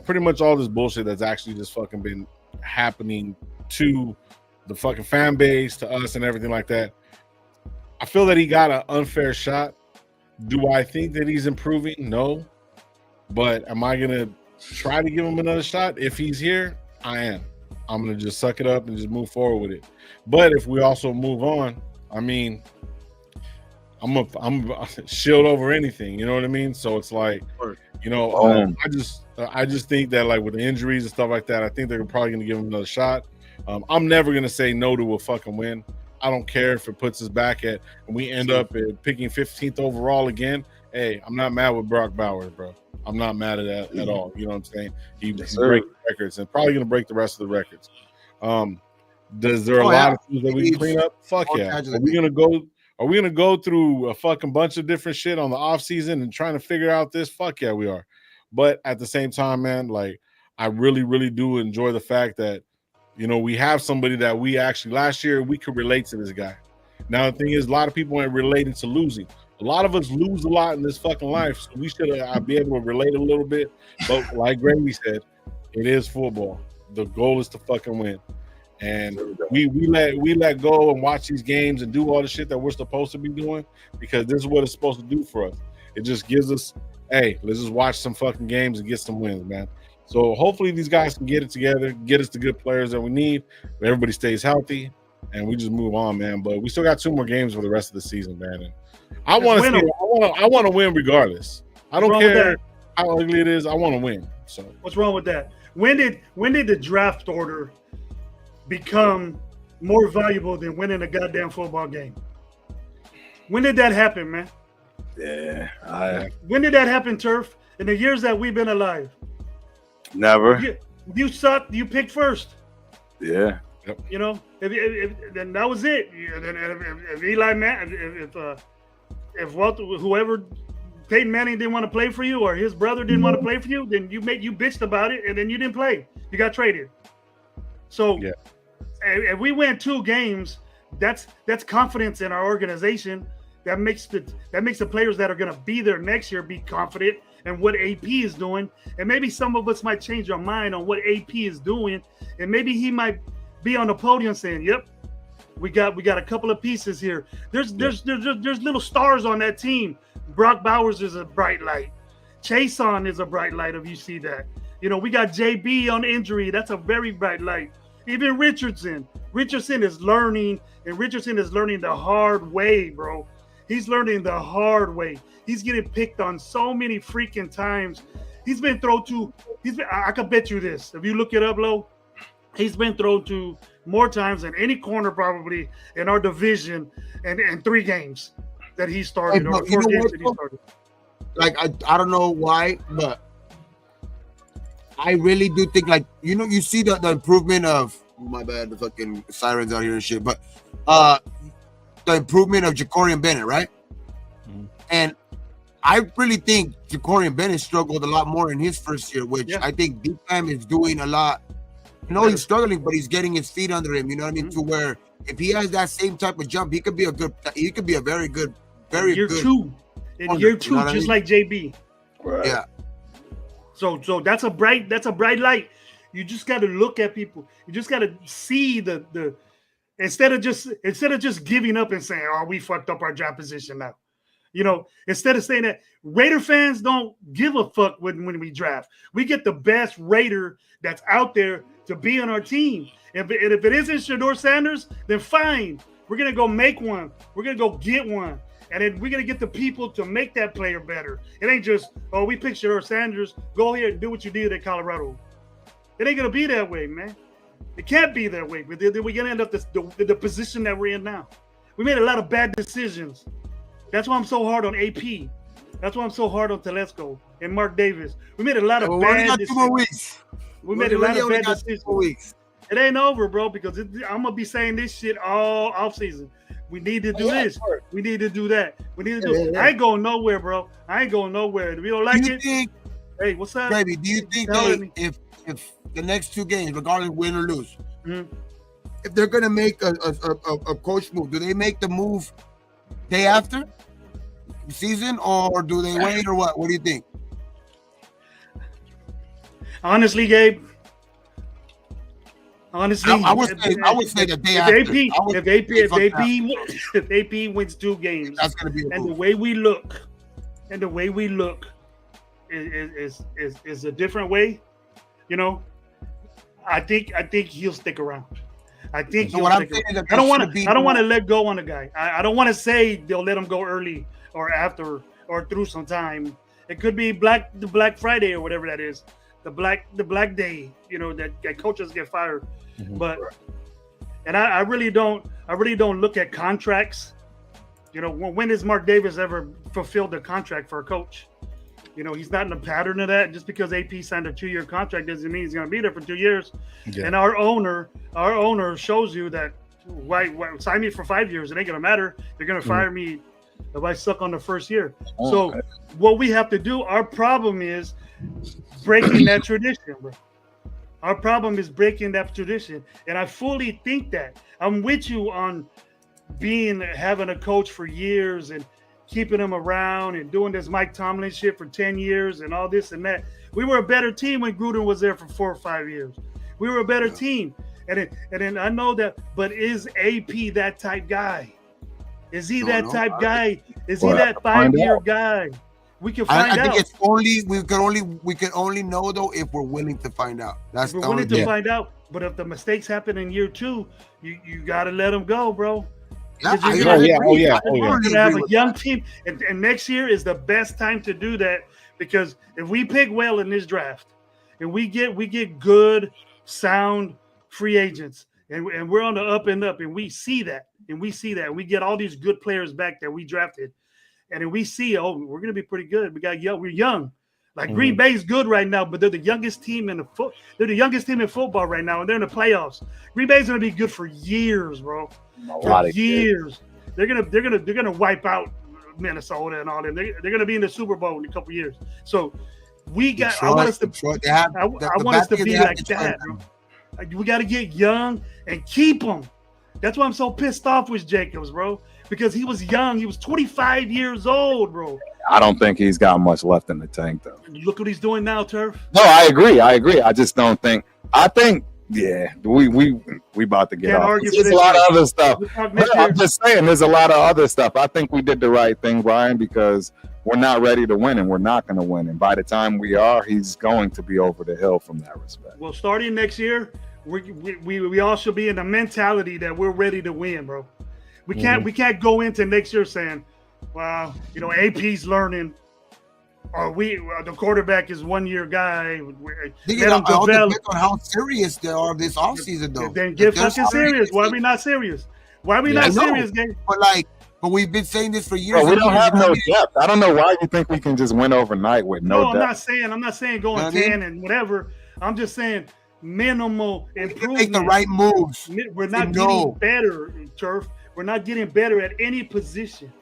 pretty much all this bullshit that's actually just fucking been happening to the fucking fan base, to us and everything like that. I feel that he got an unfair shot. Do I think that he's improving? No. But am I going to try to give him another shot? If he's here, I am. I'm going to just suck it up and just move forward with it. But if we also move on, I mean, I'm a shield over anything. You know what I mean? So it's like, I just think that like with the injuries and stuff like that, I think they're probably going to give him another shot. I'm never going to say no to a fucking win. I don't care if it puts us back at and we end up at picking 15th overall again. Hey, I'm not mad with Brock Bowers, bro. I'm not mad at that at all. You know what I'm saying? He breaks records and probably going to break the rest of the records. Does there a lot of things that we can clean up? Fuck yeah. Are we gonna go through a fucking bunch of different shit on the off season and trying to figure out this? Fuck yeah, we are. But at the same time, man, like I really, really do enjoy the fact that we have somebody that we actually last year we could relate to this guy. Now the thing is, a lot of people ain't relating to losing. A lot of us lose a lot in this fucking life, so we should be able to relate a little bit. But like Gravy said, it is football. The goal is to fucking win. And we let go and watch these games and do all the shit that we're supposed to be doing because this is what it's supposed to do for us. It just gives us, hey, let's just watch some fucking games and get some wins, man. So hopefully these guys can get it together, get us the good players that we need. Everybody stays healthy, and we just move on, man. But we still got 2 more games for the rest of the season, man. And I want to win regardless. I don't care how ugly it is. I want to win. So what's wrong with that? When did the draft order become more valuable than winning a goddamn football game? When did that happen, man? Yeah, When did that happen, Turf? In the years that we've been alive. never. You sucked. You picked first. Yeah. You know, if then that was it. Then if Eli if Walter, whoever, Peyton Manning didn't want to play for you, or his brother didn't want to play for you, then you bitched about it, and then you didn't play. You got traded. So, if we win 2 games, that's confidence in our organization. That makes the players that are going to be there next year be confident in what AP is doing, and maybe some of us might change our mind on what AP is doing, and maybe he might be on the podium saying, "Yep, we got a couple of pieces here." There's little stars on that team. Brock Bowers is a bright light. Chason is a bright light. If you see that, you know, we got JB on injury. That's a very bright light. Even Richardson is learning, and Richardson is learning the hard way, bro. He's learning the hard way. He's getting picked on so many freaking times. He's been thrown to. I could bet you this. If you look it up, Lo, he's been thrown to more times than any corner probably in our division, and 3 games that he started, or 4 games that he started. Like I don't know why, but I really do think, like, you know, you see the improvement of, my bad, the fucking sirens out here and shit, but the improvement of Jacorian Bennett, right? Mm-hmm. And I really think Jacorian Bennett struggled a lot more in his first year, which I think Deep Time is doing a lot. You know, he's struggling, but he's getting his feet under him. You know what I mean? Mm-hmm. To where if he has that same type of jump, he could be a very good. In year 2, just like JB. Right. Yeah. So that's a bright light. You just got to look at people. You just got to see the instead of just giving up and saying, "Oh, we fucked up our draft position now." You know, instead of saying that, Raider fans don't give a fuck when we draft. We get the best Raider that's out there to be on our team. And if it isn't Shedeur Sanders, then fine. We're gonna go make one. We're gonna go get one. And then we're going to get the people to make that player better. It ain't just, "Oh, we picked Shedeur Sanders. Go here and do what you did at Colorado." It ain't going to be that way, man. It can't be that way. We're going to end up the position that we're in now. We made a lot of bad decisions. That's why I'm so hard on AP. That's why I'm so hard on Telesco and Mark Davis. We made a lot of bad decisions. 2 more weeks. We made a lot of bad decisions. It ain't over, bro, because I'm going to be saying this shit all offseason. We need to do this. We need to do that. We need to do it. I ain't going nowhere, bro. I ain't going nowhere. If you don't like it, hey, what's up? Baby, do you think if the next 2 games, regardless win or lose, if they're going to make a coach move, do they make the move day after the season, or do they wait, or what? What do you think? Honestly, Gabe, I would say the day after. If AP wins 2 games, that's going to be the way we look, is a different way. You know, I think he'll stick around. I think he'll stick around. I don't want to let go on the guy. I don't want to say they'll let him go early or after or through some time. It could be the Black Friday or whatever that is. The black day, you know, that coaches get fired. Mm-hmm. But I really don't look at contracts. You know, when has Mark Davis ever fulfilled a contract for a coach? You know, he's not in the pattern of that. Just because AP signed a 2-year contract doesn't mean he's going to be there for 2 years. Yeah. And our owner shows you that, why sign me for 5 years? It ain't going to matter. They're going to fire me if I suck on the first year. So what we have to do, our problem is breaking that tradition, bro. Our problem is breaking that tradition. And I fully think that. I'm with you on having a coach for years and keeping him around and doing this Mike Tomlin shit for 10 years and all this and that. We were a better team when Gruden was there for 4 or 5 years. We were a better team. And then I know that, but is AP that type guy? Is he that type guy? Is he that 5-year guy? We can find out. I think we can only know though if we're willing to find out. That's we're willing to find out. But if the mistakes happen in year 2, you gotta let them go, bro. You're gonna have a young team, and next year is the best time to do that, because if we pick well in this draft, and we get good, sound free agents, and we're on the up and up, and we see that, and we get all these good players back that we drafted, and then we see, oh, we're gonna be pretty good. We're young. Like Green Bay's good right now, but they're the youngest team in football right now, and they're in the playoffs. Green Bay's gonna be good for years, bro. For years. They're gonna wipe out Minnesota and all them. They're gonna be in the Super Bowl in a couple years. So we got. Detroit, I want us to. Detroit, I want us to be like that, bro. We got to get young and keep them. That's why I'm so pissed off with Jacobs, bro. Because he was young. He was 25 years old, bro. I don't think he's got much left in the tank, though. Look what he's doing now, Turf. No, I agree. I just don't think. I think, yeah, we about to get Can't off. argue There's for a this lot year. of other stuff. We'll talk next I'm year. just saying, there's a lot of other stuff. I think we did the right thing, Brian, because we're not ready to win, and we're not going to win. And by the time we are, he's going to be over the hill from that respect. Well, starting next year, we all should be in the mentality that we're ready to win, bro. We can't go into next year saying, well, AP's learning, or the quarterback is 1 year guy. It all depends on how serious they are this offseason, though. Then get fucking serious. Why are we not serious? Why are we not serious, gang? But we've been saying this for years. Bro, we don't have no depth. I don't know why you think we can just win overnight with no depth. I'm not saying going 10 and whatever. I'm just saying minimal improvement. Make the right moves. We're not getting better, Turf. We're not getting better at any position.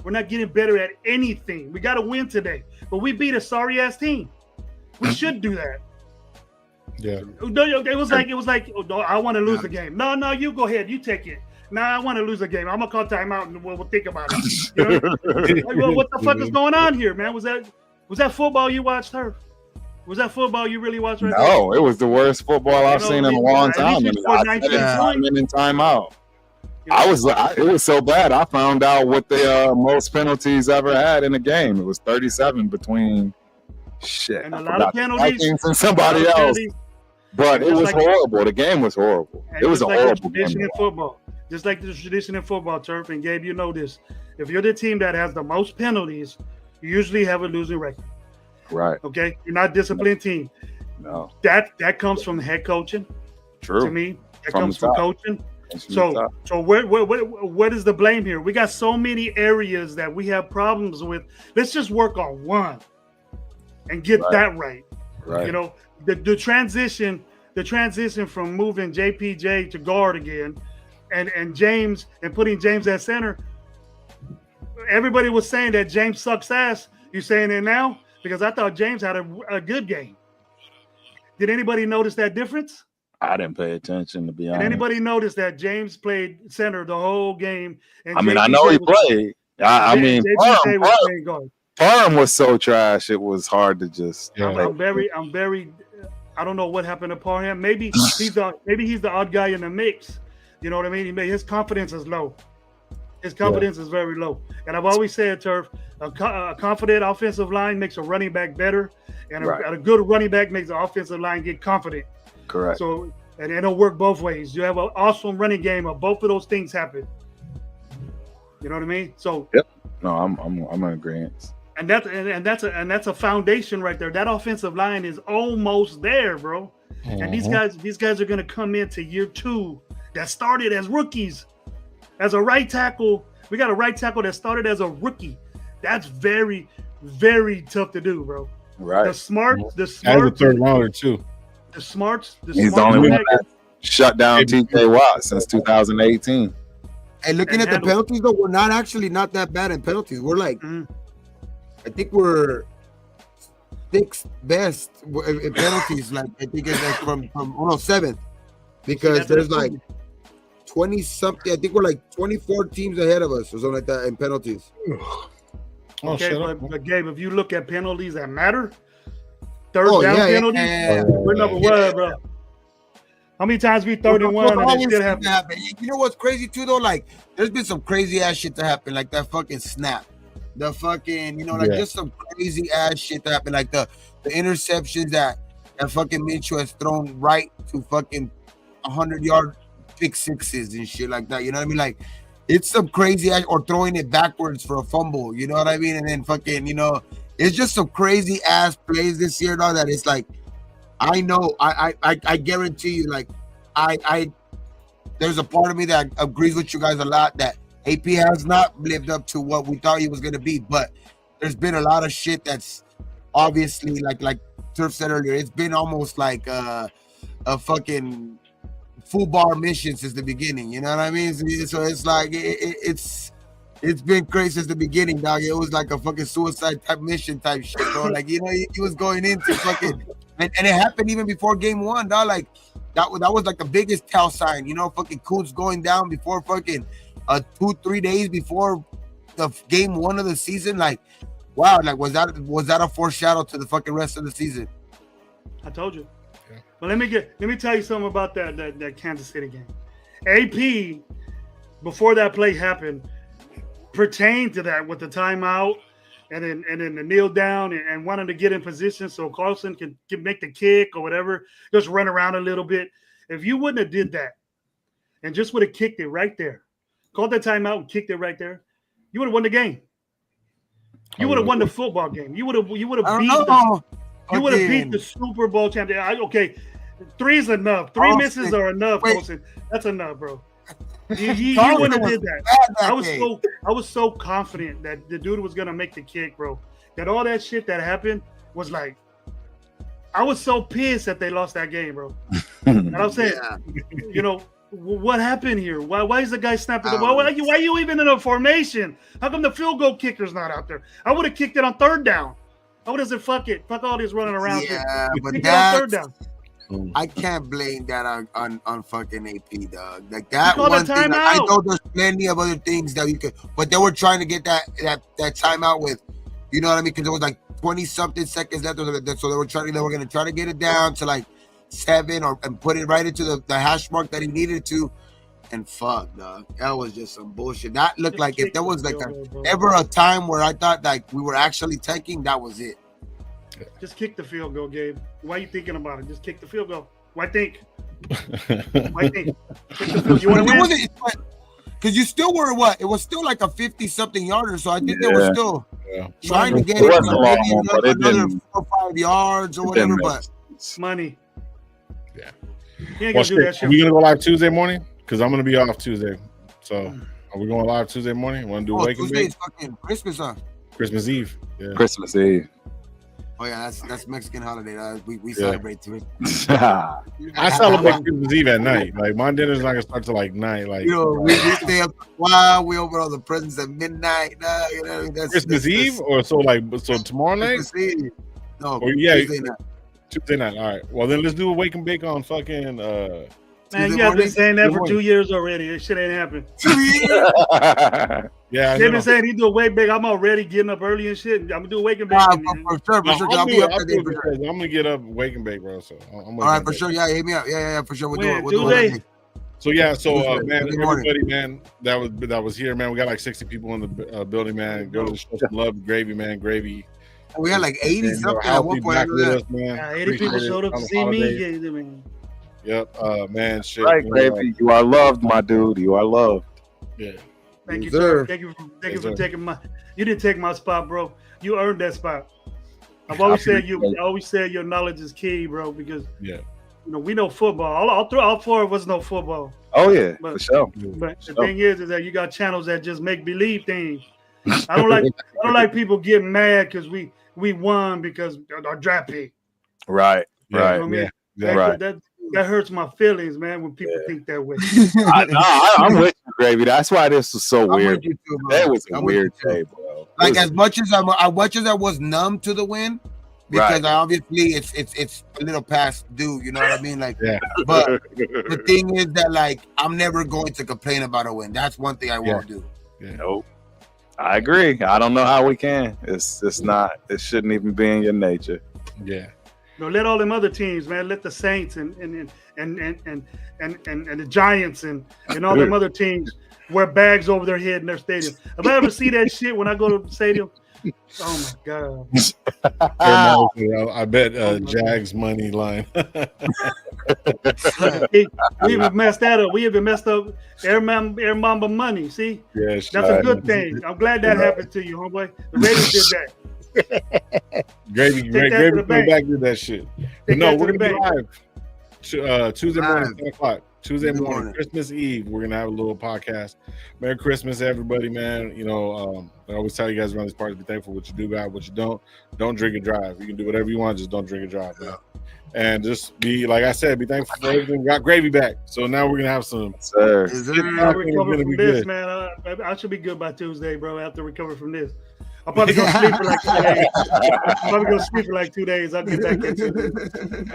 We're not getting better at anything. We got to win today. But we beat a sorry ass team. We should do that. Yeah. It was like, oh, I want to lose the game. No, you go ahead. You take it. No, I want to lose a game. I'm gonna call timeout and we'll think about it. Well, what the fuck is going on here, man? Was that football you watched, Turf? Was that football you really watched? No, it was the worst football I've seen in a long time. And I said it in timeout. It was so bad. I found out what the most penalties ever had in a game. It was 37 between and a lot of penalties and somebody else. But it was horrible. The game was horrible. It was a horrible game. In football. Just like the tradition in football, Turf, and Gabe, you know this. If you're the team that has the most penalties, you usually have a losing record. Right. Okay? You're not a disciplined team. No. That comes from head coaching. True. To me, that comes from coaching. So what is the blame here? We got so many areas that we have problems with. Let's just work on one and get that right. Right. The transition from moving JPJ to guard again and James and putting James at center. Everybody was saying that James sucks ass. You saying it now? Because I thought James had a good game. Did anybody notice that difference? I didn't pay attention, to be honest. Did anybody notice that James played center the whole game? And I know he played. Parham was so trash. It was hard to just. I'm very. I don't know what happened to Parham. Maybe he's the odd guy in the mix. You know what I mean? His confidence is low. His confidence is very low. And I've always said, Turf, a confident offensive line makes a running back better, and a good running back makes the offensive line get confident. Correct. So, and it'll work both ways. You have an awesome running game, or both of those things happen. You know what I mean? So. Yep. No, I'm in agreement. And that's a foundation right there. That offensive line is almost there, bro. Mm-hmm. And these guys are gonna come into year 2 that started as rookies. As a right tackle, we got a right tackle that started as a rookie. That's very, very tough to do, bro. Right. The smart. As a third rounder too. The smarts. He's the only one that shut down TJ Watt since 2018. And looking at the penalties, though, we're not that bad in penalties. We're like, I think we're 6th best in penalties. Like I think it's like from 7th, because there's like 20 something. I think we're like 24 teams ahead of us or something like that in penalties. Okay, but Gabe, if you look at penalties that matter, third down penalties, we're number 1, bro. How many times we 31 and it still happen? You know what's crazy too, though? Like, there's been some crazy ass shit to happen, like that fucking snap, the fucking, just some crazy ass shit to happen, like the interceptions that fucking Minshew has thrown right to fucking 100-yard pick sixes and shit like that. You know what I mean? Like, it's some crazy ass, or throwing it backwards for a fumble. You know what I mean? And then fucking, it's just some crazy ass plays this year, though, that it's like, I know, I guarantee you, like, there's a part of me that agrees with you guys a lot that AP has not lived up to what we thought he was gonna be, but there's been a lot of shit that's obviously like Turf said earlier, it's been almost like a fucking full bar mission since the beginning. You know what I mean? So it's like it's been crazy since the beginning, dog. It was like a fucking suicide type mission type shit, bro. Like, you know, he was going into fucking and it happened even before game one, dog. Like that was like the biggest tell sign, you know, fucking Kuz going down before fucking 2-3 days before the game one of the season. Like, wow, like was that a foreshadow to the fucking rest of the season? I told you. Yeah. Well, let me tell you something about that Kansas City game. AP, before that play happened, pertained to that with the timeout and then the kneel down and wanting to get in position so Carlson can make the kick or whatever, just run around a little bit. If you wouldn't have did that and just would have kicked it right there, called that timeout and kicked it right there, you would have won the game. You would have won the football game. You would have beat the Super Bowl champion. Okay, 3 is enough. 3 misses are enough, Colson. That's enough, bro. You wouldn't have did that. I was so confident that the dude was gonna make the kick, bro. That all that shit that happened was like, I was so pissed that they lost that game, bro. And I'm saying, you know, what happened here? Why is the guy snapping the ball? Why are you even in a formation? How come the field goal kicker's not out there? I would have kicked it on 3rd down. I would have said, fuck it. Fuck all this running around. Yeah, but that's, 3rd down. I can't blame that on fucking AP, dog. Like that one thing. Like, I know there's plenty of other things that you could, but they were trying to get that timeout with, you know what I mean? Because it was like 20-something seconds left, so they were going to try to get it down to like 7 and put it right into the hash mark that he needed to. And fuck, dog, that was just some bullshit. That looked like if there was like ever a time where I thought like we were actually tanking, that was it. Just kick the field goal, Gabe. Why are you thinking about it? Just kick the field goal. Why think? Why think? Kick the field. You want to win? Because you still were what? It was still like a 50-something yarder, so I think they were still trying to get it another 4 or 5 yards or whatever. But money. Yeah. You ain't gonna do that shit. Are we gonna go live Tuesday morning? Because I'm gonna be off Tuesday. So are we going live Tuesday morning? Want to do wake and bake? Tuesday's fucking Christmas, huh? Christmas Eve. Yeah. Christmas Eve. Oh yeah, that's Mexican holiday. We celebrate too. I celebrate Christmas Eve at night. Like my dinner's not gonna start till like 9. Like, you know, we stay up while we open all the presents at midnight. You know, Christmas Eve or so tomorrow night. No, Tuesday night. All right. Well then let's do a wake and bake on fucking. Man, you guys been saying that for 2 years already. This shit ain't happened. 2 years? Yeah, they've been saying he do a wake bake. I'm already getting up early and shit. I'm gonna do a wake and bake. For sure. I'm gonna get up wake and bake, bro. So all right, for sure. Yeah, hit me up. Yeah, for sure. We'll do it. So man, everybody, man, that was here, man. We got like 60 people in the building, man. Go to show some love, Gravy, man, Gravy. We had like 80 something at one point. 80 people showed up to see me. Yep, man, shit. Right, Gravy, you are loved, my dude. You are loved. Yeah. Thank you, sir. Thank you for taking my. You didn't take my spot, bro. You earned that spot. I've always said your knowledge is key, bro. Because you know we know football. All 4 of us know football. Oh yeah, for sure. But the thing is that you got channels that just make believe things. I don't like people getting mad because we won because our draft pick. Right. You know right. what I mean? Right. That hurts my feelings, man, when people think that way. I'm with you, Gravy. That's why this was so weird. Too, that was a weird day, bro. Like as much as I was numb to the win, because obviously it's a little past due, you know what I mean? Like, but the thing is that like I'm never going to complain about a win. That's one thing I won't do. Nope. I agree. I don't know how we can. It's not. It shouldn't even be in your nature. Yeah. No, let all them other teams, man. Let the Saints and the Giants and all them other teams wear bags over their head in their stadium. If I ever see that shit when I go to the stadium, oh my god! I bet Jags money line. We even messed that up. We even messed up Air Mamba money. See, that's a good thing. I'm glad that happened to you, homeboy. The Raiders did that. Gravy coming back with that shit. But no, we're gonna be live Tuesday morning, 10 o'clock. Tuesday morning, Christmas Eve. We're gonna have a little podcast. Merry Christmas, everybody, man. You know, I always tell you guys around this party, be thankful for what you do, God, what you don't. Don't drink and drive. You can do whatever you want, just don't drink and drive. Man. And just be, like I said, be thankful for everything. We got Gravy back, so now we're gonna have some. Sir, recover from this, man. I should be good by Tuesday, bro. After recover from this. I'll probably go sleep for like 2 days. I'll get back into it.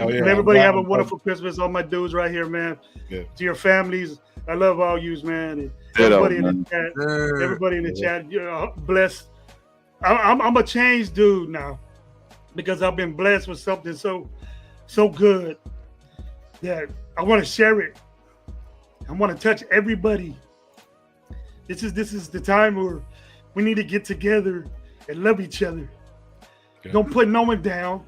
Oh, yeah. And everybody have a wonderful Christmas. All my dudes right here, man. Yeah. To your families, I love all yous, man. And everybody in the chat. Everybody in the chat, you're blessed. I'm a changed dude now because I've been blessed with something so good that I want to share it. I want to touch everybody. This is the time where we need to get together and love each other. Yeah. Don't put no one down.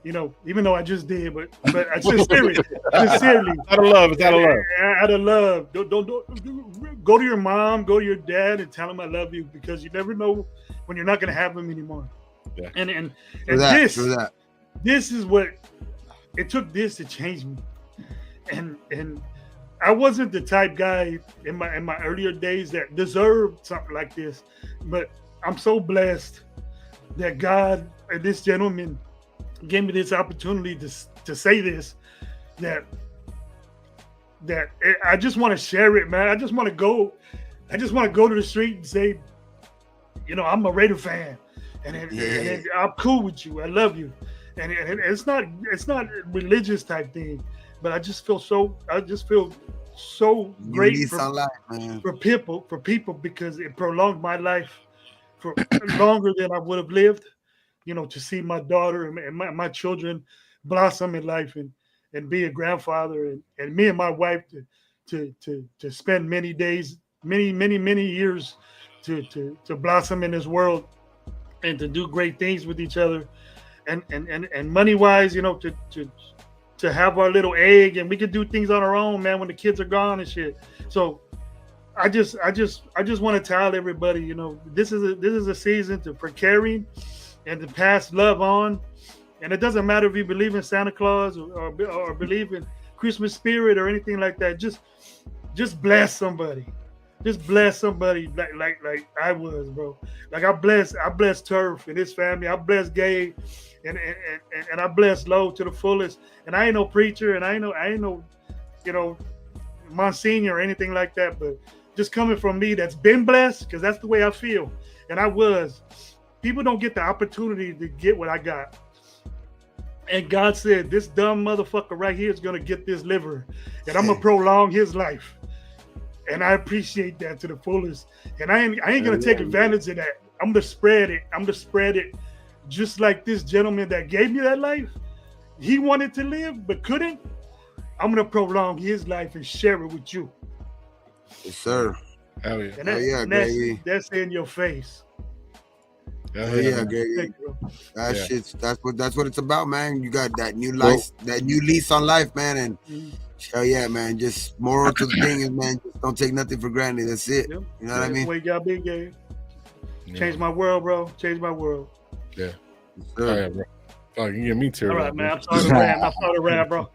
You know, even though I just did, but I sincerely. Out of love, it's out of love. Out of love. Don't go to your mom, go to your dad, and tell them I love you, because you never know when you're not gonna have them anymore. Yeah. And this is what it took. This to change me, and I wasn't the type guy in my earlier days that deserved something like this, but I'm so blessed that God and this gentleman gave me this opportunity to say this, that I just want to share it, man. I just want to go to the street and say, you know, I'm a Raider fan, and I'm cool with you. I love you, and it's not a religious type thing, but I just feel so great for people because it prolonged my life for longer than I would have lived, you know, to see my daughter and my children blossom in life and be a grandfather, and me and my wife to spend many days, many years to blossom in this world and to do great things with each other, and money wise, you know, to have our little egg, and we could do things on our own, man, when the kids are gone and shit. So I just want to tell everybody, you know, this is a season for caring and to pass love on. And it doesn't matter if you believe in Santa Claus or believe in Christmas spirit or anything like that. Just bless somebody. Just bless somebody like I was, bro. Like I bless Turf and his family. I bless Gabe and I bless Lowe to the fullest. And I ain't no preacher, and I ain't no, you know, Monsignor or anything like that. But just coming from me that's been blessed, because that's the way I feel. And I was. People don't get the opportunity to get what I got. And God said, this dumb motherfucker right here is going to get this liver, and I'm going to prolong his life. And I appreciate that to the fullest. And I ain't going to take advantage of that. I'm going to spread it. Just like this gentleman that gave me that life. He wanted to live, but couldn't. I'm going to prolong his life and share it with you. Yes, sir. Hell yeah. And that's in your face. Gary. Shit's that's what it's about, man. You got that new life, that new lease on life, man. And hell yeah, man. Just moral to the thing is, man, just don't take nothing for granted. That's it. Yep. You know what I mean? Way you got big, Gary. Change my world, bro. Change my world. Yeah. All right, bro. Oh, you can get me teared. All right, man. I'm sorry to rant, bro.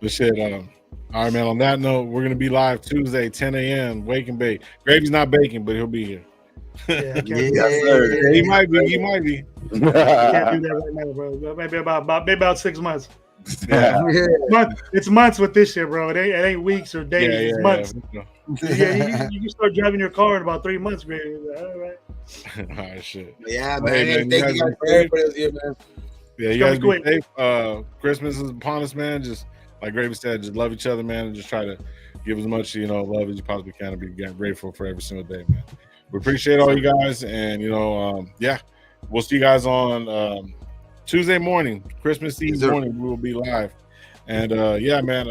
But shit, all right, man. On that note, we're gonna be live Tuesday, 10 a.m. Wake and bake. Gravy's not baking, but he'll be here. Yeah, he might be. I can't do that right now, bro. Maybe about 6 months. Yeah. It's months with this shit, bro. It ain't weeks or days. It's months. Yeah, you can start driving your car in about 3 months, baby. All right. All right, shit. Yeah, man. Hey, thank you guys for this year, man. Yeah, you guys be safe. Christmas is upon us, man. Just like Gravy said, just love each other, man, and just try to give as much, you know, love as you possibly can, and be grateful for every single day, man. We appreciate all you guys, and you know, we'll see you guys on Tuesday morning, Christmas Eve morning. We will be live, and man,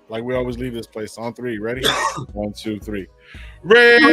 like we always leave this place on 3. Ready? 1, 2, 3. Raider!